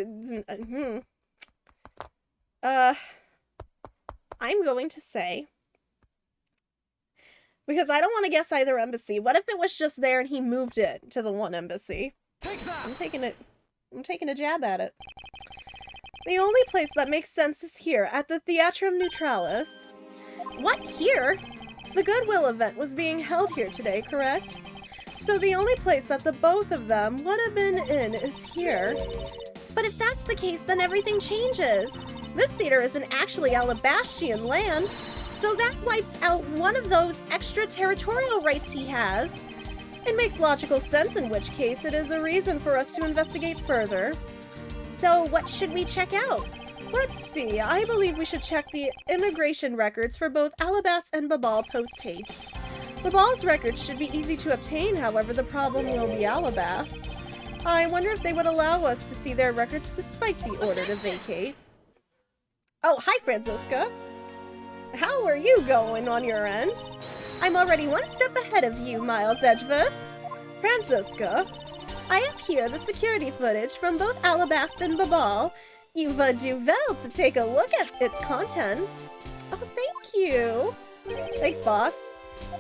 going to say, because I don't want to guess either embassy. What if it was just there and he moved it to the one embassy? Take that. I'm taking a jab at it. The only place that makes sense is here, at the Theatrum Neutralis. What, here? The Goodwill event was being held here today, correct? So the only place that the both of them would have been in is here. But if that's the case, then everything changes. This theater isn't actually Alabastian land, so that wipes out one of those extraterritorial rights he has. It makes logical sense, in which case it is a reason for us to investigate further. So what should we check out? Let's see, I believe we should check the immigration records for both Alabas and Babal post-haste. Babal's records should be easy to obtain, however the problem will be Alabas. I wonder if they would allow us to see their records despite the order to vacate. Oh, hi Franziska! How are you going on your end? I'm already one step ahead of you, Miles Edgeworth. Franziska, I have here the security footage from both Alabas and Babal. You would do well to take a look at its contents. Oh, thank you. Thanks, boss.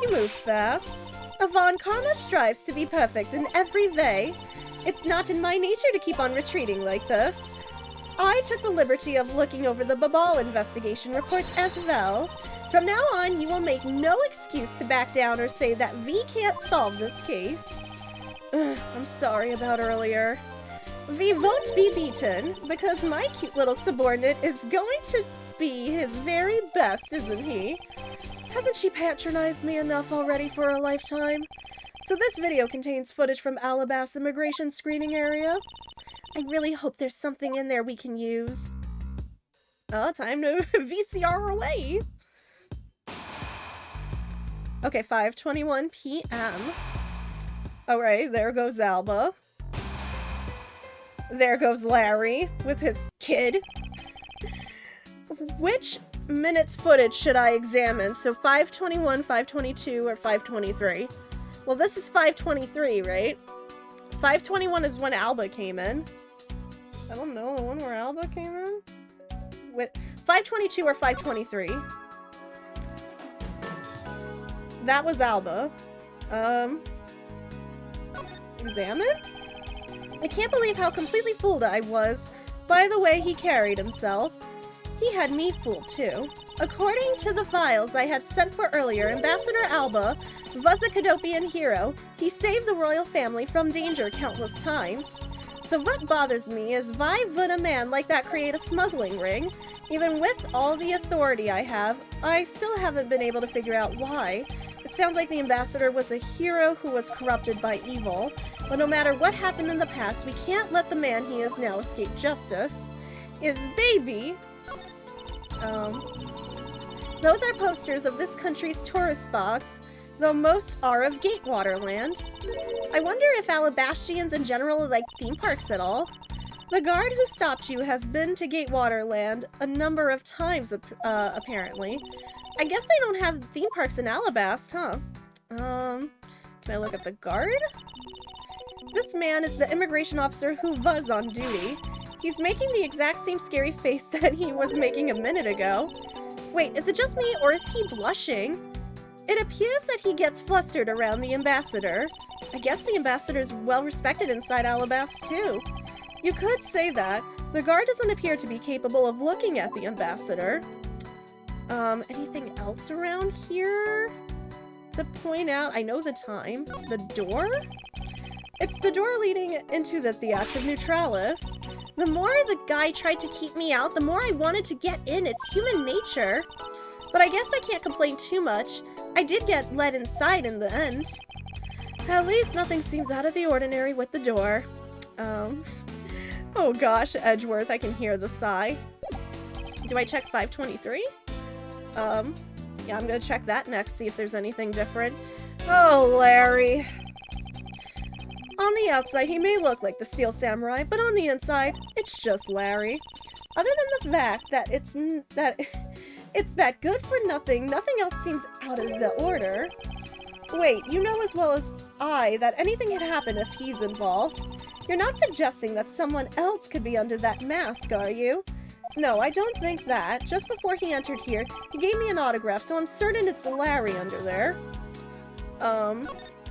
You move fast. Avon Karma strives to be perfect in every way. It's not in my nature to keep on retreating like this. I took the liberty of looking over the Babal investigation reports as well. From now on, you will make no excuse to back down or say that V can't solve this case. I'm sorry about earlier. V won't be beaten, because my cute little subordinate is going to be his very best, isn't he? Hasn't she patronized me enough already for a lifetime? So this video contains footage from Alabas immigration screening area. I really hope there's something in there we can use. Oh, time to VCR away! Okay, 5:21 p.m. Alright, there goes Alba. There goes Larry with his kid. Which minutes footage should I examine? So 5:21, 5:22, or 5:23? Well, this is 5:23, right? 5:21 is when Alba came in. I don't know, the one where Alba came in? Wait, 5:22 or 5:23? That was Alba. Examine? I can't believe how completely fooled I was by the way he carried himself. He had me fooled too. According to the files I had sent for earlier, Ambassador Alba was a Cadopian hero. He saved the royal family from danger countless times. So what bothers me is why would a man like that create a smuggling ring? Even with all the authority I have, I still haven't been able to figure out why. It sounds like the ambassador was a hero who was corrupted by evil, but no matter what happened in the past, we can't let the man he is now escape justice. His baby... Those are posters of this country's tourist spots, though most are of Gatewater land. I wonder if Alabastians in general like theme parks at all. The guard who stopped you has been to Gatewater land a number of times, apparently. I guess they don't have theme parks in Alabast, huh? Can I look at the guard? This man is the immigration officer who was on duty. He's making the exact same scary face that he was making a minute ago. Wait, is it just me, or is he blushing? It appears that he gets flustered around the ambassador. I guess the ambassador's well respected inside Alabast, too. You could say that. The guard doesn't appear to be capable of looking at the ambassador. Anything else around here to point out? I know the time. The door? It's the door leading into the Theatrum Neutralis. The more the guy tried to keep me out, the more I wanted to get in. It's human nature. But I guess I can't complain too much. I did get let inside in the end. At least nothing seems out of the ordinary with the door. Oh gosh, Edgeworth, I can hear the sigh. Do I check 523? Yeah, I'm gonna check that next, see if there's anything different. Oh, Larry. On the outside, he may look like the Steel Samurai, but on the inside, it's just Larry. Other than the fact that it's that good for nothing, nothing else seems out of the order. Wait, you know as well as I that anything could happen if he's involved. You're not suggesting that someone else could be under that mask, are you? No, I don't think that. Just before he entered here, he gave me an autograph, so I'm certain it's Larry under there.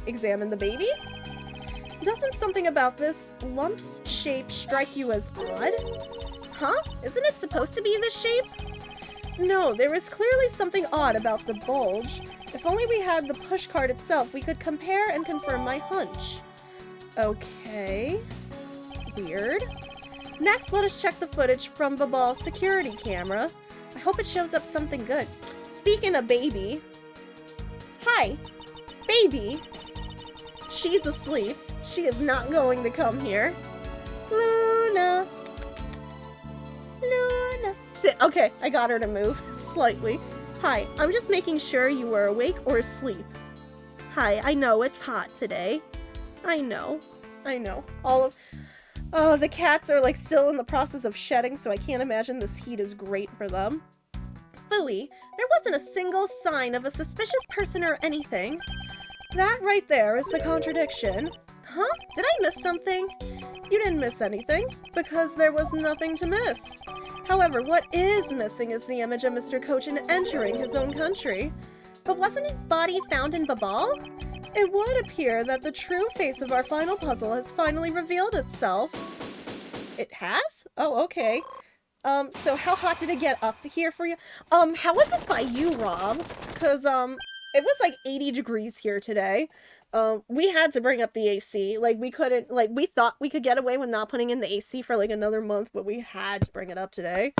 Examine the baby? Doesn't something about this lump's shape strike you as odd? Huh? Isn't it supposed to be this shape? No, there is clearly something odd about the bulge. If only we had the pushcart itself, we could compare and confirm my hunch. Okay. Weird. Next, let us check the footage from Babal's security camera. I hope it shows up something good. Speaking of baby. Hi. Baby. She's asleep. She is not going to come here. Luna. Luna. Okay, I got her to move slightly. Hi, I'm just making sure you were awake or asleep. Hi, I know it's hot today. I know. All of the cats are like still in the process of shedding, so I can't imagine this heat is great for them. Phooey, there wasn't a single sign of a suspicious person or anything. That right there is the contradiction. Huh? Did I miss something? You didn't miss anything, because there was nothing to miss. However, what is missing is the image of Mr. Cochin entering his own country. But wasn't his body found in Babal? It would appear that the true face of our final puzzle has finally revealed itself. It has? Oh, okay. So how hot did it get up to here for you? How was it by you, Rob? Because, it was like 80 degrees here today. We had to bring up the AC. Like, we couldn't, like, we thought we could get away with not putting in the AC for like another month, but we had to bring it up today.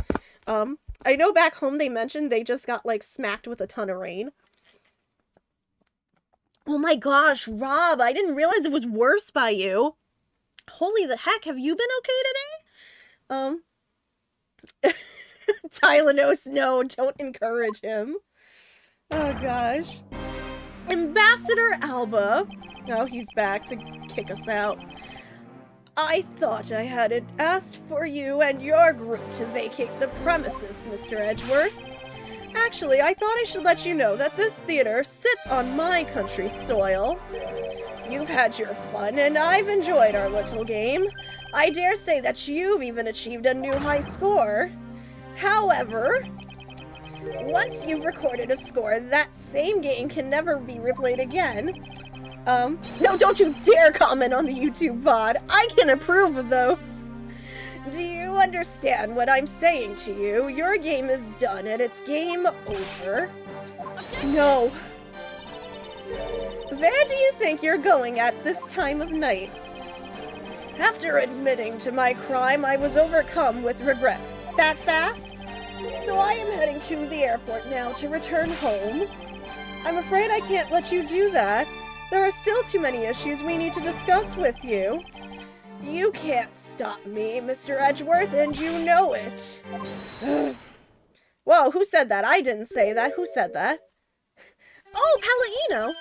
I know back home they mentioned they just got like smacked with a ton of rain. Oh my gosh, Rob, I didn't realize it was worse by you. Holy the heck, have you been okay today? Tylenos, no, don't encourage him. Oh gosh. Ambassador Alba. Oh, he's back to kick us out. I thought I had asked for you and your group to vacate the premises, Mr. Edgeworth. Actually, I thought I should let you know that this theater sits on my country's soil. You've had your fun, and I've enjoyed our little game. I dare say that you've even achieved a new high score. However, once you've recorded a score, that same game can never be replayed again. No, don't you dare comment on the YouTube VOD. I can approve of those. Do you understand what I'm saying to you? Your game is done and it's game over. No. Where do you think you're going at this time of night? After admitting to my crime, I was overcome with regret. That fast? So I am heading to the airport now to return home. I'm afraid I can't let you do that. There are still too many issues we need to discuss with you. You can't stop me, Mr. Edgeworth, and you know it. Whoa, who said that? I didn't say that. Who said that? Oh, Palladino.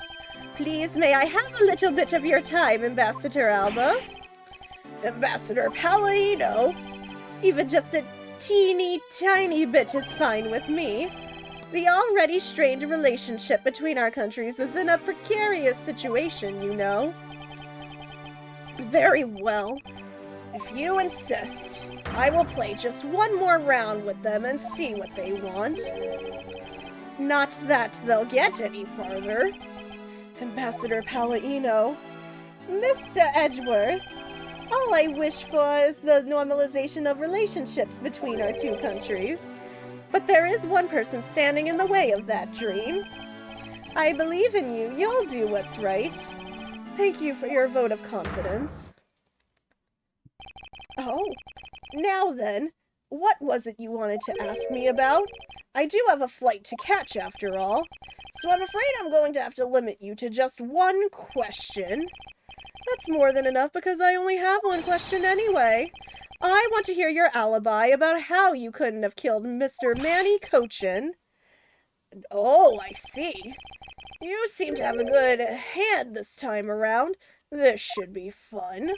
Please, may I have a little bit of your time, Ambassador Alba? Ambassador Palladino? Even just a teeny tiny bit is fine with me. The already strained relationship between our countries is in a precarious situation, you know. Very well. If you insist, I will play just one more round with them and see what they want. Not that they'll get any farther. Ambassador Palladino. Mr. Edgeworth, all I wish for is the normalization of relationships between our two countries. But there is one person standing in the way of that dream. I believe in you. You'll do what's right. Thank you for your vote of confidence. Oh, now then, what was it you wanted to ask me about? I do have a flight to catch after all, so I'm afraid I'm going to have to limit you to just one question. That's more than enough because I only have one question anyway. I want to hear your alibi about how you couldn't have killed Mr. Manny Cochin. Oh, I see. You seem to have a good hand this time around. This should be fun.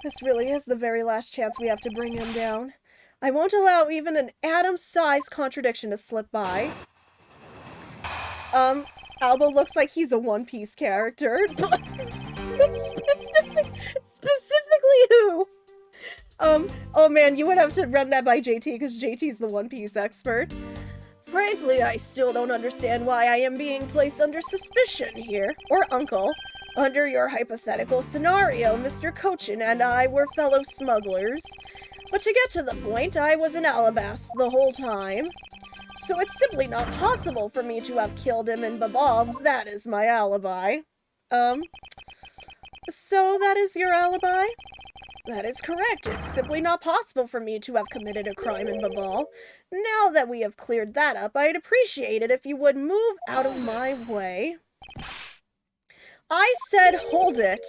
This really is the very last chance we have to bring him down. I won't allow even an atom-sized contradiction to slip by. Alba looks like he's a One Piece character, but specifically who? Oh man, you would have to run that by JT, because JT's the One Piece expert. Frankly, I still don't understand why I am being placed under suspicion here, or Uncle. Under your hypothetical scenario, Mr. Cochin and I were fellow smugglers. But to get to the point, I was in Alabasta the whole time. So it's simply not possible for me to have killed him in Babal. That is my alibi. So that is your alibi? That is correct. It's simply not possible for me to have committed a crime in Babal. Now that we have cleared that up, I'd appreciate it if you would move out of my way. I said hold it.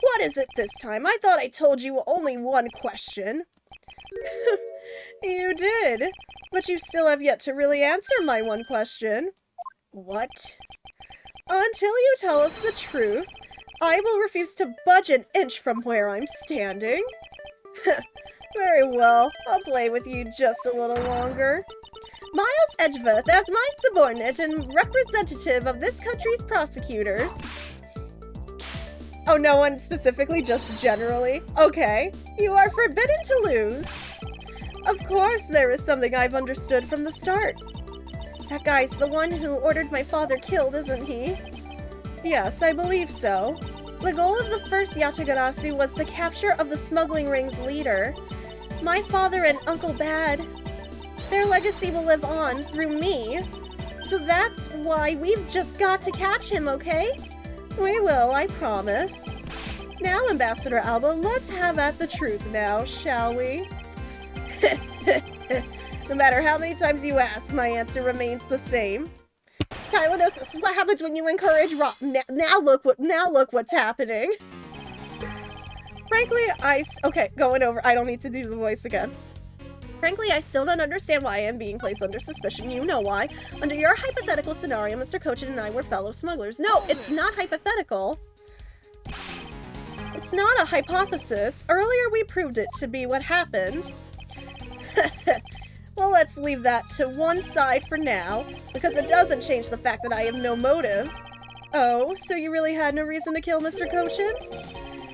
What is it this time? I thought I told you only one question. You did, but you still have yet to really answer my one question. What? Until you tell us the truth, I will refuse to budge an inch from where I'm standing. Very well, I'll play with you just a little longer. Miles Edgeworth, as my subordinate and representative of this country's prosecutors. Oh, no one specifically, just generally? Okay, you are forbidden to lose. Of course, there is something I've understood from the start. That guy's the one who ordered my father killed, isn't he? Yes, I believe so. The goal of the first Yachigarasu was the capture of the smuggling ring's leader. My father and Uncle Bad. Their legacy will live on through me. So that's why we've just got to catch him, okay? We will, I promise. Now, Ambassador Alba, let's have at the truth now, shall we? No matter how many times you ask, my answer remains the same. Kylanos, this is what happens when you encourage now look what's happening. Frankly, okay, going over. I don't need to do the voice again. Frankly, I still don't understand why I am being placed under suspicion. You know why. Under your hypothetical scenario, Mr. Cochin and I were fellow smugglers. No, it's not hypothetical. It's not a hypothesis. Earlier we proved it to be what happened. Well, let's leave that to one side for now, because it doesn't change the fact that I have no motive. Oh, so you really had no reason to kill Mr. Cochin?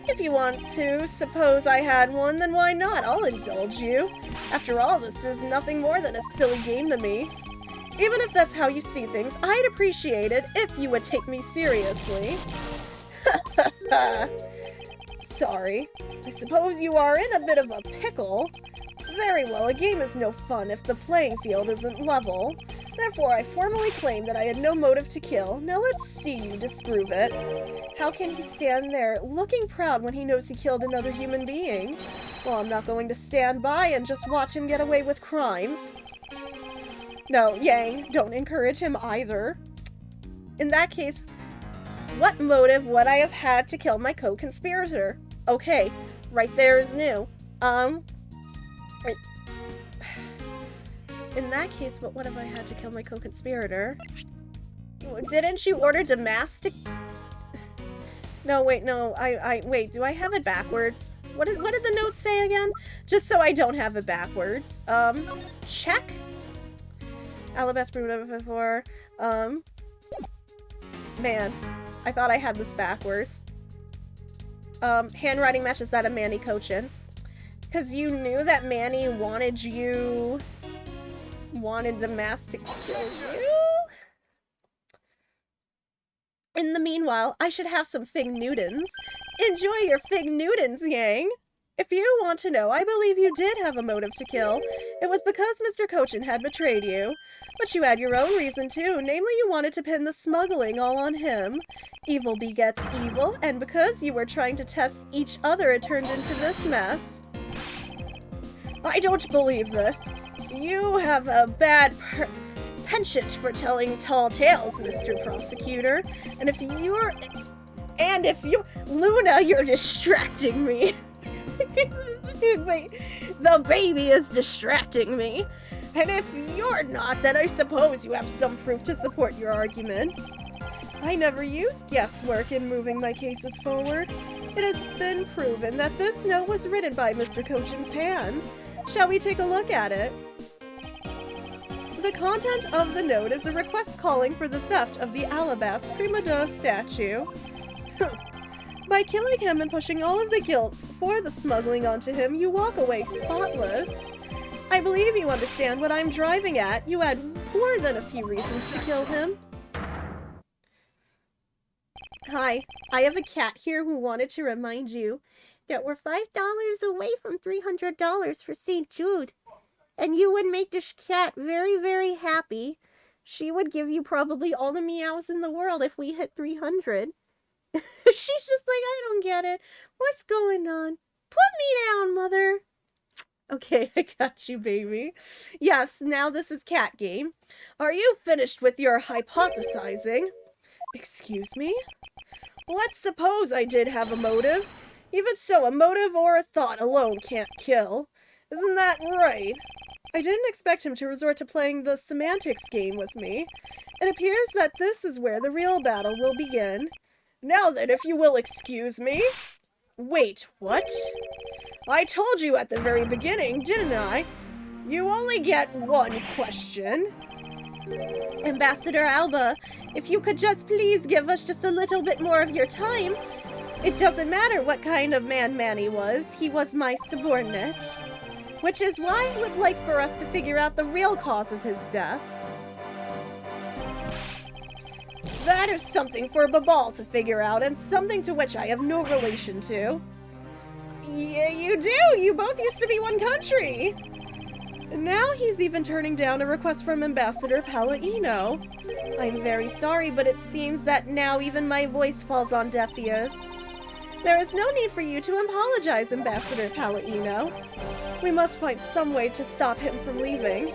If you want to suppose I had one, then why not? I'll indulge you. After all, this is nothing more than a silly game to me. Even if that's how you see things, I'd appreciate it if you would take me seriously. Sorry. I suppose you are in a bit of a pickle. Very well, a game is no fun if the playing field isn't level. Therefore, I formally claim that I had no motive to kill. Now let's see you disprove it. How can he stand there looking proud when he knows he killed another human being? Well, I'm not going to stand by and just watch him get away with crimes. No, Yang, don't encourage him either. In that case, what motive would I have had to kill my co-conspirator? Okay, right there is new. In that case, what would have I had to kill my co-conspirator? Didn't you order domestic? No, wait, no. Wait, do I have it backwards? What did the note say again? Just so I don't have it backwards. Check. Alabasta before. Man, I thought I had this backwards. Handwriting matches that of Manny Cochin. Because you knew that Manny wanted Damas to kill you? In the meanwhile, I should have some fig Newtons. Enjoy your fig Newtons, Yang. If you want to know, I believe you did have a motive to kill. It was because Mr. Cochin had betrayed you. But you had your own reason too, namely you wanted to pin the smuggling all on him. Evil begets evil, and because you were trying to test each other, it turned into this mess. I don't believe this. You have a bad penchant for telling tall tales, Mr. Prosecutor. And if you're... Luna, you're distracting me. Wait, the baby is distracting me. And if you're not, then I suppose you have some proof to support your argument. I never use guesswork in moving my cases forward. It has been proven that this note was written by Mr. Cochin's hand. Shall we take a look at it? The content of the note is a request calling for the theft of the alabaster prima donna statue. By killing him and pushing all of the guilt for the smuggling onto him, you walk away spotless. I believe you understand what I'm driving at. You had more than a few reasons to kill him. Hi, I have a cat here who wanted to remind you that we're $5 away from $300 for St. Jude. And you would make this cat very, very happy. She would give you probably all the meows in the world if we hit 300. She's just like, I don't get it. What's going on? Put me down, mother. Okay, I got you, baby. Yes, now this is cat game. Are you finished with your hypothesizing? Excuse me? Let's suppose I did have a motive. Even so, a motive or a thought alone can't kill. Isn't that right? I didn't expect him to resort to playing the semantics game with me. It appears that this is where the real battle will begin. Now then, if you will excuse me. Wait, what? I told you at the very beginning, didn't I? You only get one question. Ambassador Alba, if you could just please give us just a little bit more of your time. It doesn't matter what kind of man Manny was. He was my subordinate. Which is why I would like for us to figure out the real cause of his death. That is something for Babal to figure out, and something to which I have no relation to. Yeah, you do! You both used to be one country! Now he's even turning down a request from Ambassador Palladino. I'm very sorry, but it seems that now even my voice falls on deaf ears. There is no need for you to apologize, Ambassador Palladino. We must find some way to stop him from leaving.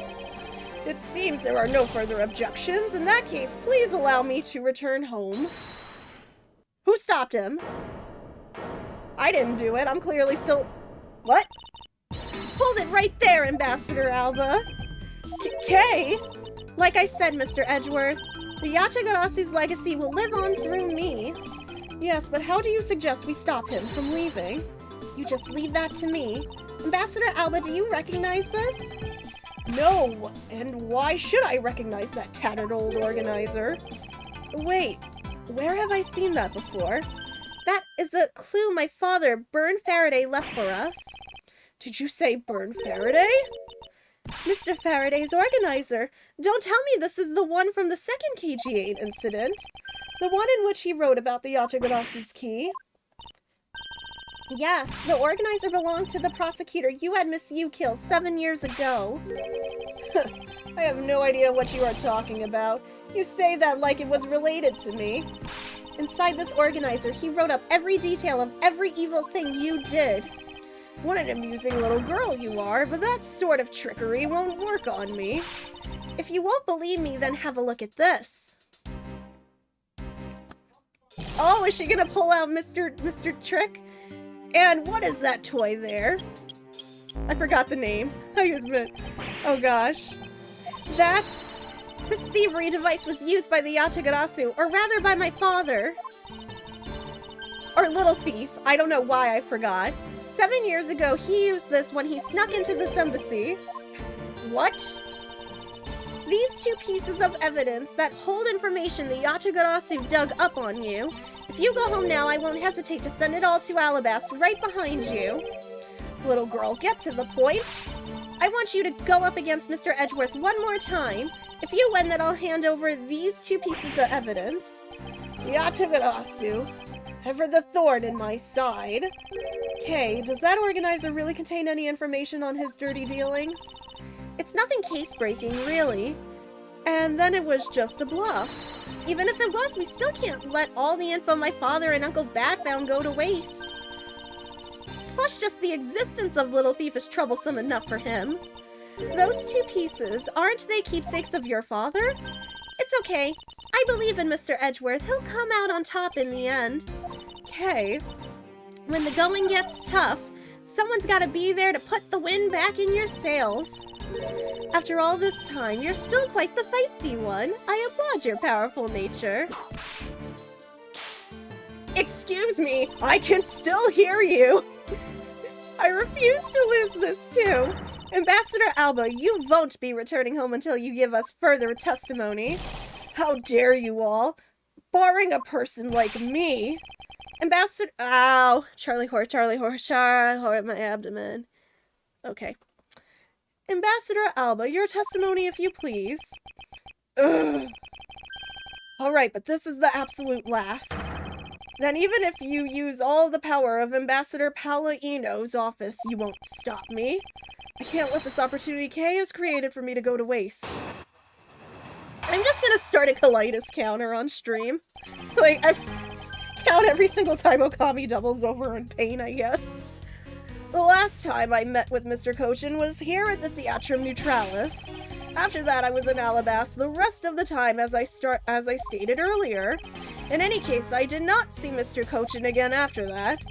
It seems there are no further objections. In that case, please allow me to return home. Who stopped him? I didn't do it. I'm clearly still... What? Hold it right there, Ambassador Alba. Kay? Like I said, Mr. Edgeworth, the Yachagarasu's legacy will live on through me. Yes, but how do you suggest we stop him from leaving? You just leave that to me. Ambassador Alba, do you recognize this? No, and why should I recognize that tattered old organizer? Wait, where have I seen that before? That is a clue my father, Byrne Faraday, left for us. Did you say Byrne Faraday? Mr. Faraday's organizer. Don't tell me this is the one from the second KG-8 incident. The one in which he wrote about the Yachagarasu's key. Yes, the organizer belonged to the prosecutor you had Miss Yu kill 7 years ago. I have no idea what you are talking about. You say that like it was related to me. Inside this organizer, he wrote up every detail of every evil thing you did. What an amusing little girl you are, but that sort of trickery won't work on me. If you won't believe me, then have a look at this. Oh, is she gonna pull out Mr. Trick? And what is that toy there? I forgot the name, I admit. Oh gosh. This thievery device was used by the Yachagarasu, or rather by my father. Or Little Thief, I don't know why I forgot. 7 years ago, he used this when he snuck into this embassy. What? These two pieces of evidence that hold information the Yachagarasu dug up on you. If you go home now, I won't hesitate to send it all to Alabas right behind you. Little girl, get to the point. I want you to go up against Mr. Edgeworth one more time. If you win, then I'll hand over these two pieces of evidence. Yachagarasu, ever the thorn in my side. Kay, does that organizer really contain any information on his dirty dealings? It's nothing case-breaking, really. And then it was just a bluff. Even if it was, we still can't let all the info my father and Uncle Bat found go to waste. Plus, just the existence of Little Thief is troublesome enough for him. Those two pieces, aren't they keepsakes of your father? It's okay. I believe in Mr. Edgeworth. He'll come out on top in the end. Kay, when the going gets tough, someone's gotta be there to put the wind back in your sails. After all this time, you're still quite the feisty one. I applaud your powerful nature. Excuse me, I can still hear you. I refuse to lose this too. Ambassador Alba, you won't be returning home until you give us further testimony. How dare you all? Barring a person like me. Ambassador... Ow. Charlie horse, my abdomen. Okay. Ambassador Alba, your testimony if you please. Ugh. Alright, but this is the absolute last. Then even if you use all the power of Ambassador Palladino's office, you won't stop me. I can't let this opportunity Kay has created for me to go to waste. I'm just gonna start a colitis counter on stream. Like, I count every single time Okami doubles over in pain, I guess. The last time I met with Mr. Cochin was here at the Theatrum Neutralis. After that, I was in Alabas the rest of the time, as I stated earlier. In any case, I did not see Mr. Cochin again after that.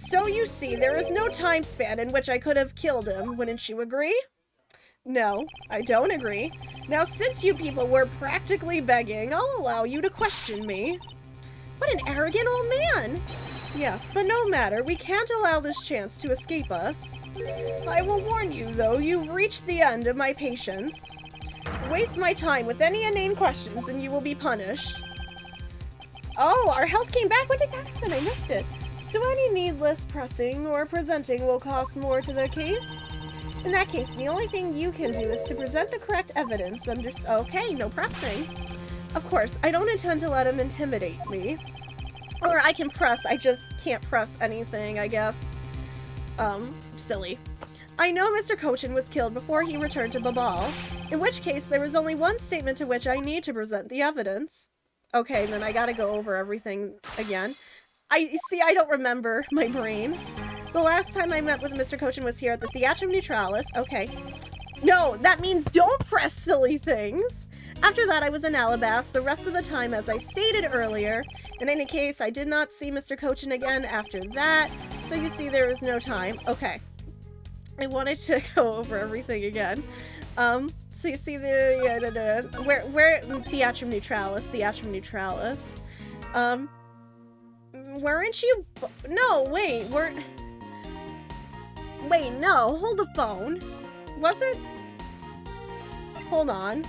So you see, there is no time span in which I could have killed him, wouldn't you agree? No, I don't agree. Now, since you people were practically begging, I'll allow you to question me. What an arrogant old man! Yes, but no matter, we can't allow this chance to escape us. I will warn you, though, you've reached the end of my patience. Waste my time with any inane questions and you will be punished. Oh, our health came back? What did that happen? I missed it. So any needless pressing or presenting will cost more to the case? In that case, the only thing you can do is to present the correct evidence under... Okay, no pressing. Of course, I don't intend to let him intimidate me. Or I can press, I just can't press anything, I guess. Silly. I know Mr. Cochin was killed before he returned to Babal, in which case there was only one statement to which I need to present the evidence. Okay, then I gotta go over everything again. I don't remember my brain. The last time I met with Mr. Cochin was here at the Theatrum Neutralis. Okay. No, that means don't press silly things. After that, I was in Alabas the rest of the time, as I stated earlier. In any case, I did not see Mr. Cochin again after that, so you see there was no time. Okay. I wanted to go over everything again. So you see the... where Theatrum Neutralis. Weren't you... No, wait, Wait, no, hold the phone. Was it... Hold on.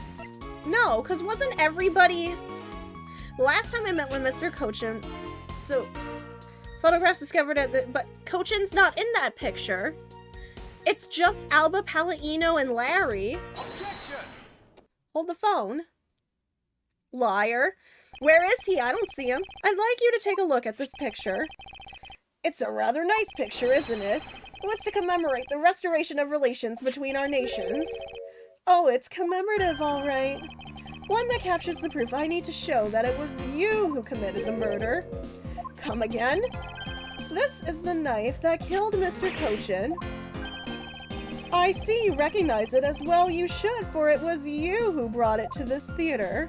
No, because wasn't everybody... The last time I met with Mr. Cochin... So... Photographs discovered at the... But Cochin's not in that picture. It's just Alba, Palladino, and Larry. Objection! Hold the phone. Liar. Where is he? I don't see him. I'd like you to take a look at this picture. It's a rather nice picture, isn't it? It was to commemorate the restoration of relations between our nations. Oh, it's commemorative, all right. One that captures the proof I need to show that it was you who committed the murder. Come again? This is the knife that killed Mr. Cochin. I see you recognize it as well you should, for it was you who brought it to this theater.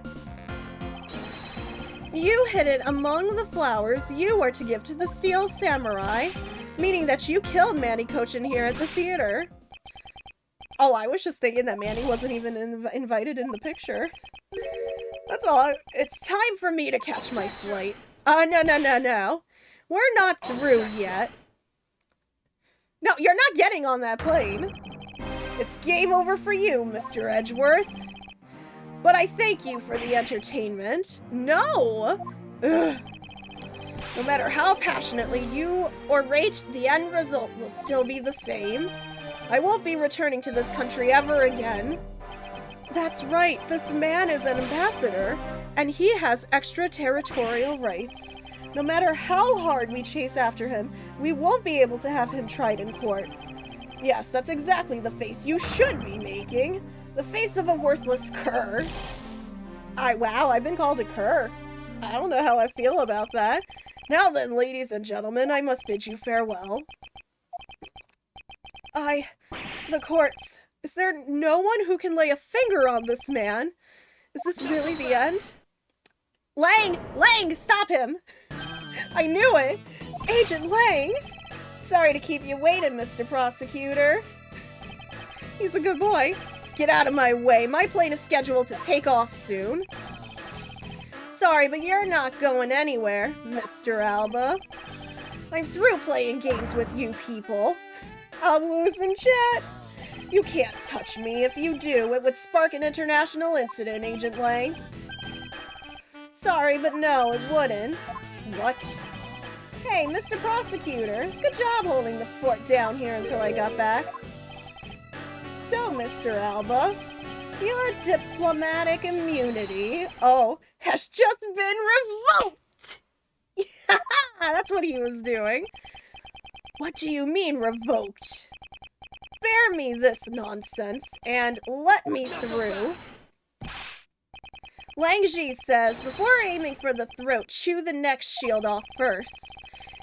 You hid it among the flowers you were to give to the Steel Samurai, meaning that you killed Manny Cochin here at the theater. Oh, I was just thinking that Manny wasn't even invited in the picture. That's all. It's time for me to catch my flight. No. We're not through yet. No, you're not getting on that plane. It's game over for you, Mr. Edgeworth. But I thank you for the entertainment. No! Ugh. No matter how passionately you orate, the end result will still be the same. I won't be returning to this country ever again. That's right, this man is an ambassador, and he has extraterritorial rights. No matter how hard we chase after him, we won't be able to have him tried in court. Yes, that's exactly the face you should be making. The face of a worthless cur. Wow, I've been called a cur. I don't know how I feel about that. Now then, ladies and gentlemen, I must bid you farewell. The courts. Is there no one who can lay a finger on this man? Is this really the end? Lang, stop him! I knew it! Agent Lang! Sorry to keep you waiting, Mr. Prosecutor. He's a good boy. Get out of my way. My plane is scheduled to take off soon. sorry, but you're not going anywhere, Mr. Alba. I'm through playing games with you people. I'll lose in chat. You can't touch me. If you do, it would spark an international incident, Agent Lang. Sorry, but no, it wouldn't. What? Hey, Mr. Prosecutor, good job holding the fort down here until I got back. So, Mr. Alba, your diplomatic immunity, has just been revoked! That's what he was doing. What do you mean, revoked? Spare me this nonsense, and let me through. Lang Ji says, before aiming for the throat, chew the neck shield off first.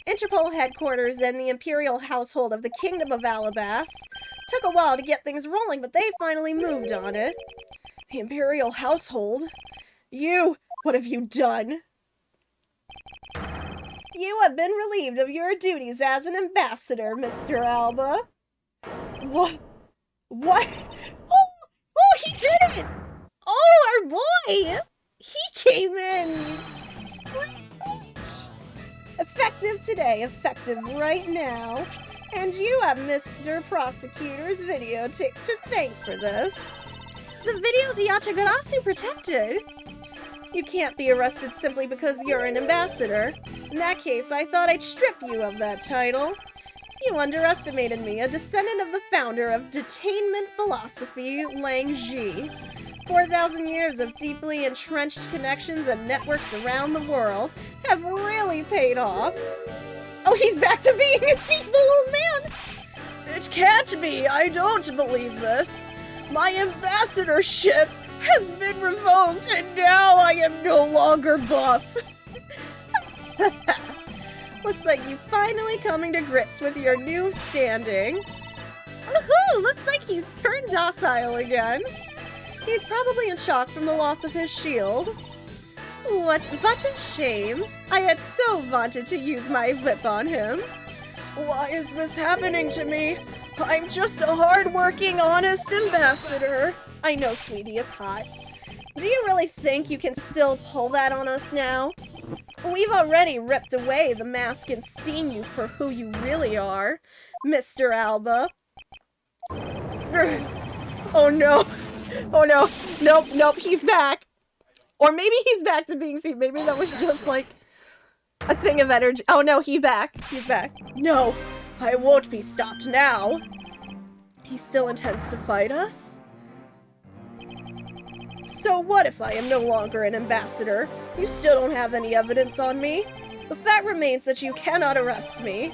Interpol headquarters and the Imperial household of the Kingdom of Alabast took a while to get things rolling, but they finally moved on it. The Imperial household? What have you done? You have been relieved of your duties as an ambassador, Mr. Alba. What? Oh, he did it! Oh, our boy! He came in! Effective today, effective right now. And you have Mr. Prosecutor's videotape to thank for this. The video the Yachagarasu protected. You can't be arrested simply because you're an ambassador. In that case, I thought I'd strip you of that title. You underestimated me, a descendant of the founder of detainment philosophy, Lang Ji. 4,000 years of deeply entrenched connections and networks around the world have really paid off. Oh, he's back to being a feeble old man! It can't be, I don't believe this. My ambassadorship has been revoked and now I am no longer buff. Looks like you finally coming to grips with your new standing. Woohoo! Looks like he's turned docile again. He's probably in shock from the loss of his shield. What but a shame. I had so wanted to use my whip on him. Why is this happening to me? I'm just a hard-working, honest ambassador. I know, sweetie, it's hot. Do you really think you can still pull that on us now? We've already ripped away the mask and seen you for who you really are, Mr. Alba. Oh no. Oh no. Nope, he's back. Or maybe he's back to being feet. Maybe that was just like a thing of energy. Oh no, he's back. He's back. No, I won't be stopped now. He still intends to fight us? So what if I am no longer an ambassador? You still don't have any evidence on me. The fact remains that you cannot arrest me.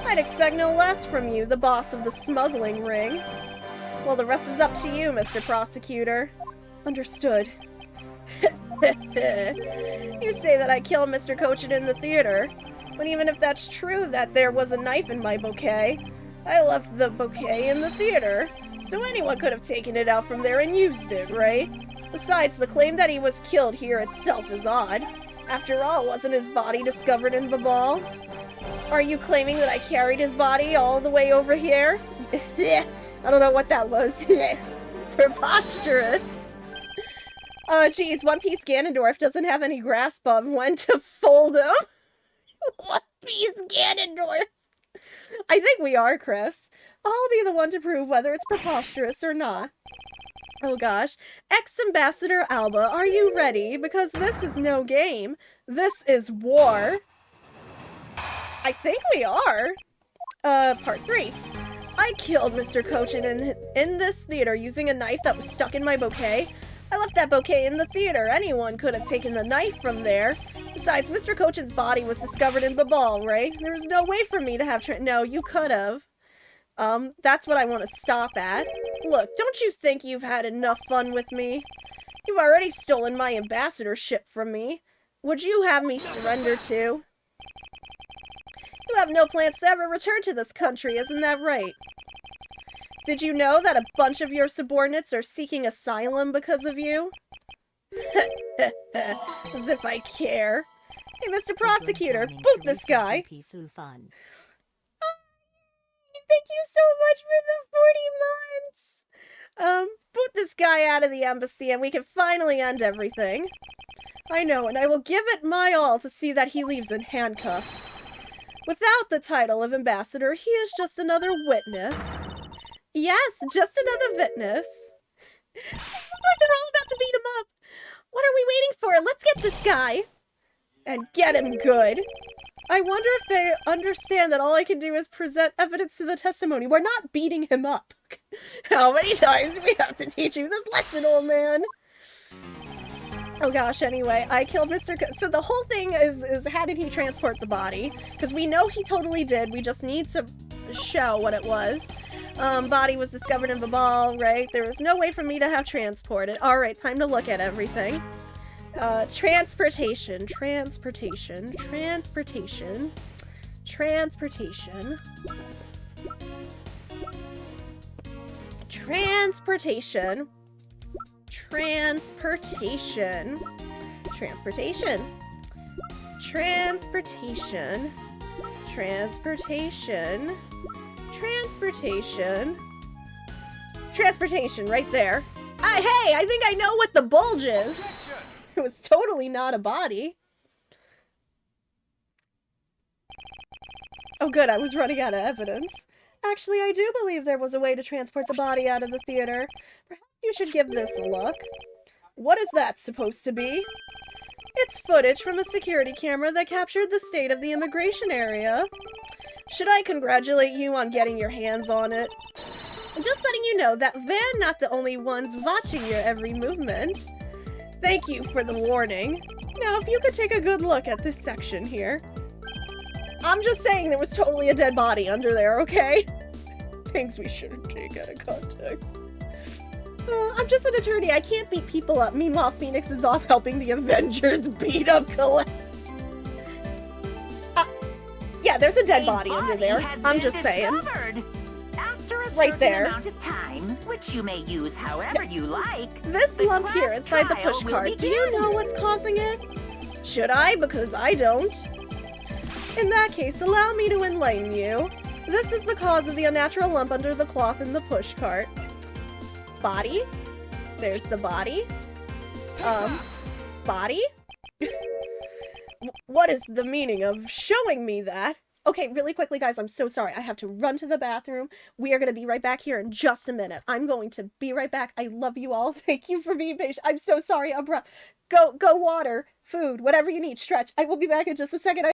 I'd expect no less from you, the boss of the smuggling ring. Well, the rest is up to you, Mr. Prosecutor. Understood. You say that I killed Mr. Cochin in the theater, but even if that's true that there was a knife in my bouquet, I left the bouquet in the theater, so anyone could have taken it out from there and used it, right? Besides, the claim that he was killed here itself is odd. After all, wasn't his body discovered in Babal? Are you claiming that I carried his body all the way over here? I don't know what that was. Preposterous. Geez, One Piece Ganondorf doesn't have any grasp on when to fold him. One Piece Ganondorf. I think we are, Chris. I'll be the one to prove whether it's preposterous or not. Oh gosh. Ex-Ambassador Alba, are you ready? Because this is no game. This is war. I think we are. Part 3. I killed Mr. Cochin in this theater using a knife that was stuck in my bouquet. I left that bouquet in the theater. Anyone could have taken the knife from there. Besides, Mr. Cochin's body was discovered in Babal, right? There was no way for me to have no, you could have. That's what I want to stop at. Look, don't you think you've had enough fun with me? You've already stolen my ambassadorship from me. Would you have me surrender too? You have no plans to ever return to this country, isn't that right? Did you know that a bunch of your subordinates are seeking asylum because of you? As if I care. Hey, Mr. Prosecutor, boot this guy. Thank you so much for the 40 months. Boot this guy out of the embassy and we can finally end everything. I know, and I will give it my all to see that he leaves in handcuffs. Without the title of ambassador, he is just another witness. Yes, just another witness. Look like they're all about to beat him up. What are we waiting for? Let's get this guy. And get him good. I wonder if they understand that all I can do is present evidence to the testimony. We're not beating him up. How many times do we have to teach you this lesson, old man? Oh gosh, anyway, I killed Mr. So the whole thing is how did he transport the body? Because we know he totally did. We just need to show what it was. Body was discovered in Babal, right? There was no way for me to have transported. Alright, time to look at everything. Transportation. Transportation. Transportation. Transportation. Transportation. Transportation. Transportation. Transportation. Transportation. Transportation. Transportation, right there. Hey, I think I know what the bulge is. It was totally not a body. Oh good, I was running out of evidence. Actually, I do believe there was a way to transport the body out of the theater. Perhaps you should give this a look. What is that supposed to be? It's footage from a security camera that captured the state of the immigration area. Should I congratulate you on getting your hands on it? Just letting you know that they're not the only ones watching your every movement. Thank you for the warning. Now, if you could take a good look at this section here. I'm just saying there was totally a dead body under there, okay? Things we shouldn't take out of context. I'm just an attorney. I can't beat people up. Meanwhile, Phoenix is off helping the Avengers beat up Colette. Yeah, there's a dead body under there. I'm just saying. Right there. Amount of time, which you may use however you like. This lump here inside the push cart, do you know what's causing it? Should I? Because I don't. In that case, allow me to enlighten you. This is the cause of the unnatural lump under the cloth in the push cart. Body? There's the body. Body? What is the meaning of showing me that? Okay, really quickly, guys, I'm so sorry. I have to run to the bathroom. We are going to be right back here in just a minute. I'm going to be right back. I love you all. Thank you for being patient. I'm so sorry. Go water, food, whatever you need. Stretch. I will be back in just a second.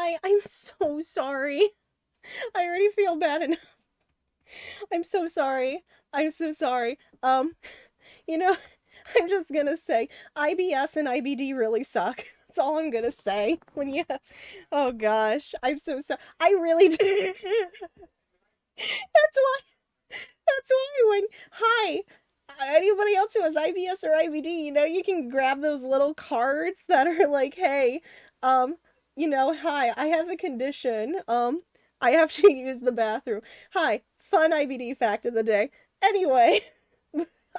Hi, I'm so sorry. I already feel bad enough. I'm so sorry. I'm so sorry. You know, I'm just gonna say, IBS and IBD really suck. That's all I'm gonna say. When you... Oh gosh, I'm so sorry. I really do. That's why when... Hi! Anybody else who has IBS or IBD, you know, you can grab those little cards that are like, hey, you know, hi, I have a condition, I have to use the bathroom. Hi, fun IBD fact of the day. Anyway,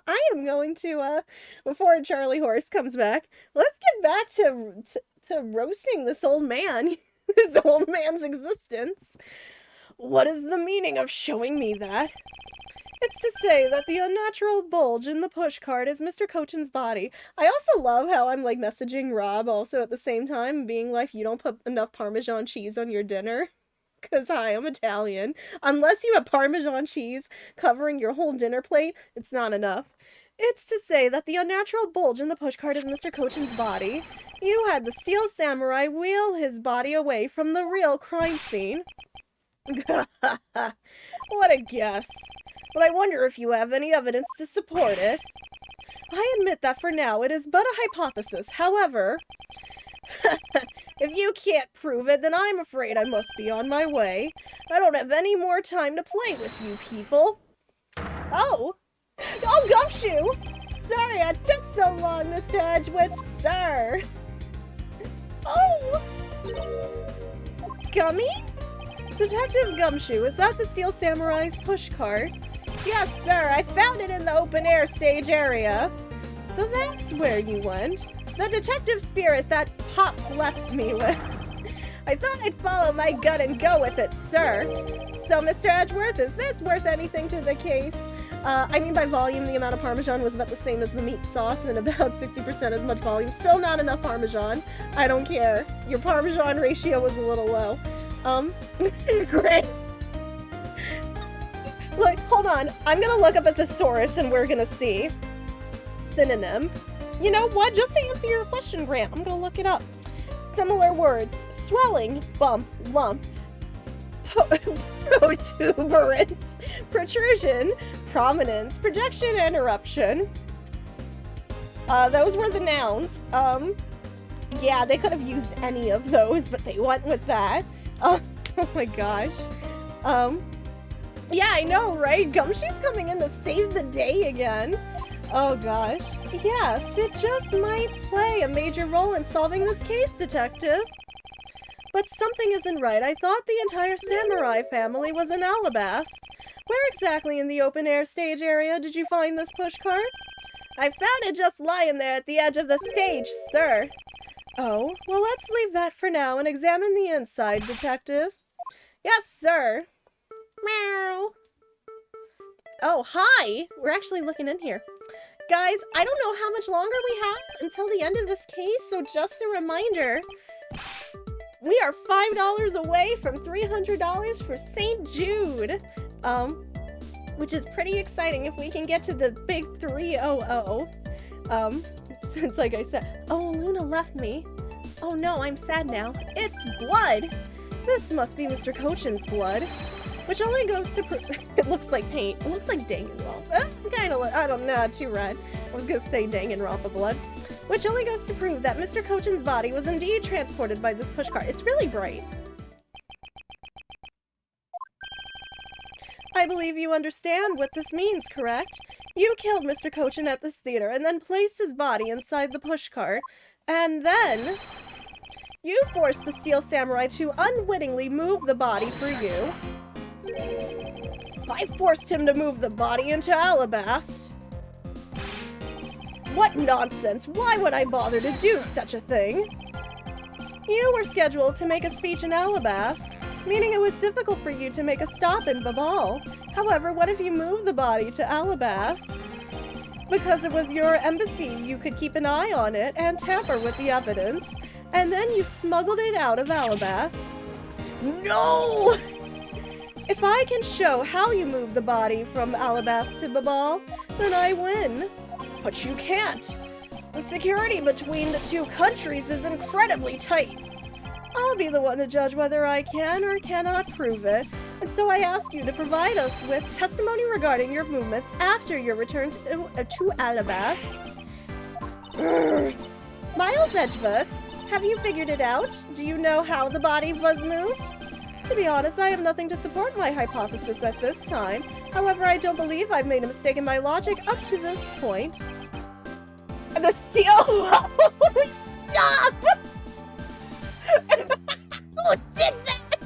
I am going to, before Charlie Horse comes back, let's get back to roasting this old man, this old man's existence. What is the meaning of showing me that? It's to say that the unnatural bulge in the pushcart is Mr. Cochin's body. I also love how I'm, like, messaging Rob also at the same time, being like, you don't put enough Parmesan cheese on your dinner. Because, hi, I'm Italian. Unless you have Parmesan cheese covering your whole dinner plate, it's not enough. It's to say that the unnatural bulge in the pushcart is Mr. Cochin's body. You had the Steel Samurai wheel his body away from the real crime scene. What a guess. But I wonder if you have any evidence to support it. I admit that for now it is but a hypothesis. However, if you can't prove it, then I'm afraid I must be on my way. I don't have any more time to play with you people. Oh! Oh, Gumshoe! Sorry I took so long, Mr. Edgeworth, sir. Oh! Gummy? Detective Gumshoe, is that the Steel Samurai's pushcart? Yes, sir, I found it in the open-air stage area. So that's where you went. The detective spirit that Pops left me with. I thought I'd follow my gut and go with it, sir. So, Mr. Edgeworth, is this worth anything to the case? I mean by volume, the amount of Parmesan was about the same as the meat sauce and about 60% as much volume. Still not enough Parmesan. I don't care. Your Parmesan ratio was a little low. Great. Look, hold on. I'm gonna look up a thesaurus and we're gonna see. Synonym. You know what? Just to answer your question, Grant, I'm gonna look it up. Similar words. Swelling, bump, lump, protuberance, protrusion, prominence, projection, and eruption. Those were the nouns. Yeah, they could have used any of those, but they went with that. Oh my gosh. Yeah, I know, right? Gumshoe's coming in to save the day again. Oh gosh. Yes, it just might play a major role in solving this case, detective. But something isn't right. I thought the entire samurai family was in Alabast. Where exactly in the open-air stage area did you find this pushcart? I found it just lying there at the edge of the stage, sir. Oh, well, let's leave that for now and examine the inside, detective. Yes, sir. Meow. Oh, hi! We're actually looking in here. Guys, I don't know how much longer we have until the end of this case, so just a reminder. We are $5 away from $300 for St. Jude. Which is pretty exciting if we can get to the big 300. Since, like I said, oh, Luna left me. Oh no, I'm sad now. It's blood! This must be Mr. Cochin's blood. Which only goes to it looks like paint. It looks like Danganronpa. Kind of, I don't know, too red. I was gonna say Danganronpa blood. Which only goes to prove that Mr. Cochin's body was indeed transported by this pushcart. It's really bright. I believe you understand what this means, correct? You killed Mr. Cochin at this theater and then placed his body inside the pushcart. And then you forced the Steel Samurai to unwittingly move the body for you. I forced him to move the body into Alabast. What nonsense! Why would I bother to do such a thing? You were scheduled to make a speech in Alabast, meaning it was difficult for you to make a stop in Babal. However, what if you moved the body to Alabast? Because it was your embassy, you could keep an eye on it and tamper with the evidence, and then you smuggled it out of Alabast. No! If I can show how you moved the body from Alabast to Babal, then I win. But you can't. The security between the two countries is incredibly tight. I'll be the one to judge whether I can or cannot prove it. And so I ask you to provide us with testimony regarding your movements after your return to Alabas. Miles Edgeworth, have you figured it out? Do you know how the body was moved? To be honest, I have nothing to support my hypothesis at this time. However, I don't believe I've made a mistake in my logic up to this point. The steel... Stop! Who did that?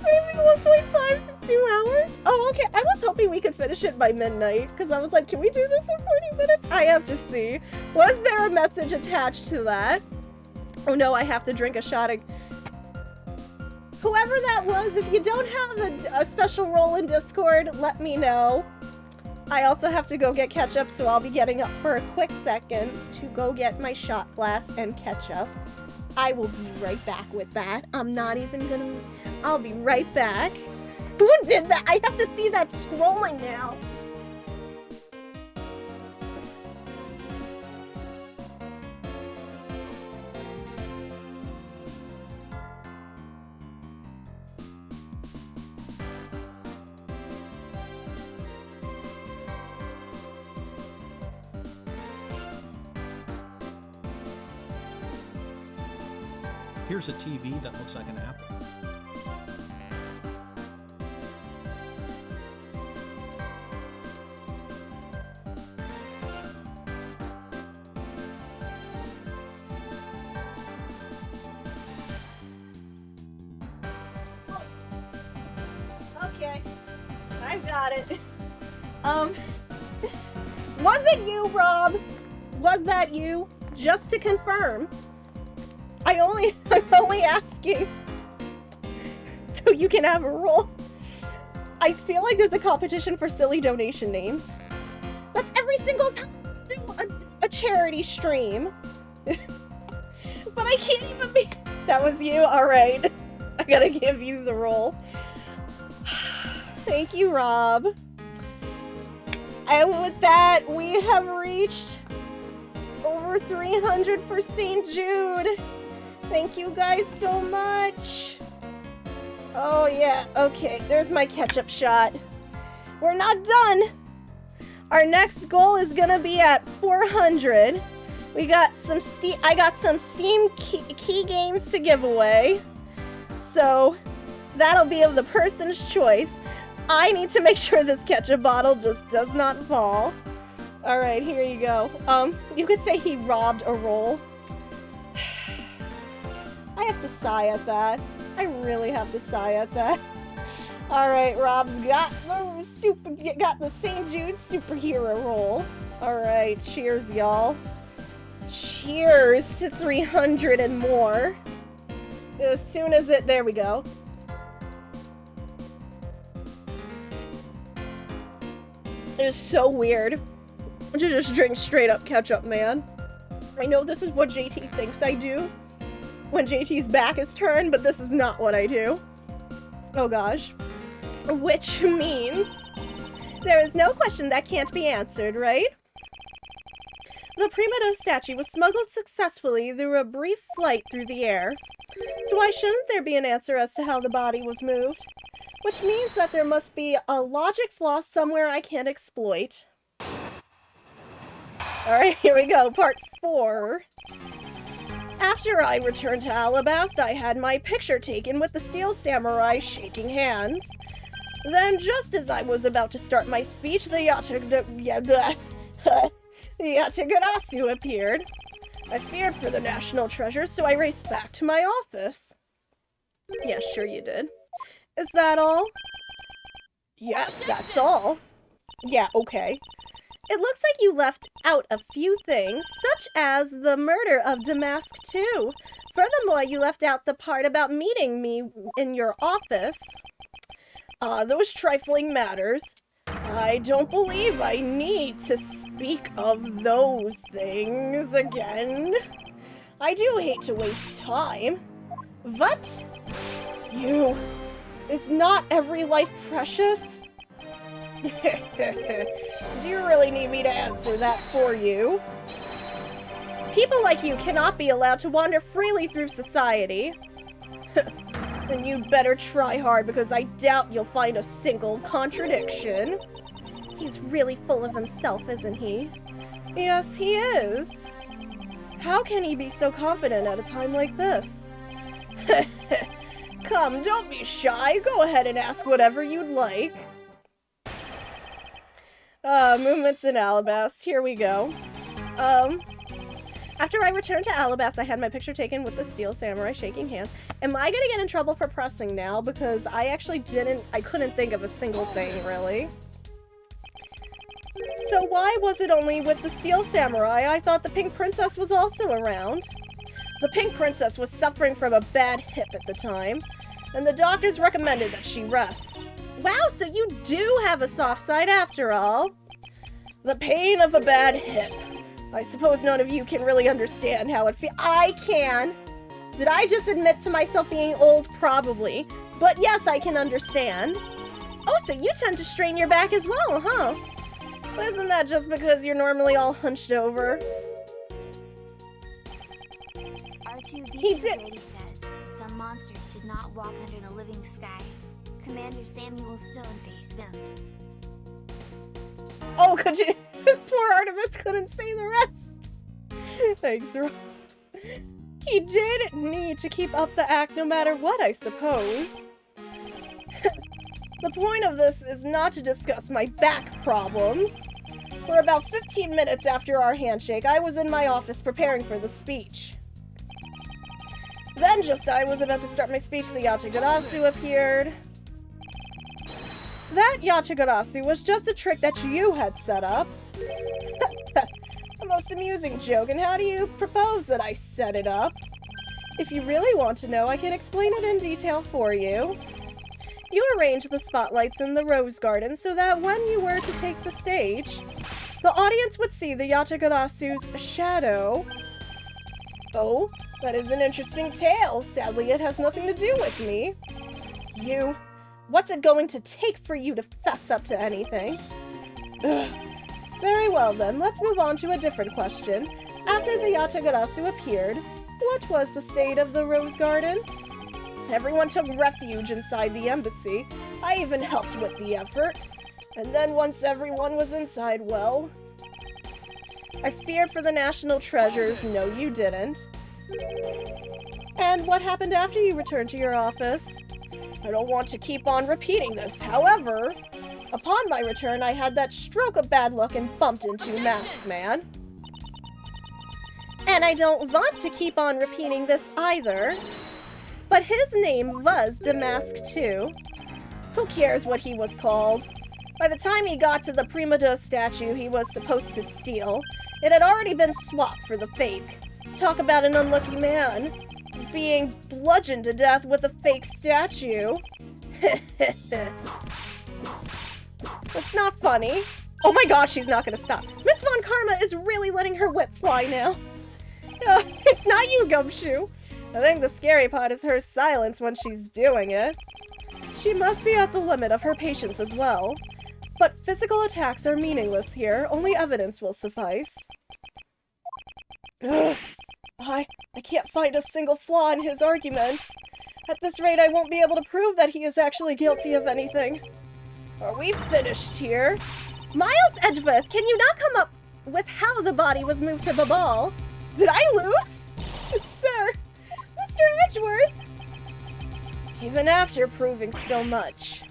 Maybe 1.5 to 2 hours? Oh, okay. I was hoping we could finish it by midnight, because I was like, can we do this in 40 minutes? I have to see. Was there a message attached to that? Oh no, I have to drink a shot of... Whoever that was, if you don't have a special role in Discord, let me know. I also have to go get ketchup, so I'll be getting up for a quick second to go get my shot glass and ketchup. I will be right back with that. I'm not even gonna... I'll be right back. Who did that? I have to see that scrolling now. Here's a TV that looks like an apple. Okay, I got it. Was it you, Rob? Was that you? Just to confirm. I'm only asking so you can have a role. I feel like there's a competition for silly donation names. That's every single time I do a charity stream. But I can't even be... That was you? Alright. I gotta give you the role. Thank you, Rob. And with that, we have reached over 300 for St. Jude. Thank you guys so much. Oh yeah, okay, there's my ketchup shot. We're not done. Our next goal is gonna be at 400. We got some I got some Steam key games to give away. So that'll be of the person's choice. I need to make sure this ketchup bottle just does not fall. All right, here you go. You could say he robbed a roll. I have to sigh at that. I really have to sigh at that. All right, Rob's got the St. Jude superhero role. All right, cheers, y'all. Cheers to 300 and more. As soon as there we go. It is so weird to just drink straight up ketchup, man. I know this is what JT thinks I do when JT's back is turned, but this is not what I do. Oh gosh. Which means there is no question that can't be answered, right? The primitive statue was smuggled successfully through a brief flight through the air. So why shouldn't there be an answer as to how the body was moved? Which means that there must be a logic flaw somewhere I can't exploit. Alright, here we go, part 4. After I returned to Alabast, I had my picture taken with the Steel Samurai shaking hands. Then, just as I was about to start my speech, the Yatagarasu appeared. I feared for the national treasure, so I raced back to my office. Yeah, sure you did. Is that all? Yes, that's all. Yeah, okay. It looks like you left out a few things, such as the murder of Damask too. Furthermore, you left out the part about meeting me in your office. Those trifling matters. I don't believe I need to speak of those things again. I do hate to waste time. But you... Is not every life precious? Do you really need me to answer that for you? People like you cannot be allowed to wander freely through society. And you'd better try hard, because I doubt you'll find a single contradiction. He's really full of himself, isn't he? Yes, he is. How can he be so confident at a time like this? Come, don't be shy. Go ahead and ask whatever you'd like. Movements in Alabast. Here we go. After I returned to Alabast, I had my picture taken with the Steel Samurai shaking hands. Am I gonna get in trouble for pressing now? Because I actually couldn't think of a single thing, really. So why was it only with the Steel Samurai? I thought the Pink Princess was also around. The Pink Princess was suffering from a bad hip at the time, and the doctors recommended that she rest. Wow, so you do have a soft side after all. The pain of a bad hip. I suppose none of you can really understand how it feels. I can. Did I just admit to myself being old? Probably. But yes, I can understand. Oh, so you tend to strain your back as well, huh? But isn't that just because you're normally all hunched over? R2-B2 Brady says some monsters should not walk under the living sky. Commander Samuel Stoneface them. Oh, could you? Poor Artemis couldn't say the rest. Thanks, Rob. He did need to keep up the act no matter what, I suppose. The point of this is not to discuss my back problems. For about 15 minutes after our handshake, I was in my office preparing for the speech. Then, just as I was about to start my speech, the Yatagarasu appeared. That Yatagarasu was just a trick that you had set up. A most amusing joke, and how do you propose that I set it up? If you really want to know, I can explain it in detail for you. You arranged the spotlights in the rose garden so that when you were to take the stage, the audience would see the Yatagarasu's shadow. Oh, that is an interesting tale. Sadly, it has nothing to do with me. You... What's it going to take for you to fess up to anything? Ugh. Very well then, let's move on to a different question. After the Yatagarasu appeared, what was the state of the rose garden? Everyone took refuge inside the embassy. I even helped with the effort. And then once everyone was inside, well... I feared for the national treasures. No, you didn't. And what happened after you returned to your office? I don't want to keep on repeating this, however, upon my return I had that stroke of bad luck and bumped into Masked Man. And I don't want to keep on repeating this either, but his name was Damask too. Who cares what he was called? By the time he got to the Primada statue he was supposed to steal, it had already been swapped for the fake. Talk about an unlucky man. Being bludgeoned to death with a fake statue. That's not funny. Oh my gosh, she's not gonna stop. Miss Von Karma is really letting her whip fly now. It's not you, Gumshoe. I think the scary part is her silence when she's doing it. She must be at the limit of her patience as well. But physical attacks are meaningless here. Only evidence will suffice. Ugh. I can't find a single flaw in his argument. At this rate, I won't be able to prove that he is actually guilty of anything. Are we finished here? Miles Edgeworth, can you not come up with how the body was moved to the ball? Did I lose? Sir, Mr. Edgeworth! Even after proving so much,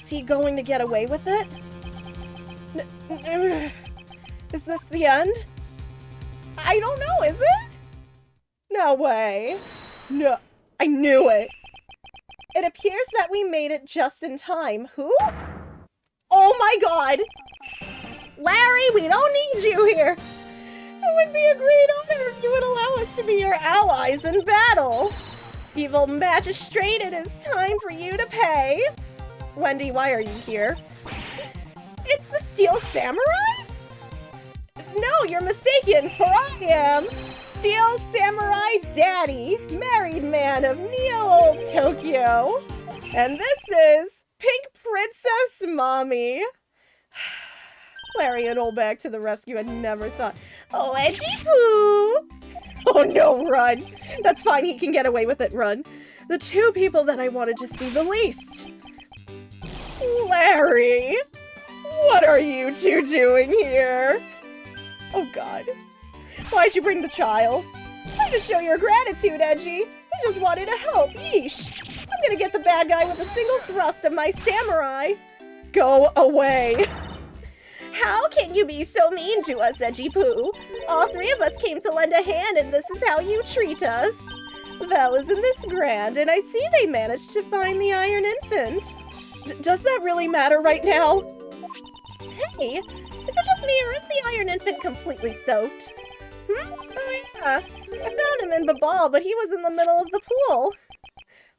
is he going to get away with it? Is this the end? I don't know, is it? No way. No, I knew it. It appears that we made it just in time. Who? Oh my god! Larry, we don't need you here! It would be a great honor if you would allow us to be your allies in battle! Evil magistrate, it is time for you to pay! Wendy, why are you here? It's the Steel Samurai? No, you're mistaken, for I am Steel Samurai Daddy, married man of Neo Tokyo. And this is Pink Princess Mommy. Larry and Olbag to the rescue. I never thought. Oh, Edgy Poo! Oh no, run! That's fine, he can get away with it, run. The two people that I wanted to see the least. Larry! What are you two doing here? Oh god. Why'd you bring the child? Way to show your gratitude, Edgy. I just wanted to help, yeesh. I'm gonna get the bad guy with a single thrust of my samurai. Go away. How can you be so mean to us, Edgy Poo? All three of us came to lend a hand and this is how you treat us. Val isn't this grand, and I see they managed to find the Iron Infant. Does that really matter right now? Hey, is it just me or is the Iron Infant completely soaked? Oh yeah, I found him in Babal, but he was in the middle of the pool.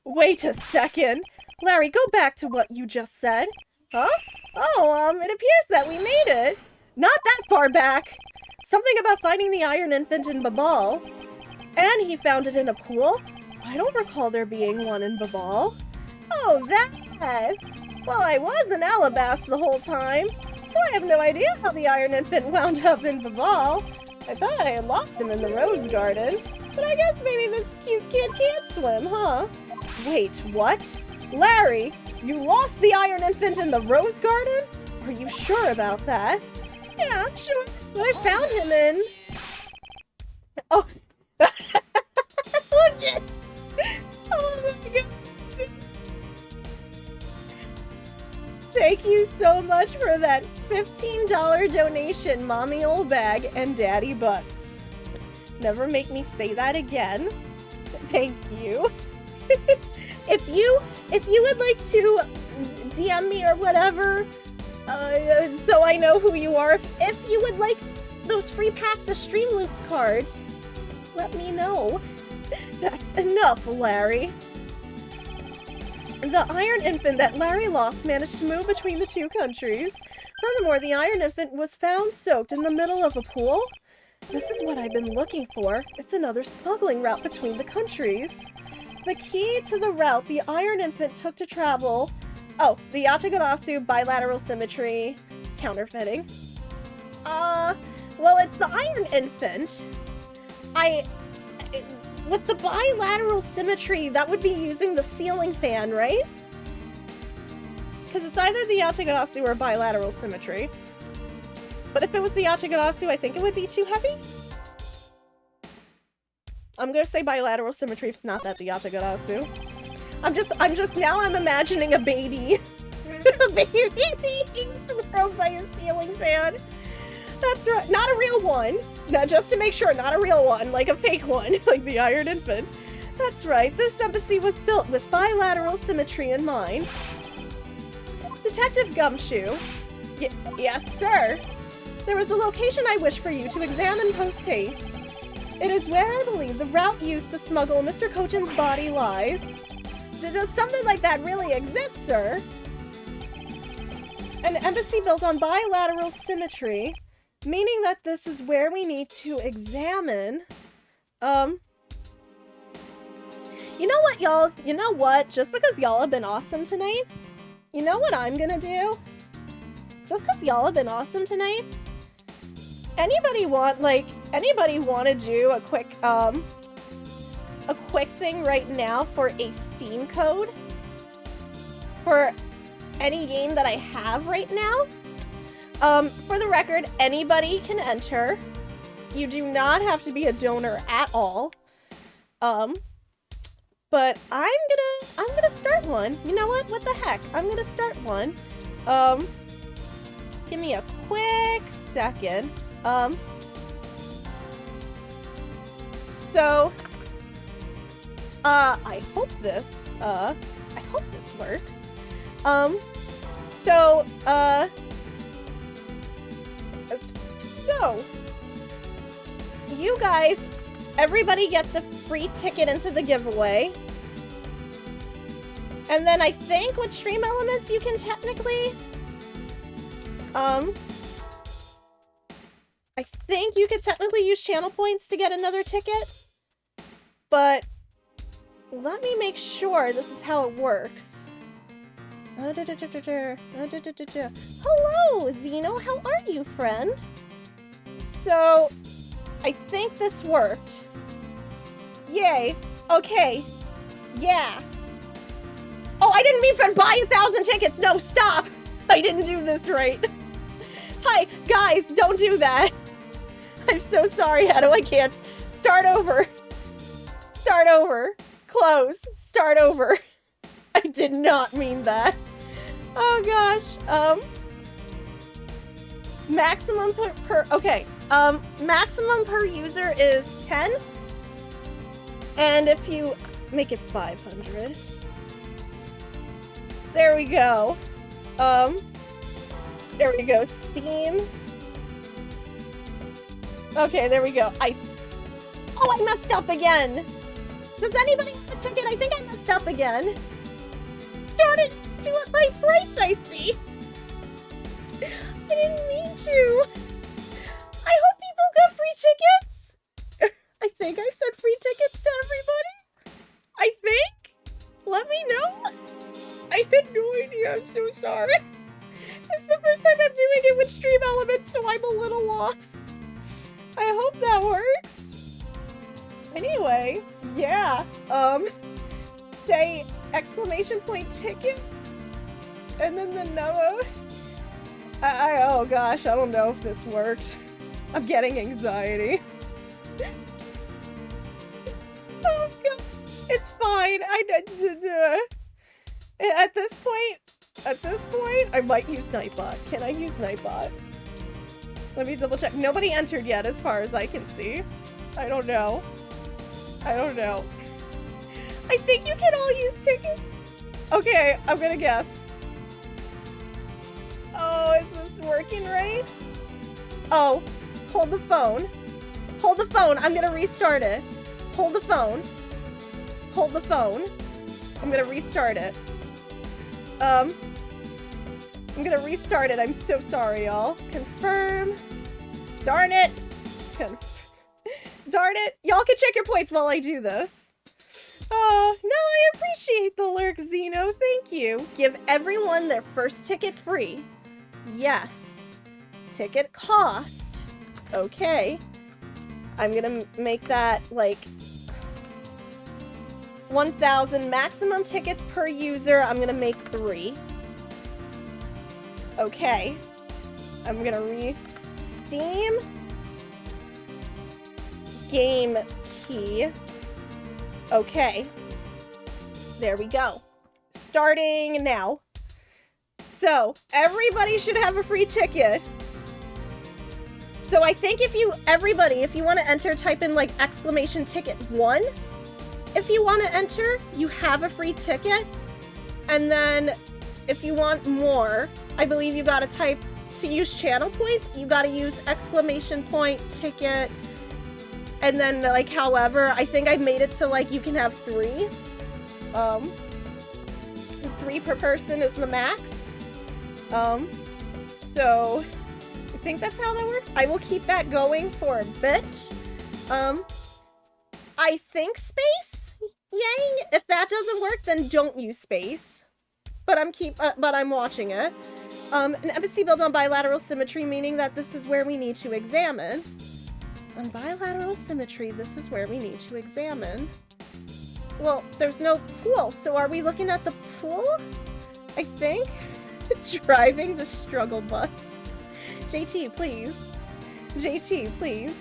Wait a second. Larry, go back to what you just said. Huh? Oh, it appears that we made it. Not that far back. Something about finding the Iron Infant in Babal. And he found it in a pool? I don't recall there being one in Babal. Oh, that! Well, I was in Alabasta the whole time, so I have no idea how the Iron Infant wound up in Babal. I thought I had lost him in the Rose Garden, but I guess maybe this cute kid can't swim, huh? Wait, what? Larry, you lost the Iron Infant in the Rose Garden? Are you sure about that? Yeah, I'm sure. I found him in... Oh... Oh my god. Thank you so much for that $15 donation, Mommy Old Bag and Daddy Butts. Never make me say that again. Thank you. If you would like to DM me or whatever, so I know who you are, if you would like those free packs of Streamloots cards, let me know. That's enough, Larry. The Iron Infant that Larry lost managed to move between the two countries. Furthermore, the Iron Infant was found soaked in the middle of a pool. This is what I've been looking for. It's another smuggling route between the countries. The key to the route the Iron Infant took to travel... Oh, the Yatagarasu bilateral symmetry counterfeiting. Well, it's the Iron Infant. With the bilateral symmetry, that would be using the ceiling fan, right? Because it's either the Yatagarasu or bilateral symmetry. But if it was the Yatagarasu, I think it would be too heavy. I'm gonna say bilateral symmetry, if not that the Yatagarasu. I'm imagining a baby. A baby being thrown by a ceiling fan. That's right, not a real one. Now, just to make sure, not a real one, like a fake one, like the Iron Infant. That's right, this embassy was built with bilateral symmetry in mind. Detective Gumshoe. Yes, sir. There is a location I wish for you to examine post-haste. It is where I believe the route used to smuggle Mr. Kochin's body lies. Does something like that really exist, sir? An embassy built on bilateral symmetry, meaning that this is where we need to examine. You know what, y'all? You know what? Just because y'all have been awesome tonight, you know what I'm gonna do? Just because y'all have been awesome tonight, anybody want to do a quick thing right now for a Steam code for any game that I have right now? For the record, anybody can enter. You do not have to be a donor at all. But I'm gonna start one. You know what? What the heck? I'm gonna start one. Give me a quick second. So I hope this works. So you guys, everybody gets a free ticket into the giveaway. And then I think with Stream Elements you can technically I think you could technically use channel points to get another ticket. But let me make sure this is how it works. Hello, Zeno. How are you, friend? So, I think this worked. Yay. Okay. Yeah. Oh, I didn't mean for buy 1,000 tickets. No, stop. I didn't do this right. Hi, guys, don't do that. I'm so sorry, Hedo. I can't. Start over. Start over. Close. Start over. I did not mean that. Oh, gosh. Maximum okay. Maximum per user is 10. And if you make it 500. There we go. There we go. Steam. Okay, there we go. Oh, I messed up again. Does anybody have a ticket? I think I messed up again. Started to at my price, I see. I didn't mean to. I hope people got free tickets. I think I said free tickets to everybody. I think. Let me know. I had no idea. I'm so sorry. This is the first time I'm doing it with Stream Elements, so I'm a little lost. I hope that works. Anyway, yeah. Say exclamation point ticket. And then the no. Oh gosh, I don't know if this worked. I'm getting anxiety. Oh gosh, it's fine. At this point, I might use Nightbot. Can I use Nightbot? Let me double check. Nobody entered yet as far as I can see. I don't know. I don't know. I think you can all use tickets. Okay, I'm gonna guess. Oh, is this working right? Oh, hold the phone. Hold the phone. I'm gonna restart it. Hold the phone. Hold the phone. I'm gonna restart it. I'm gonna restart it. I'm so sorry, y'all. Confirm. Darn it. Darn it. Y'all can check your points while I do this. Oh, no, I appreciate the lurk, Zeno. Thank you. Give everyone their first ticket free. Yes. Ticket cost. Okay. I'm gonna make that, like, 1,000 maximum tickets per user. I'm gonna make 3. Okay. I'm gonna Steam. Game key. Okay. There we go. Starting now. So, everybody should have a free ticket. So I think if you want to enter, type in like exclamation ticket 1. If you want to enter, you have a free ticket. And then if you want more, I believe you got to type, to use channel points, you got to use exclamation point ticket. And then like, however, I think I made it so like you can have 3. 3 per person is the max. So I think that's how that works. I will keep that going for a bit. I think space, Yang. If that doesn't work, then don't use space. But I'm watching it. An embassy built on bilateral symmetry, meaning that this is where we need to examine. On bilateral symmetry, this is where we need to examine. Well, there's no pool, so are we looking at the pool? I think. Driving the struggle bus. JT, please. JT, please.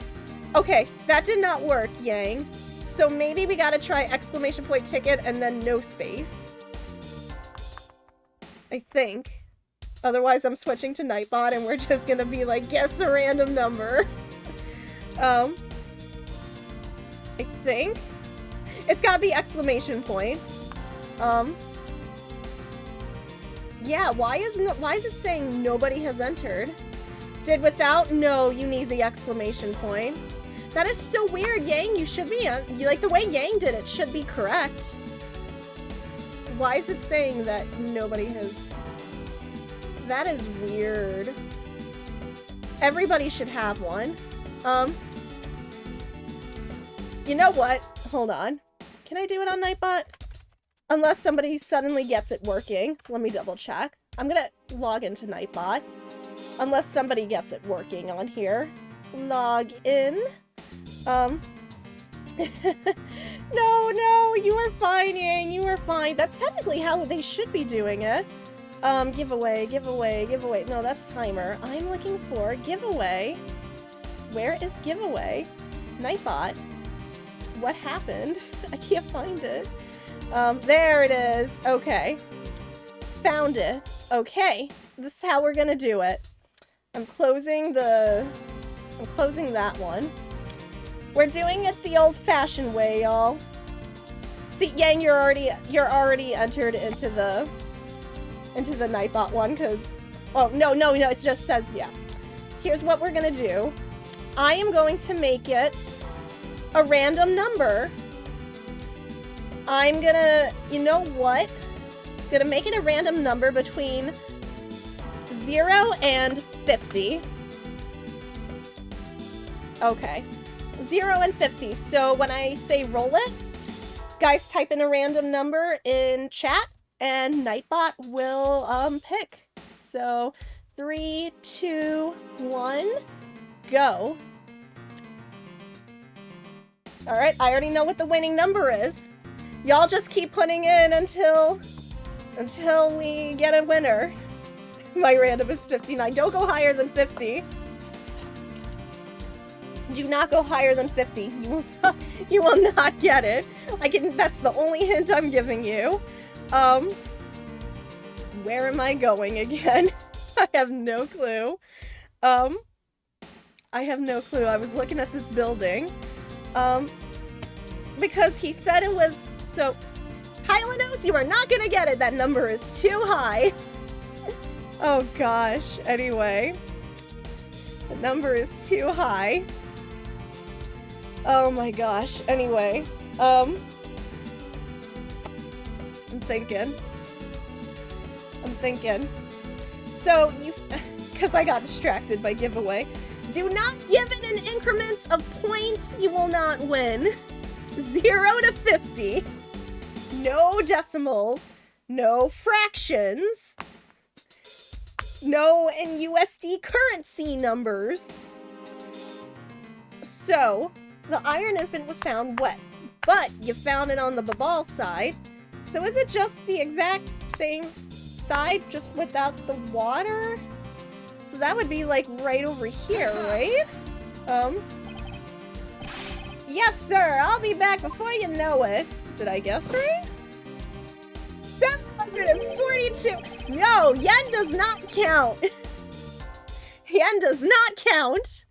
Okay, that did not work, Yang. So maybe we gotta try exclamation point ticket and then no space. I think. Otherwise, I'm switching to Nightbot and we're just gonna be like, guess a random number. I think. It's gotta be exclamation point. Yeah, why is it saying nobody has entered? Did without? No, you need the exclamation point. That is so weird, Yang. You should be like the way Yang did it should be correct. Why is it saying that nobody has? That is weird. Everybody should have one. You know what? Hold on. Can I do it on Nightbot? Unless somebody suddenly gets it working. Let me double check. I'm gonna log into Nightbot. Unless somebody gets it working on here. Log in. No, you are fine, Yang, you are fine. That's technically how they should be doing it. Giveaway. No, that's timer. I'm looking for giveaway. Where is giveaway? Nightbot. What happened? I can't find it. There it is. Okay. Found it. Okay. This is how we're gonna do it. I'm closing that one. We're doing it the old-fashioned way, y'all. See, Yang, you're already entered into the Nightbot one, because... Oh, no, it just says, yeah. Here's what we're gonna do. I am going to make it a random number. I'm gonna... You know what? Gonna make it a random number between 0 and 50. Okay. 0 and 50. So when I say roll it, guys type in a random number in chat and Nightbot will pick. So 3, 2, 1, go. Alright, I already know what the winning number is. Y'all just keep putting in until we get a winner. My random is 59. Don't go higher than 50. Do not go higher than 50. You will not get it. That's the only hint I'm giving you. Where am I going again? I have no clue. I have no clue. I was looking at this building. Because he said it was so... Tylenos, you are not gonna get it. That number is too high. Oh gosh. Anyway. The number is too high. Oh my gosh. Anyway, I'm thinking. So, because I got distracted by giveaway. Do not give it in increments of points. You will not win. 0 to 50. No decimals. No fractions. No in USD currency numbers. So... The Iron Infant was found wet, but you found it on the Babal side. So is it just the exact same side, just without the water? So that would be like right over here, right? Yes, sir. I'll be back before you know it. Did I guess right? 742. No, yen does not count. Yen does not count.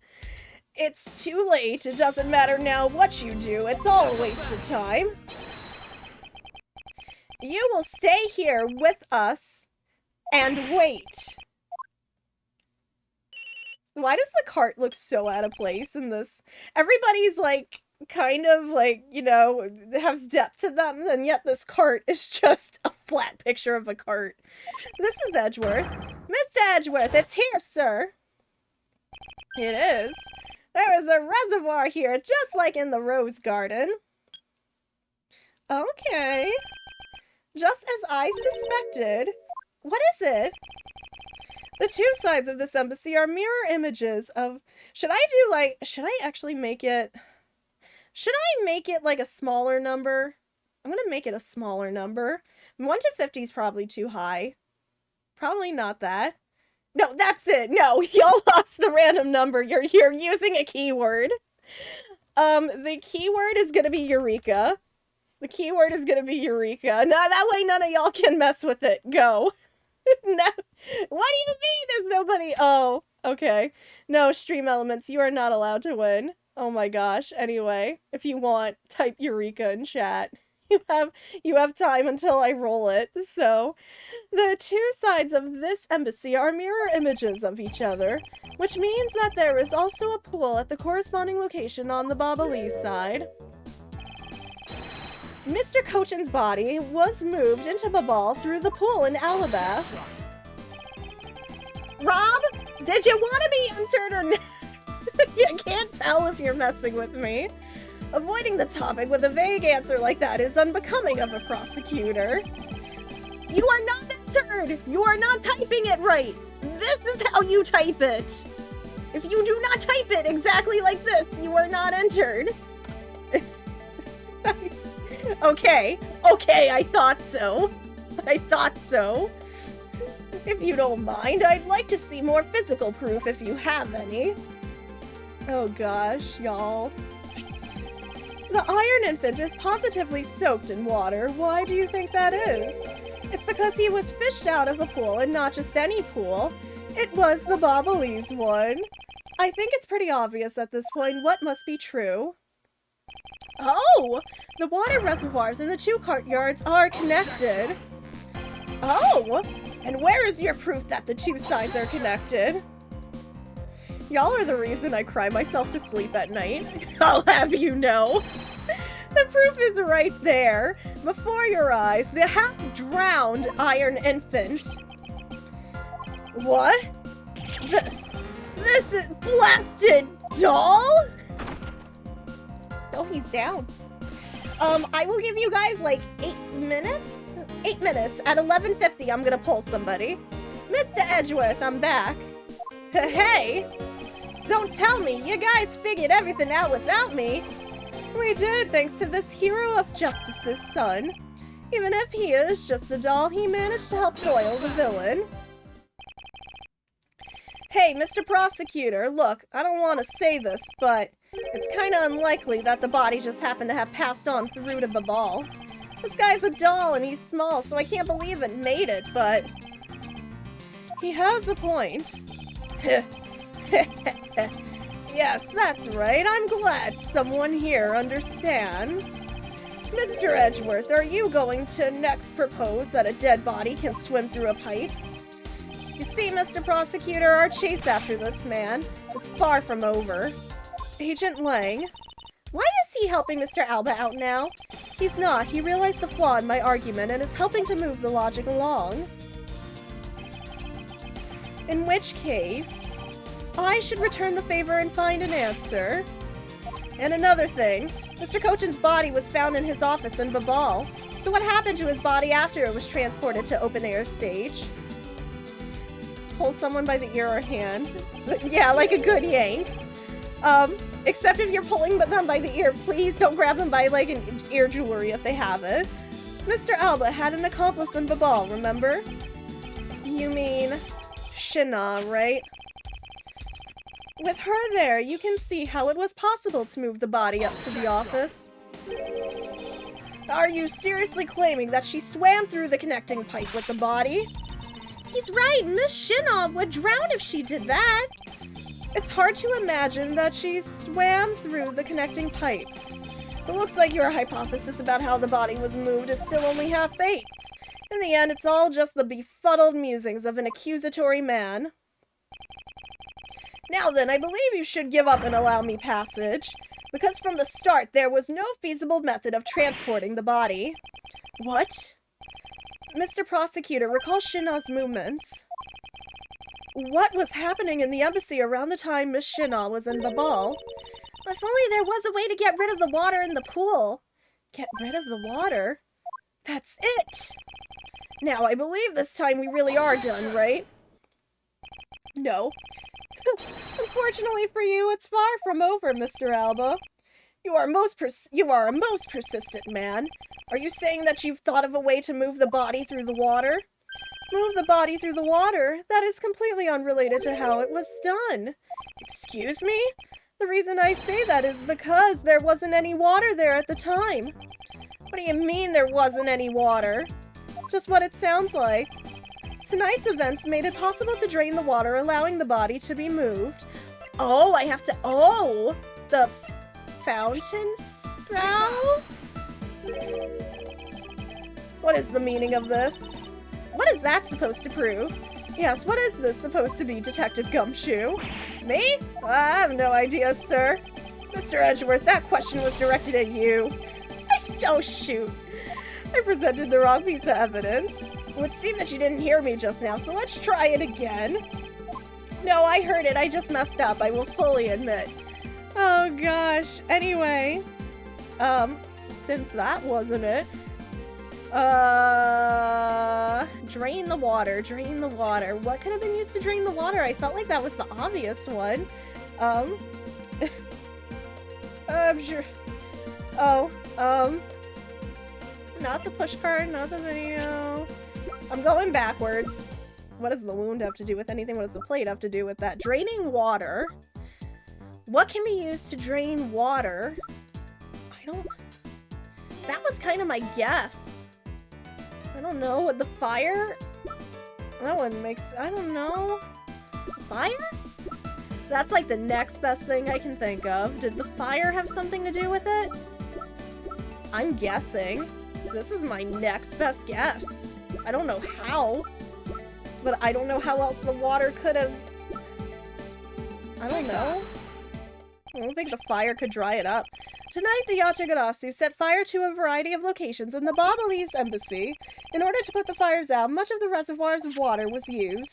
It's too late. It doesn't matter now what you do. It's all a waste of time. You will stay here with us and wait. Why does the cart look so out of place in this? Everybody's like, kind of like, you know, has depth to them, and yet this cart is just a flat picture of a cart. This is Edgeworth. Mr. Edgeworth, it's here, sir. It is. There is a reservoir here, just like in the rose garden. Okay. Just as I suspected. What is it? The two sides of this embassy are mirror images of... Should I actually make it... Should I make it like a smaller number? I'm gonna make it a smaller number. 1 to 50 is probably too high. Probably not that. No, that's it. No, y'all lost the random number. You're using a keyword. The keyword is gonna be Eureka. The keyword is gonna be Eureka. No, that way none of y'all can mess with it. Go. No. What do you mean there's nobody? Oh, okay. No, Stream Elements, you are not allowed to win. Oh my gosh. Anyway, if you want, type Eureka in chat. You have time until I roll it. So, the two sides of this embassy are mirror images of each other, which means that there is also a pool at the corresponding location on the Babalee side. Mr. Cochin's body was moved into Babal through the pool in Alabas. Rob, did you want to be entered or not? I can't tell if you're messing with me. Avoiding the topic with a vague answer like that is unbecoming of a prosecutor. You are not entered! You are not typing it right! This is how you type it! If you do not type it exactly like this, you are not entered. Okay, I thought so. If you don't mind, I'd like to see more physical proof if you have any. Oh gosh, y'all. The Iron Infant is positively soaked in water. Why do you think that is? It's because he was fished out of a pool, and not just any pool. It was the Bobbleys one. I think it's pretty obvious at this point what must be true. Oh! The water reservoirs in the 2 courtyards are connected. Oh! And where is your proof that the 2 sides are connected? Y'all are the reason I cry myself to sleep at night. I'll have you know. The proof is right there, before your eyes, the half-drowned Iron Infant. What? This is blasted doll? Oh, he's down. I will give you guys like 8 minutes. 8 minutes. At 11:50, I'm gonna pull somebody. Mr. Edgeworth, I'm back. Hey! Don't tell me, you guys figured everything out without me. We did, thanks to this hero of justice's son. Even if he is just a doll, he managed to help foil the villain. Hey, Mr. Prosecutor, look, I don't want to say this, but it's kind of unlikely that the body just happened to have passed on through to Babal. This guy's a doll and he's small, so I can't believe it made it, but he has a point. Yes, that's right. I'm glad someone here understands. Mr. Edgeworth, are you going to next propose that a dead body can swim through a pipe? You see, Mr. Prosecutor, our chase after this man is far from over. Agent Lang, why is he helping Mr. Alba out now? He's not. He realized the flaw in my argument and is helping to move the logic along. In which case, I should return the favor and find an answer. And another thing, Mr. Cochin's body was found in his office in Babal. So what happened to his body after it was transported to open air stage? Pull someone by the ear or hand. Yeah, like a good yank. Except if you're pulling them by the ear, please don't grab them by like an ear jewelry if they have it. Mr. Alba had an accomplice in Babal, remember? You mean Shina, right? With her there, you can see how it was possible to move the body up to the office. Are you seriously claiming that she swam through the connecting pipe with the body? He's right, Miss Shina would drown if she did that. It's hard to imagine that she swam through the connecting pipe. It looks like your hypothesis about how the body was moved is still only half-baked. In the end, it's all just the befuddled musings of an accusatory man. Now then, I believe you should give up and allow me passage, because from the start there was no feasible method of transporting the body. What? Mr. Prosecutor, recall Shina's movements. What was happening in the embassy around the time Miss Shina was in Babal? If only there was a way to get rid of the water in the pool. Get rid of the water? That's it! Now, I believe this time we really are done, right? No. Unfortunately for you, it's far from over, Mr. Alba. You are a most persistent man. Are you saying that you've thought of a way to move the body through the water? Move the body through the water? That is completely unrelated to how it was done. Excuse me? The reason I say that is because there wasn't any water there at the time. What do you mean there wasn't any water? Just what it sounds like. Tonight's events made it possible to drain the water, allowing the body to be moved. Oh, the fountain sprouts? What is the meaning of this? What is that supposed to prove? Yes, what is this supposed to be, Detective Gumshoe? Me? I have no idea, sir. Mr. Edgeworth, that question was directed at you. Oh, shoot. I presented the wrong piece of evidence. It would seem that you didn't hear me just now, so let's try it again. No, I heard it. I just messed up. I will fully admit. Oh, gosh. Anyway, since that wasn't it, Drain the water, drain the water. What could have been used to drain the water? I felt like that was the obvious one. I'm sure. Oh, not the push card, not the video. I'm going backwards. What does the wound have to do with anything? What does the plate have to do with that? Draining water. What can be used to drain water? That was kind of my guess. I don't know. Would the fire? That one makes... I don't know. Fire? That's like the next best thing I can think of. Did the fire have something to do with it? I'm guessing. This is my next best guess. I don't know how. But I don't know how else the water could have... I don't know. I don't think the fire could dry it up. Tonight, the Yachagarasu set fire to a variety of locations in the Babalese embassy. In order to put the fires out, much of the reservoirs of water was used.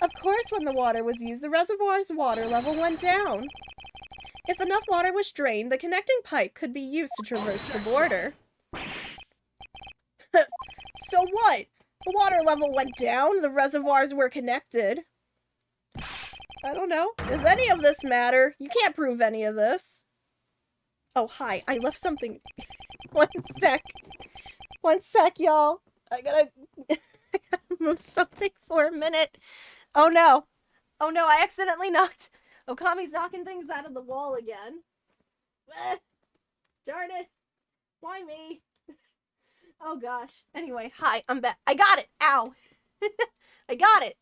Of course, when the water was used, the reservoir's water level went down. If enough water was drained, the connecting pipe could be used to traverse the border. So what? The water level went down, the reservoirs were connected. I don't know. Does any of this matter? You can't prove any of this. Oh, hi. I left something. One sec. One sec, y'all. I gotta move something for a minute. Oh, no. Oh, no. I accidentally knocked... Okami's knocking things out of the wall again. Darn it. Why me? Oh, gosh. Anyway, hi. I'm back. I got it. Ow. I got it.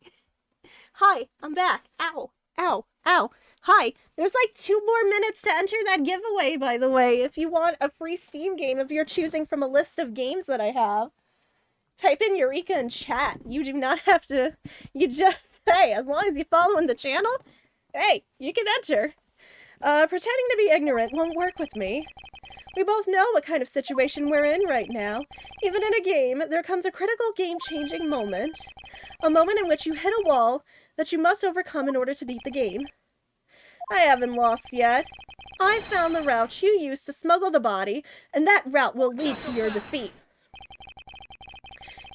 Hi. I'm back. Ow. Ow. Ow. Hi, there's like 2 more minutes to enter that giveaway, by the way. If you want a free Steam game, if you're choosing from a list of games that I have, type in Eureka in chat. You do not have to, you just, hey, as long as you're following the channel, hey, you can enter. Pretending to be ignorant won't work with me. We both know what kind of situation we're in right now. Even in a game, there comes a critical game-changing moment. A moment in which you hit a wall that you must overcome in order to beat the game. I haven't lost yet. I found the route you used to smuggle the body, and that route will lead to your defeat.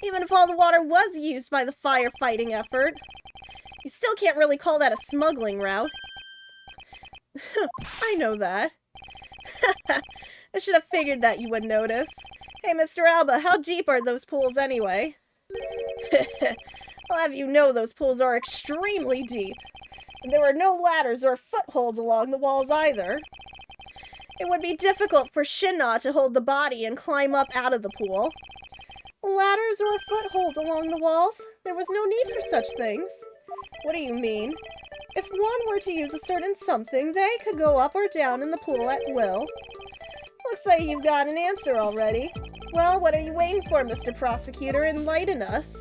Even if all the water was used by the firefighting effort, you still can't really call that a smuggling route. I know that. I should have figured that you would notice. Hey, Mr. Alba, how deep are those pools anyway? I'll have you know those pools are extremely deep. And there were no ladders or footholds along the walls either. It would be difficult for Shinna to hold the body and climb up out of the pool. Ladders or footholds along the walls? There was no need for such things. What do you mean? If one were to use a certain something, they could go up or down in the pool at will. Looks like you've got an answer already. Well, what are you waiting for, Mr. Prosecutor? Enlighten us.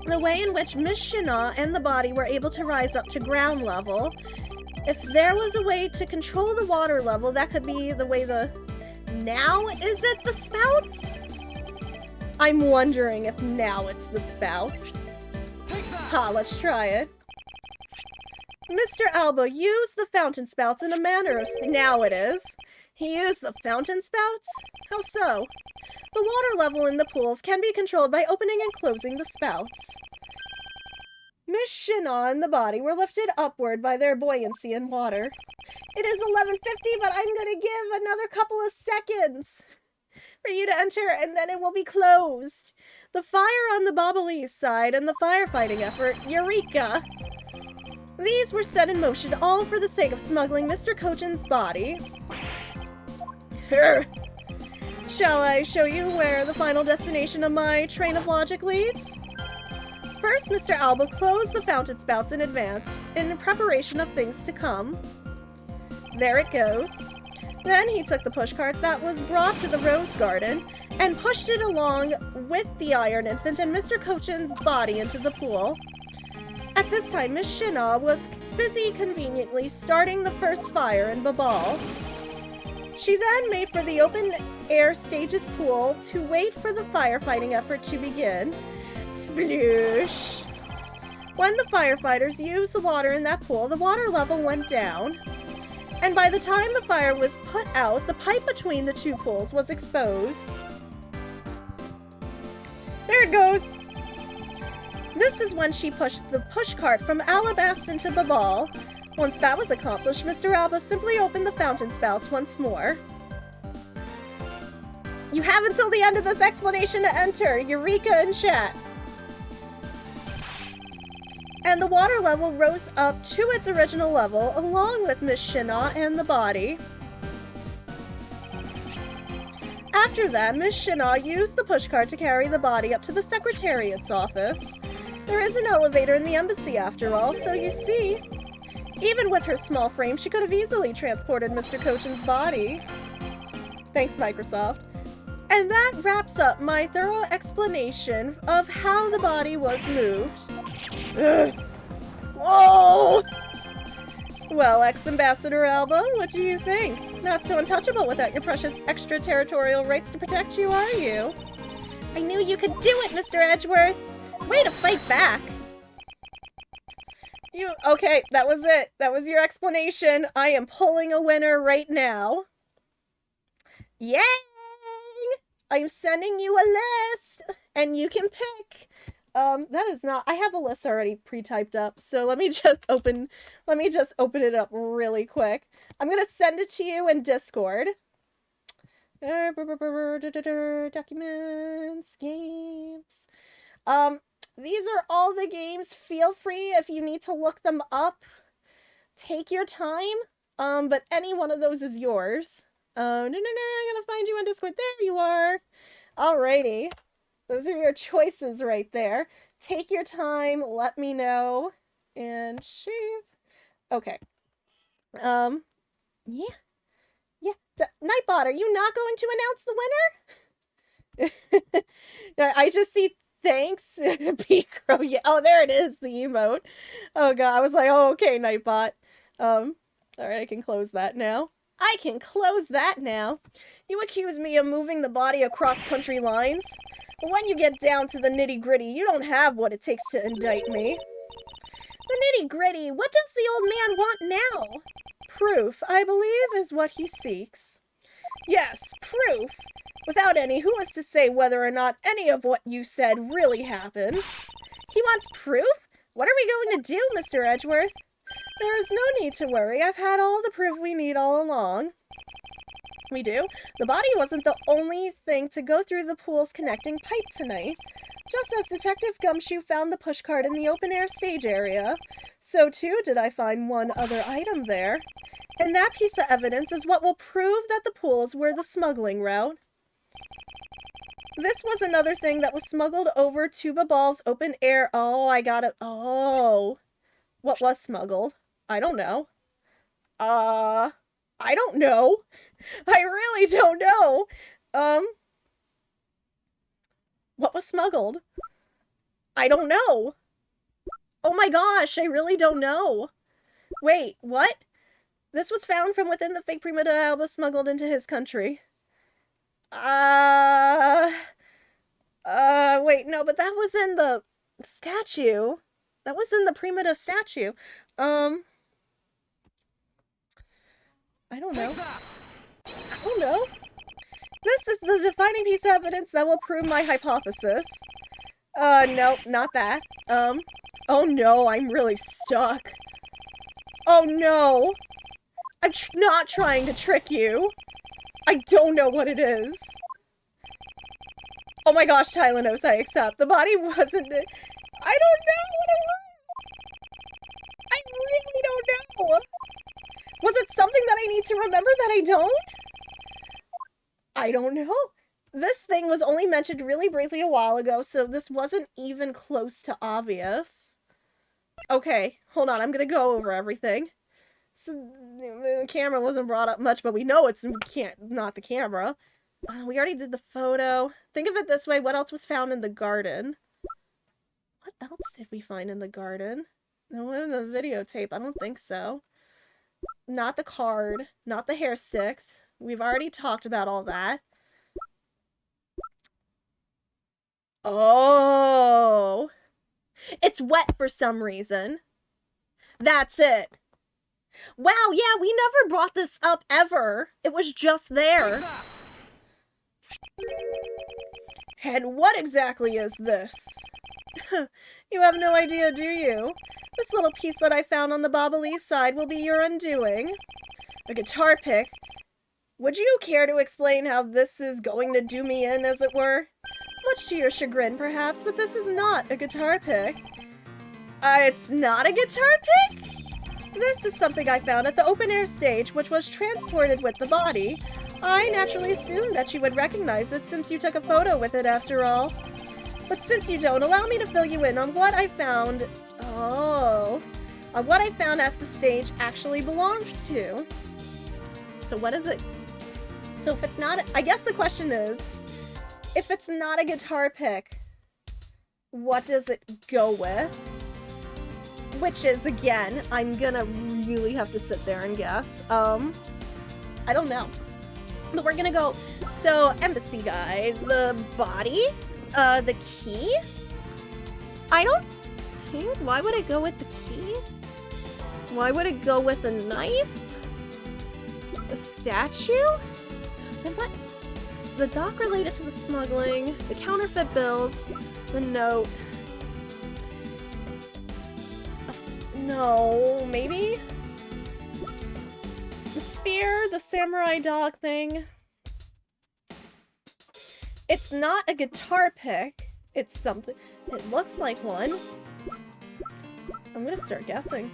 The way in which Miss Shinna and the body were able to rise up to ground level. If there was a way to control the water level, that could be the way the... Now is it the spouts? I'm wondering if now it's the spouts. Ha, let's try it. Mr. Alba used the fountain spouts in a manner of... Now it is. He used the fountain spouts? How so? The water level in the pools can be controlled by opening and closing the spouts. Miss Shinna and the body were lifted upward by their buoyancy in water. It is 11:50, but I'm going to give another couple of seconds for you to enter, and then it will be closed. The fire on the Babalese side and the firefighting effort, Eureka! These were set in motion all for the sake of smuggling Mr. Kochin's body. Shall I show you where the final destination of my train of logic leads? First, Mr. Alba closed the fountain spouts in advance, in preparation of things to come. There it goes. Then he took the pushcart that was brought to the rose garden, and pushed it along with the Iron Infant and Mr. Kochin's body into the pool. At this time, Miss Shinna was busy conveniently starting the first fire in Babal. She then made for the open-air stage's pool to wait for the firefighting effort to begin. Sploosh! When the firefighters used the water in that pool, the water level went down. And by the time the fire was put out, the pipe between the two pools was exposed. There it goes! This is when she pushed the pushcart from Alabaston to Babal. Once that was accomplished, Mr. Alba simply opened the fountain spouts once more. You have until the end of this explanation to enter. Eureka in chat. And the water level rose up to its original level, along with Miss Shinnah and the body. After that, Miss Shinnah used the pushcart to carry the body up to the Secretariat's office. There is an elevator in the embassy after all, so you see, even with her small frame, she could have easily transported Mr. Cochin's body. Thanks, Microsoft. And that wraps up my thorough explanation of how the body was moved. Ugh. Whoa! Well, ex-Ambassador Alba, what do you think? Not so untouchable without your precious extraterritorial rights to protect you, are you? I knew you could do it, Mr. Edgeworth! Way to fight back! Okay, that was it. That was your explanation. I am pulling a winner right now. Yay! I'm sending you a list, and you can pick. That is not, I have a list already pre-typed up, so let me just open it up really quick. I'm gonna send it to you in Discord. Documents, games. These are all the games. Feel free if you need to look them up. Take your time. But any one of those is yours. I'm gonna find you on Discord. There you are. Alrighty. Those are your choices right there. Take your time. Let me know. And shave. Okay. Yeah. Nightbot, are you not going to announce the winner? I just see thanks, P-Crow. Yeah. Oh, there it is, the emote. Oh, God. I was like, oh, okay, Nightbot. Alright, I can close that now. I can close that now. You accuse me of moving the body across country lines. But when you get down to the nitty-gritty, you don't have what it takes to indict me. The nitty-gritty? What does the old man want now? Proof, I believe, is what he seeks. Yes, proof. Without any, who is to say whether or not any of what you said really happened? He wants proof? What are we going to do, Mr. Edgeworth? There is no need to worry. I've had all the proof we need all along. We do? The body wasn't the only thing to go through the pool's connecting pipe tonight. Just as Detective Gumshoe found the pushcart in the open-air stage area, so too did I find one other item there. And that piece of evidence is what will prove that the pools were the smuggling route. This was another thing that was smuggled over to Babal's open-air... Oh, I got it. Oh. What was smuggled? I don't know. I don't know. I really don't know. What was smuggled? I don't know. Oh my gosh, I really don't know. Wait, what? This was found from within the fake Prima Alba smuggled into his country. Wait, no, but that was in the statue. That was in the primitive statue. I don't know. I don't know. This is the defining piece of evidence that will prove my hypothesis. Nope, not that. Oh no, I'm really stuck. Oh no! I'm not trying to trick you. I don't know what it is. Oh my gosh, Tylenose, I accept. The body wasn't... I don't know what it was! I really don't know! Was it something that I need to remember that I don't? I don't know. This thing was only mentioned really briefly a while ago, so this wasn't even close to obvious. Okay, hold on, I'm gonna go over everything. So, the camera wasn't brought up much, but we know it's not the camera. We already did the photo. Think of it this way, what else was found in the garden? What else did we find in the garden? No, in the videotape, I don't think so. Not the card, not the hair sticks. We've already talked about all that. Oh! It's wet for some reason. That's it. Wow, yeah, we never brought this up ever. It was just there. And what exactly is this? You have no idea, do you? This little piece that I found on the Bobbly side will be your undoing. A guitar pick. Would you care to explain how this is going to do me in, as it were? Much to your chagrin, perhaps, but this is not a guitar pick. It's not a guitar pick? This is something I found at the open-air stage, which was transported with the body. I naturally assumed that you would recognize it since you took a photo with it, after all. But since you don't, allow me to fill you in on what I found. Oh. On what I found at the stage actually belongs to. So what is it? So if it's not, I guess the question is, if it's not a guitar pick, what does it go with? Which is, again, I'm gonna really have to sit there and guess. I don't know. But we're gonna go, so, embassy guide, the body, the key? I don't think, why would it go with the key? Why would it go with a knife? The statue? And what? The doc related to the smuggling, the counterfeit bills, the note. No, maybe? The spear, the samurai dog thing. It's not a guitar pick. It's something. It looks like one. I'm gonna start guessing.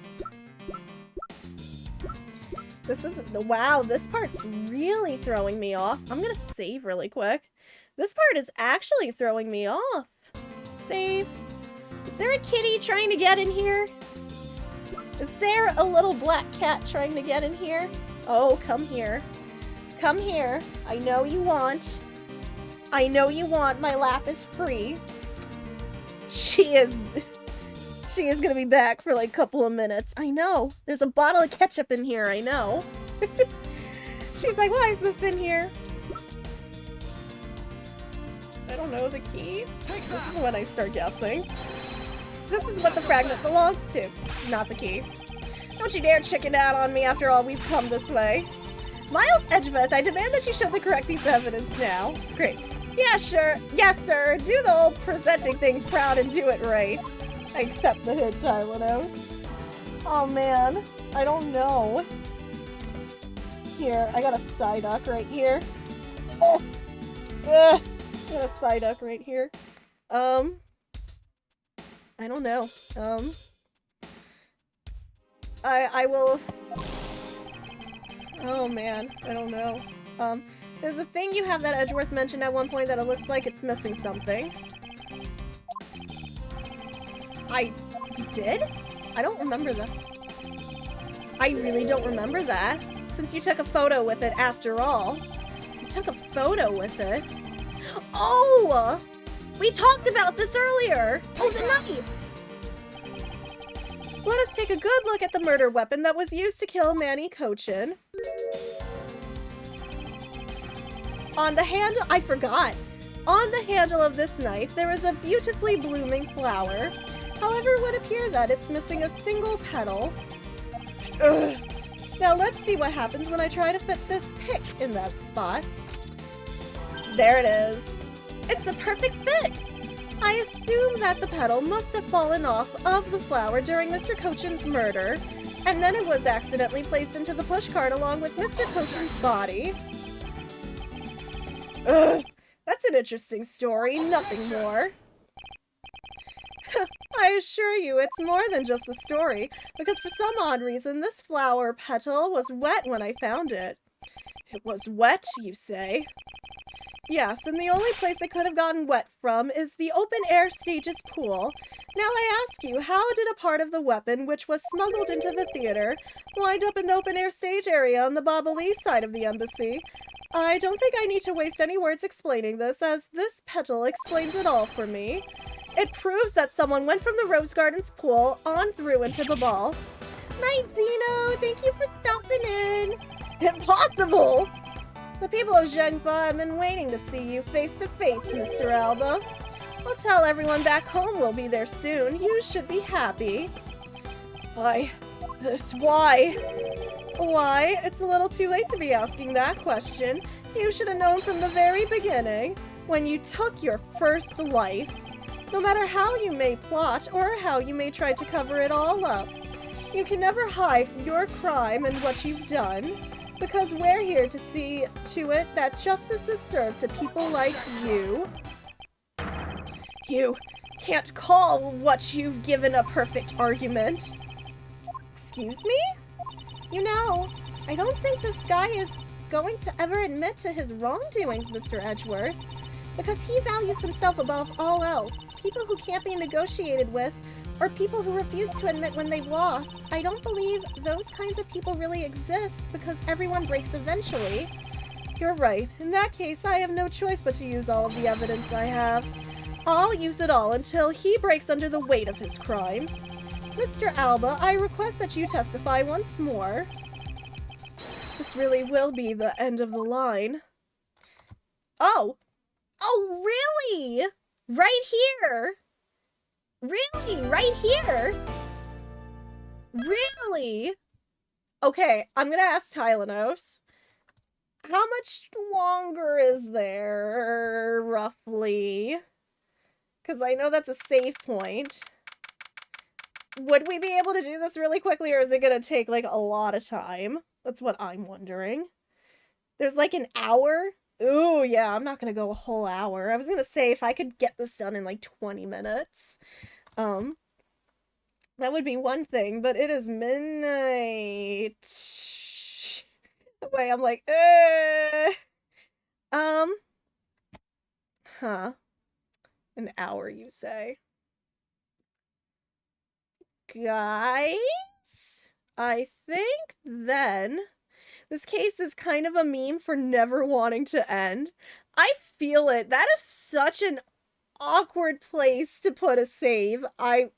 This is, wow, this part's really throwing me off. I'm gonna save really quick. This part is actually throwing me off. Save. Is there a kitty trying to get in here? Is there a little black cat trying to get in here? Oh, come here. Come here. I know you want. I know you want. My lap is free. She is gonna be back for like a couple of minutes. I know. There's a bottle of ketchup in here, I know. She's like, why is this in here? I don't know, the key? This is when I start guessing. This is what the fragment belongs to, not the key. Don't you dare chicken out on me after all we've come this way. Miles Edgeworth, I demand that you show the correct piece of evidence now. Great. Yeah, sure. Yes, sir. Do the whole presenting thing proud and do it right. I accept the hint, Tylenos. Oh man, I don't know. Here, I got a Psyduck right here. I got a Psyduck right here. I don't know. I will... Oh man, I don't know. There's a thing you have that Edgeworth mentioned at one point that it looks like it's missing something. You did? I don't remember that. I really don't remember that. Since you took a photo with it after all. You took a photo with it? Oh! We talked about this earlier! Oh, the knife! Let us take a good look at the murder weapon that was used to kill Manny Cochin. On the handle- I forgot! On the handle of this knife, there is a beautifully blooming flower. However, it would appear that it's missing a single petal. Ugh. Now let's see what happens when I try to fit this pick in that spot. There it is. It's a perfect fit! I assume that the petal must have fallen off of the flower during Mr. Cochin's murder, and then it was accidentally placed into the pushcart along with Mr. Cochin's body. Ugh. That's an interesting story, nothing more. I assure you, it's more than just a story, because for some odd reason, this flower petal was wet when I found it. It was wet, you say? Yes, and the only place it could have gotten wet from is the open-air stage's pool. Now I ask you, how did a part of the weapon, which was smuggled into the theater, wind up in the open-air stage area on the Bobbly side of the embassy? I don't think I need to waste any words explaining this, as this petal explains it all for me. It proves that someone went from the Rose Garden's pool on through into the ball. Night, Zeno! Thank you for stopping in! Impossible! The people of Zhengfa have been waiting to see you face to face, Mr. Alba. I'll tell everyone back home we'll be there soon. You should be happy. Why? Why? Why? It's a little too late to be asking that question. You should have known from the very beginning. when you took your first life, no matter how you may plot or how you may try to cover it all up. You can never hide your crime and what you've done, because we're here to see to it that justice is served to people like you. You can't call what you've given a perfect argument. Excuse me? You know, I don't think this guy is going to ever admit to his wrongdoings, Mr. Edgeworth, because he values himself above all else. People who can't be negotiated with, or people who refuse to admit when they've lost. I don't believe those kinds of people really exist, because everyone breaks eventually. You're right. In that case, I have no choice but to use all of the evidence I have. I'll use it all until he breaks under the weight of his crimes. Mr. Alba, I request that you testify once more. This really will be the end of the line. Oh! Oh, really? Right here? Really? Right here? Really? Okay, I'm gonna ask Tylenos. How much longer is there, roughly? Because I know that's a save point. Would we be able to do this really quickly, or is it gonna take, like, a lot of time? That's what I'm wondering. There's, like, an hour? Ooh, yeah, I'm not gonna go a whole hour. I was gonna say, if I could get this done in, like, 20 minutes. That would be one thing, but it is midnight. Wait, I'm like, Huh. An hour, you say? Guys? I think then this case is kind of a meme for never wanting to end. I feel it. That is such an awkward place to put a save. I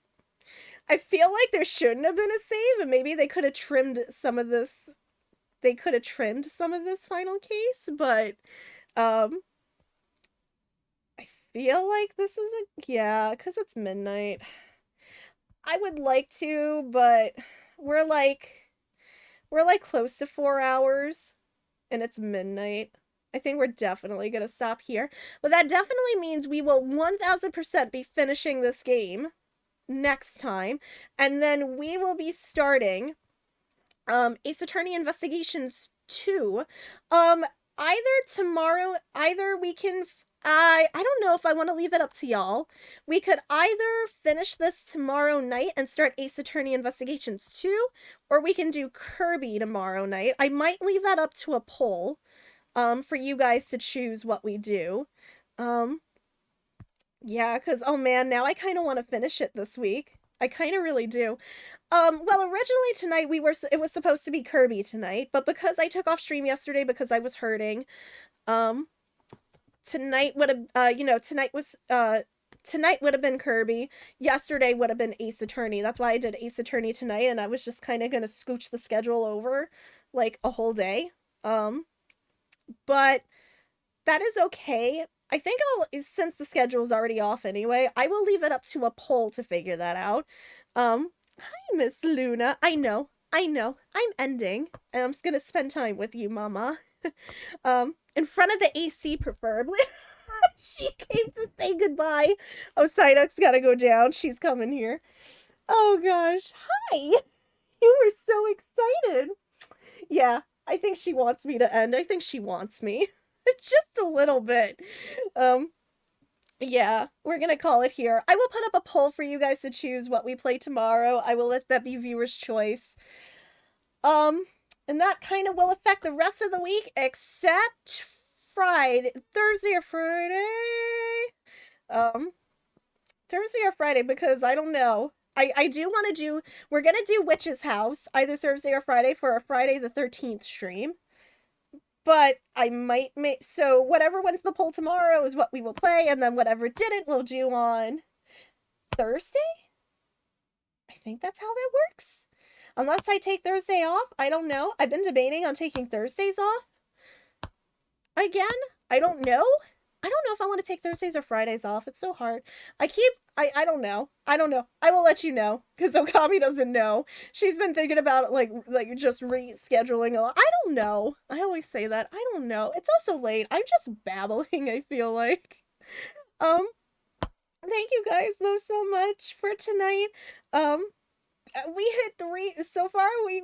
feel like there shouldn't have been a save, and maybe they could have trimmed some of this. They could have trimmed some of this final case, but I feel like this is yeah, because it's midnight. I would like to, but we're like close to 4 hours, and it's midnight. I think we're definitely gonna stop here, but that definitely means we will 1000% be finishing this game next time, and then we will be starting Ace Attorney Investigations 2 either tomorrow, either we can I don't know if I want to leave it up to y'all. We could either finish this tomorrow night and start Ace Attorney Investigations 2, or we can do Kirby tomorrow night. I might leave that up to a poll for you guys to choose what we do. Yeah, because, oh man, now I kind of want to finish it this week. I kind of really do. Well, originally tonight it was supposed to be Kirby tonight, but because I took off stream yesterday because I was hurting, tonight would have, tonight would have been Kirby. Yesterday would have been Ace Attorney. That's why I did Ace Attorney tonight, and I was just kind of gonna scooch the schedule over, like, a whole day. But that is okay. I think since the schedule is already off anyway, I will leave it up to a poll to figure that out. Hi, Miss Luna. I know. I'm ending, and I'm just gonna spend time with you, Mama. In front of the AC, preferably. She came to say goodbye. Oh, Psyduck's gotta go down. She's coming here. Oh, gosh. Hi! You were so excited. Yeah, I think she wants me to end. I think she wants me. Just a little bit. Yeah, we're gonna call it here. I will put up a poll for you guys to choose what we play tomorrow. I will let that be viewer's choice. And that kind of will affect the rest of the week, except Thursday or Friday? Thursday or Friday, because I don't know. I do want to we're gonna do Witch's House, either Thursday or Friday for a Friday the 13th stream. But I might so whatever wins the poll tomorrow is what we will play, and then whatever didn't we'll do on Thursday? I think that's how that works. Unless I take Thursday off, I don't know. I've been debating on taking Thursdays off. Again, I don't know. I don't know if I want to take Thursdays or Fridays off. It's so hard. I don't know. I will let you know, because Okami doesn't know. She's been thinking about like just rescheduling a lot. I don't know. I always say that. I don't know. It's also late. I'm just babbling, I feel like. Thank you guys though so much for tonight. We hit so far. We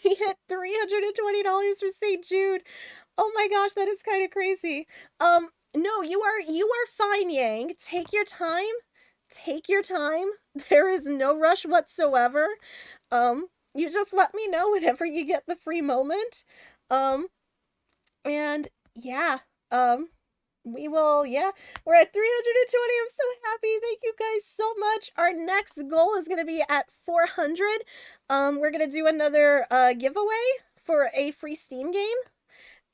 hit $320 for St. Jude. Oh my gosh, that is kind of crazy. No, you are fine, Yang. Take your time. Take your time. There is no rush whatsoever. You just let me know whenever you get the free moment. And yeah, we will, we're at 320. I'm so happy. Thank you guys so much. Our next goal is going to be at 400. We're going to do another giveaway for a free Steam game.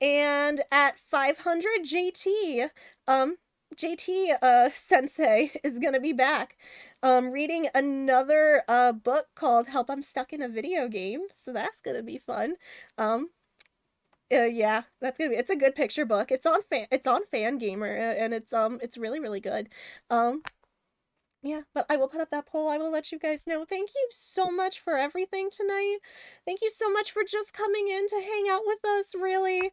And at 500, JT Sensei is going to be back reading another book called Help I'm Stuck in a Video Game. So that's going to be fun. Yeah, that's gonna be. It's a good picture book. It's on Fangamer, and it's really really good. Yeah, but I will put up that poll. I will let you guys know. Thank you so much for everything tonight. Thank you so much for just coming in to hang out with us. Really,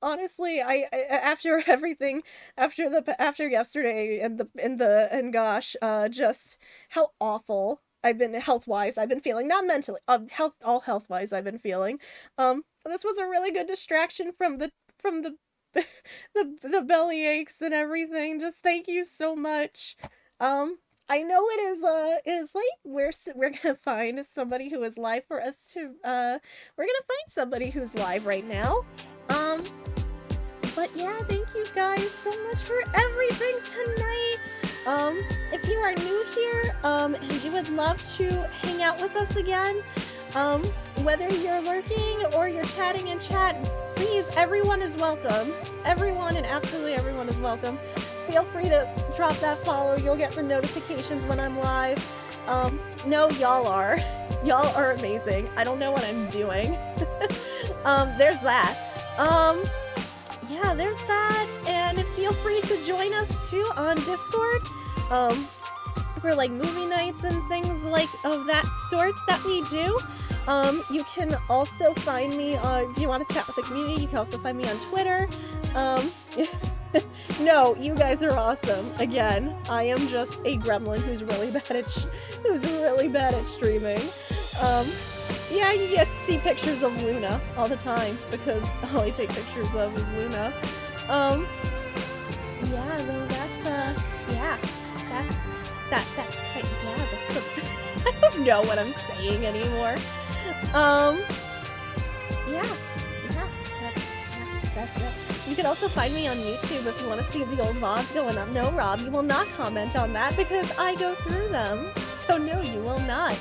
honestly, I after everything, after yesterday and gosh, just how awful I've been health-wise. I've been feeling, not mentally, health-wise. I've been feeling. This was a really good distraction from the the belly aches and everything. Just thank you so much. I know it is late. We're gonna find somebody who is live for us to. We're gonna find somebody who's live right now. But yeah, thank you guys so much for everything tonight. If you are new here, and you would love to hang out with us again, whether you're lurking or you're chatting in chat, please, everyone is welcome. Everyone and absolutely everyone is welcome. Feel free to drop that follow. You'll get the notifications when I'm live. No, y'all are. Y'all are amazing. I don't know what I'm doing. There's that. Yeah, there's that. And feel free to join us too on Discord. For like movie nights and things like of that sort that we do. You can also find me if you want to chat with the community. You can also find me on Twitter. No, you guys are awesome. Again, I am just a gremlin who's really bad at streaming. Yeah, you get to see pictures of Luna all the time because all I take pictures of is Luna. Yeah, though I don't know what I'm saying anymore. That's it. You can also find me on YouTube if you want to see the old VODs going up. No, Rob, you will not comment on that because I go through them. So no, you will not.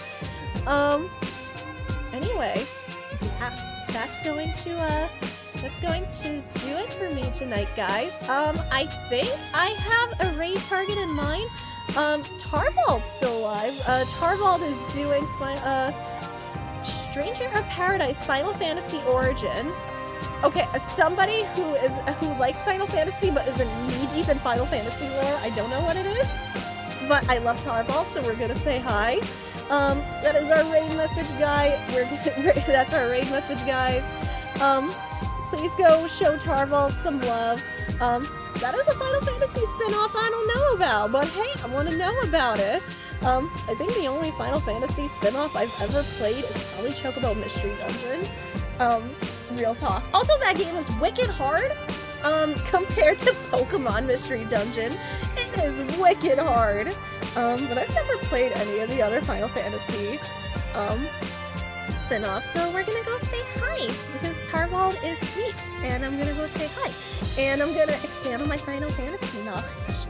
Anyway, yeah, that's going to do it for me tonight, guys. I think I have a raid target in mind. Tarvald's still alive. Tarvald is doing Stranger of Paradise Final Fantasy Origin. Okay, as somebody who likes Final Fantasy but isn't knee-deep in Final Fantasy lore, I don't know what it is, but I love Tarvald, so we're gonna say hi. That is our raid message, guy. That's our raid message, guys. Please go show Tarvald some love. That is a Final Fantasy spin-off I don't know about, but hey, I want to know about it. I think the only Final Fantasy spin-off I've ever played is probably Chocobo Mystery Dungeon. Real talk. Also, that game is wicked hard. Compared to Pokemon Mystery Dungeon, it is wicked hard. But I've never played any of the other Final Fantasy spin-offs, so we're gonna go say hi because Tarvald is sweet, and I'm gonna go say hi, and I'm gonna expand on my Final Fantasy knowledge.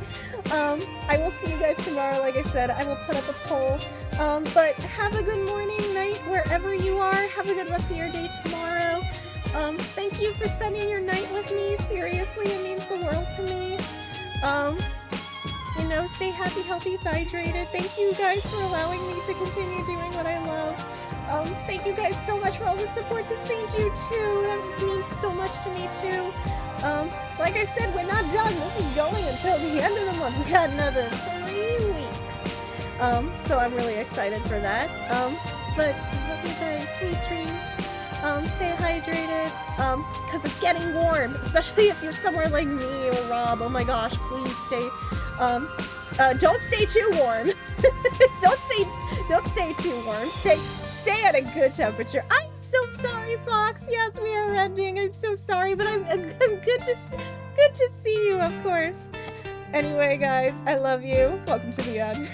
I will see you guys tomorrow. Like I said, I will put up a poll. But have a good morning, night, wherever you are. Have a good rest of your day tomorrow. Thank you for spending your night with me. Seriously, it means the world to me. You know, stay happy, healthy, hydrated. Thank you guys for allowing me to continue doing what I love. Thank you guys so much for all the support to St. Jude too. That means so much to me too. Like I said, we're not done. This is going until the end of the month. We got another 3 weeks. So I'm really excited for that. But love you guys. Sweet dreams. Stay hydrated, because it's getting warm, especially if you're somewhere like me or Rob. Oh my gosh, please stay, don't stay too warm. don't stay too warm. Stay at a good temperature. I'm so sorry, Fox. Yes, we are ending. I'm so sorry, but I'm good to see you, of course. Anyway, guys, I love you. Welcome to the end.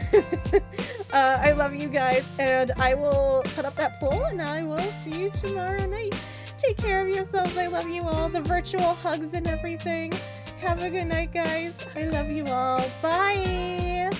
I love you guys, and I will put up that poll, and I will see you tomorrow night. Take care of yourselves. I love you all. The virtual hugs and everything. Have a good night, guys. I love you all. Bye.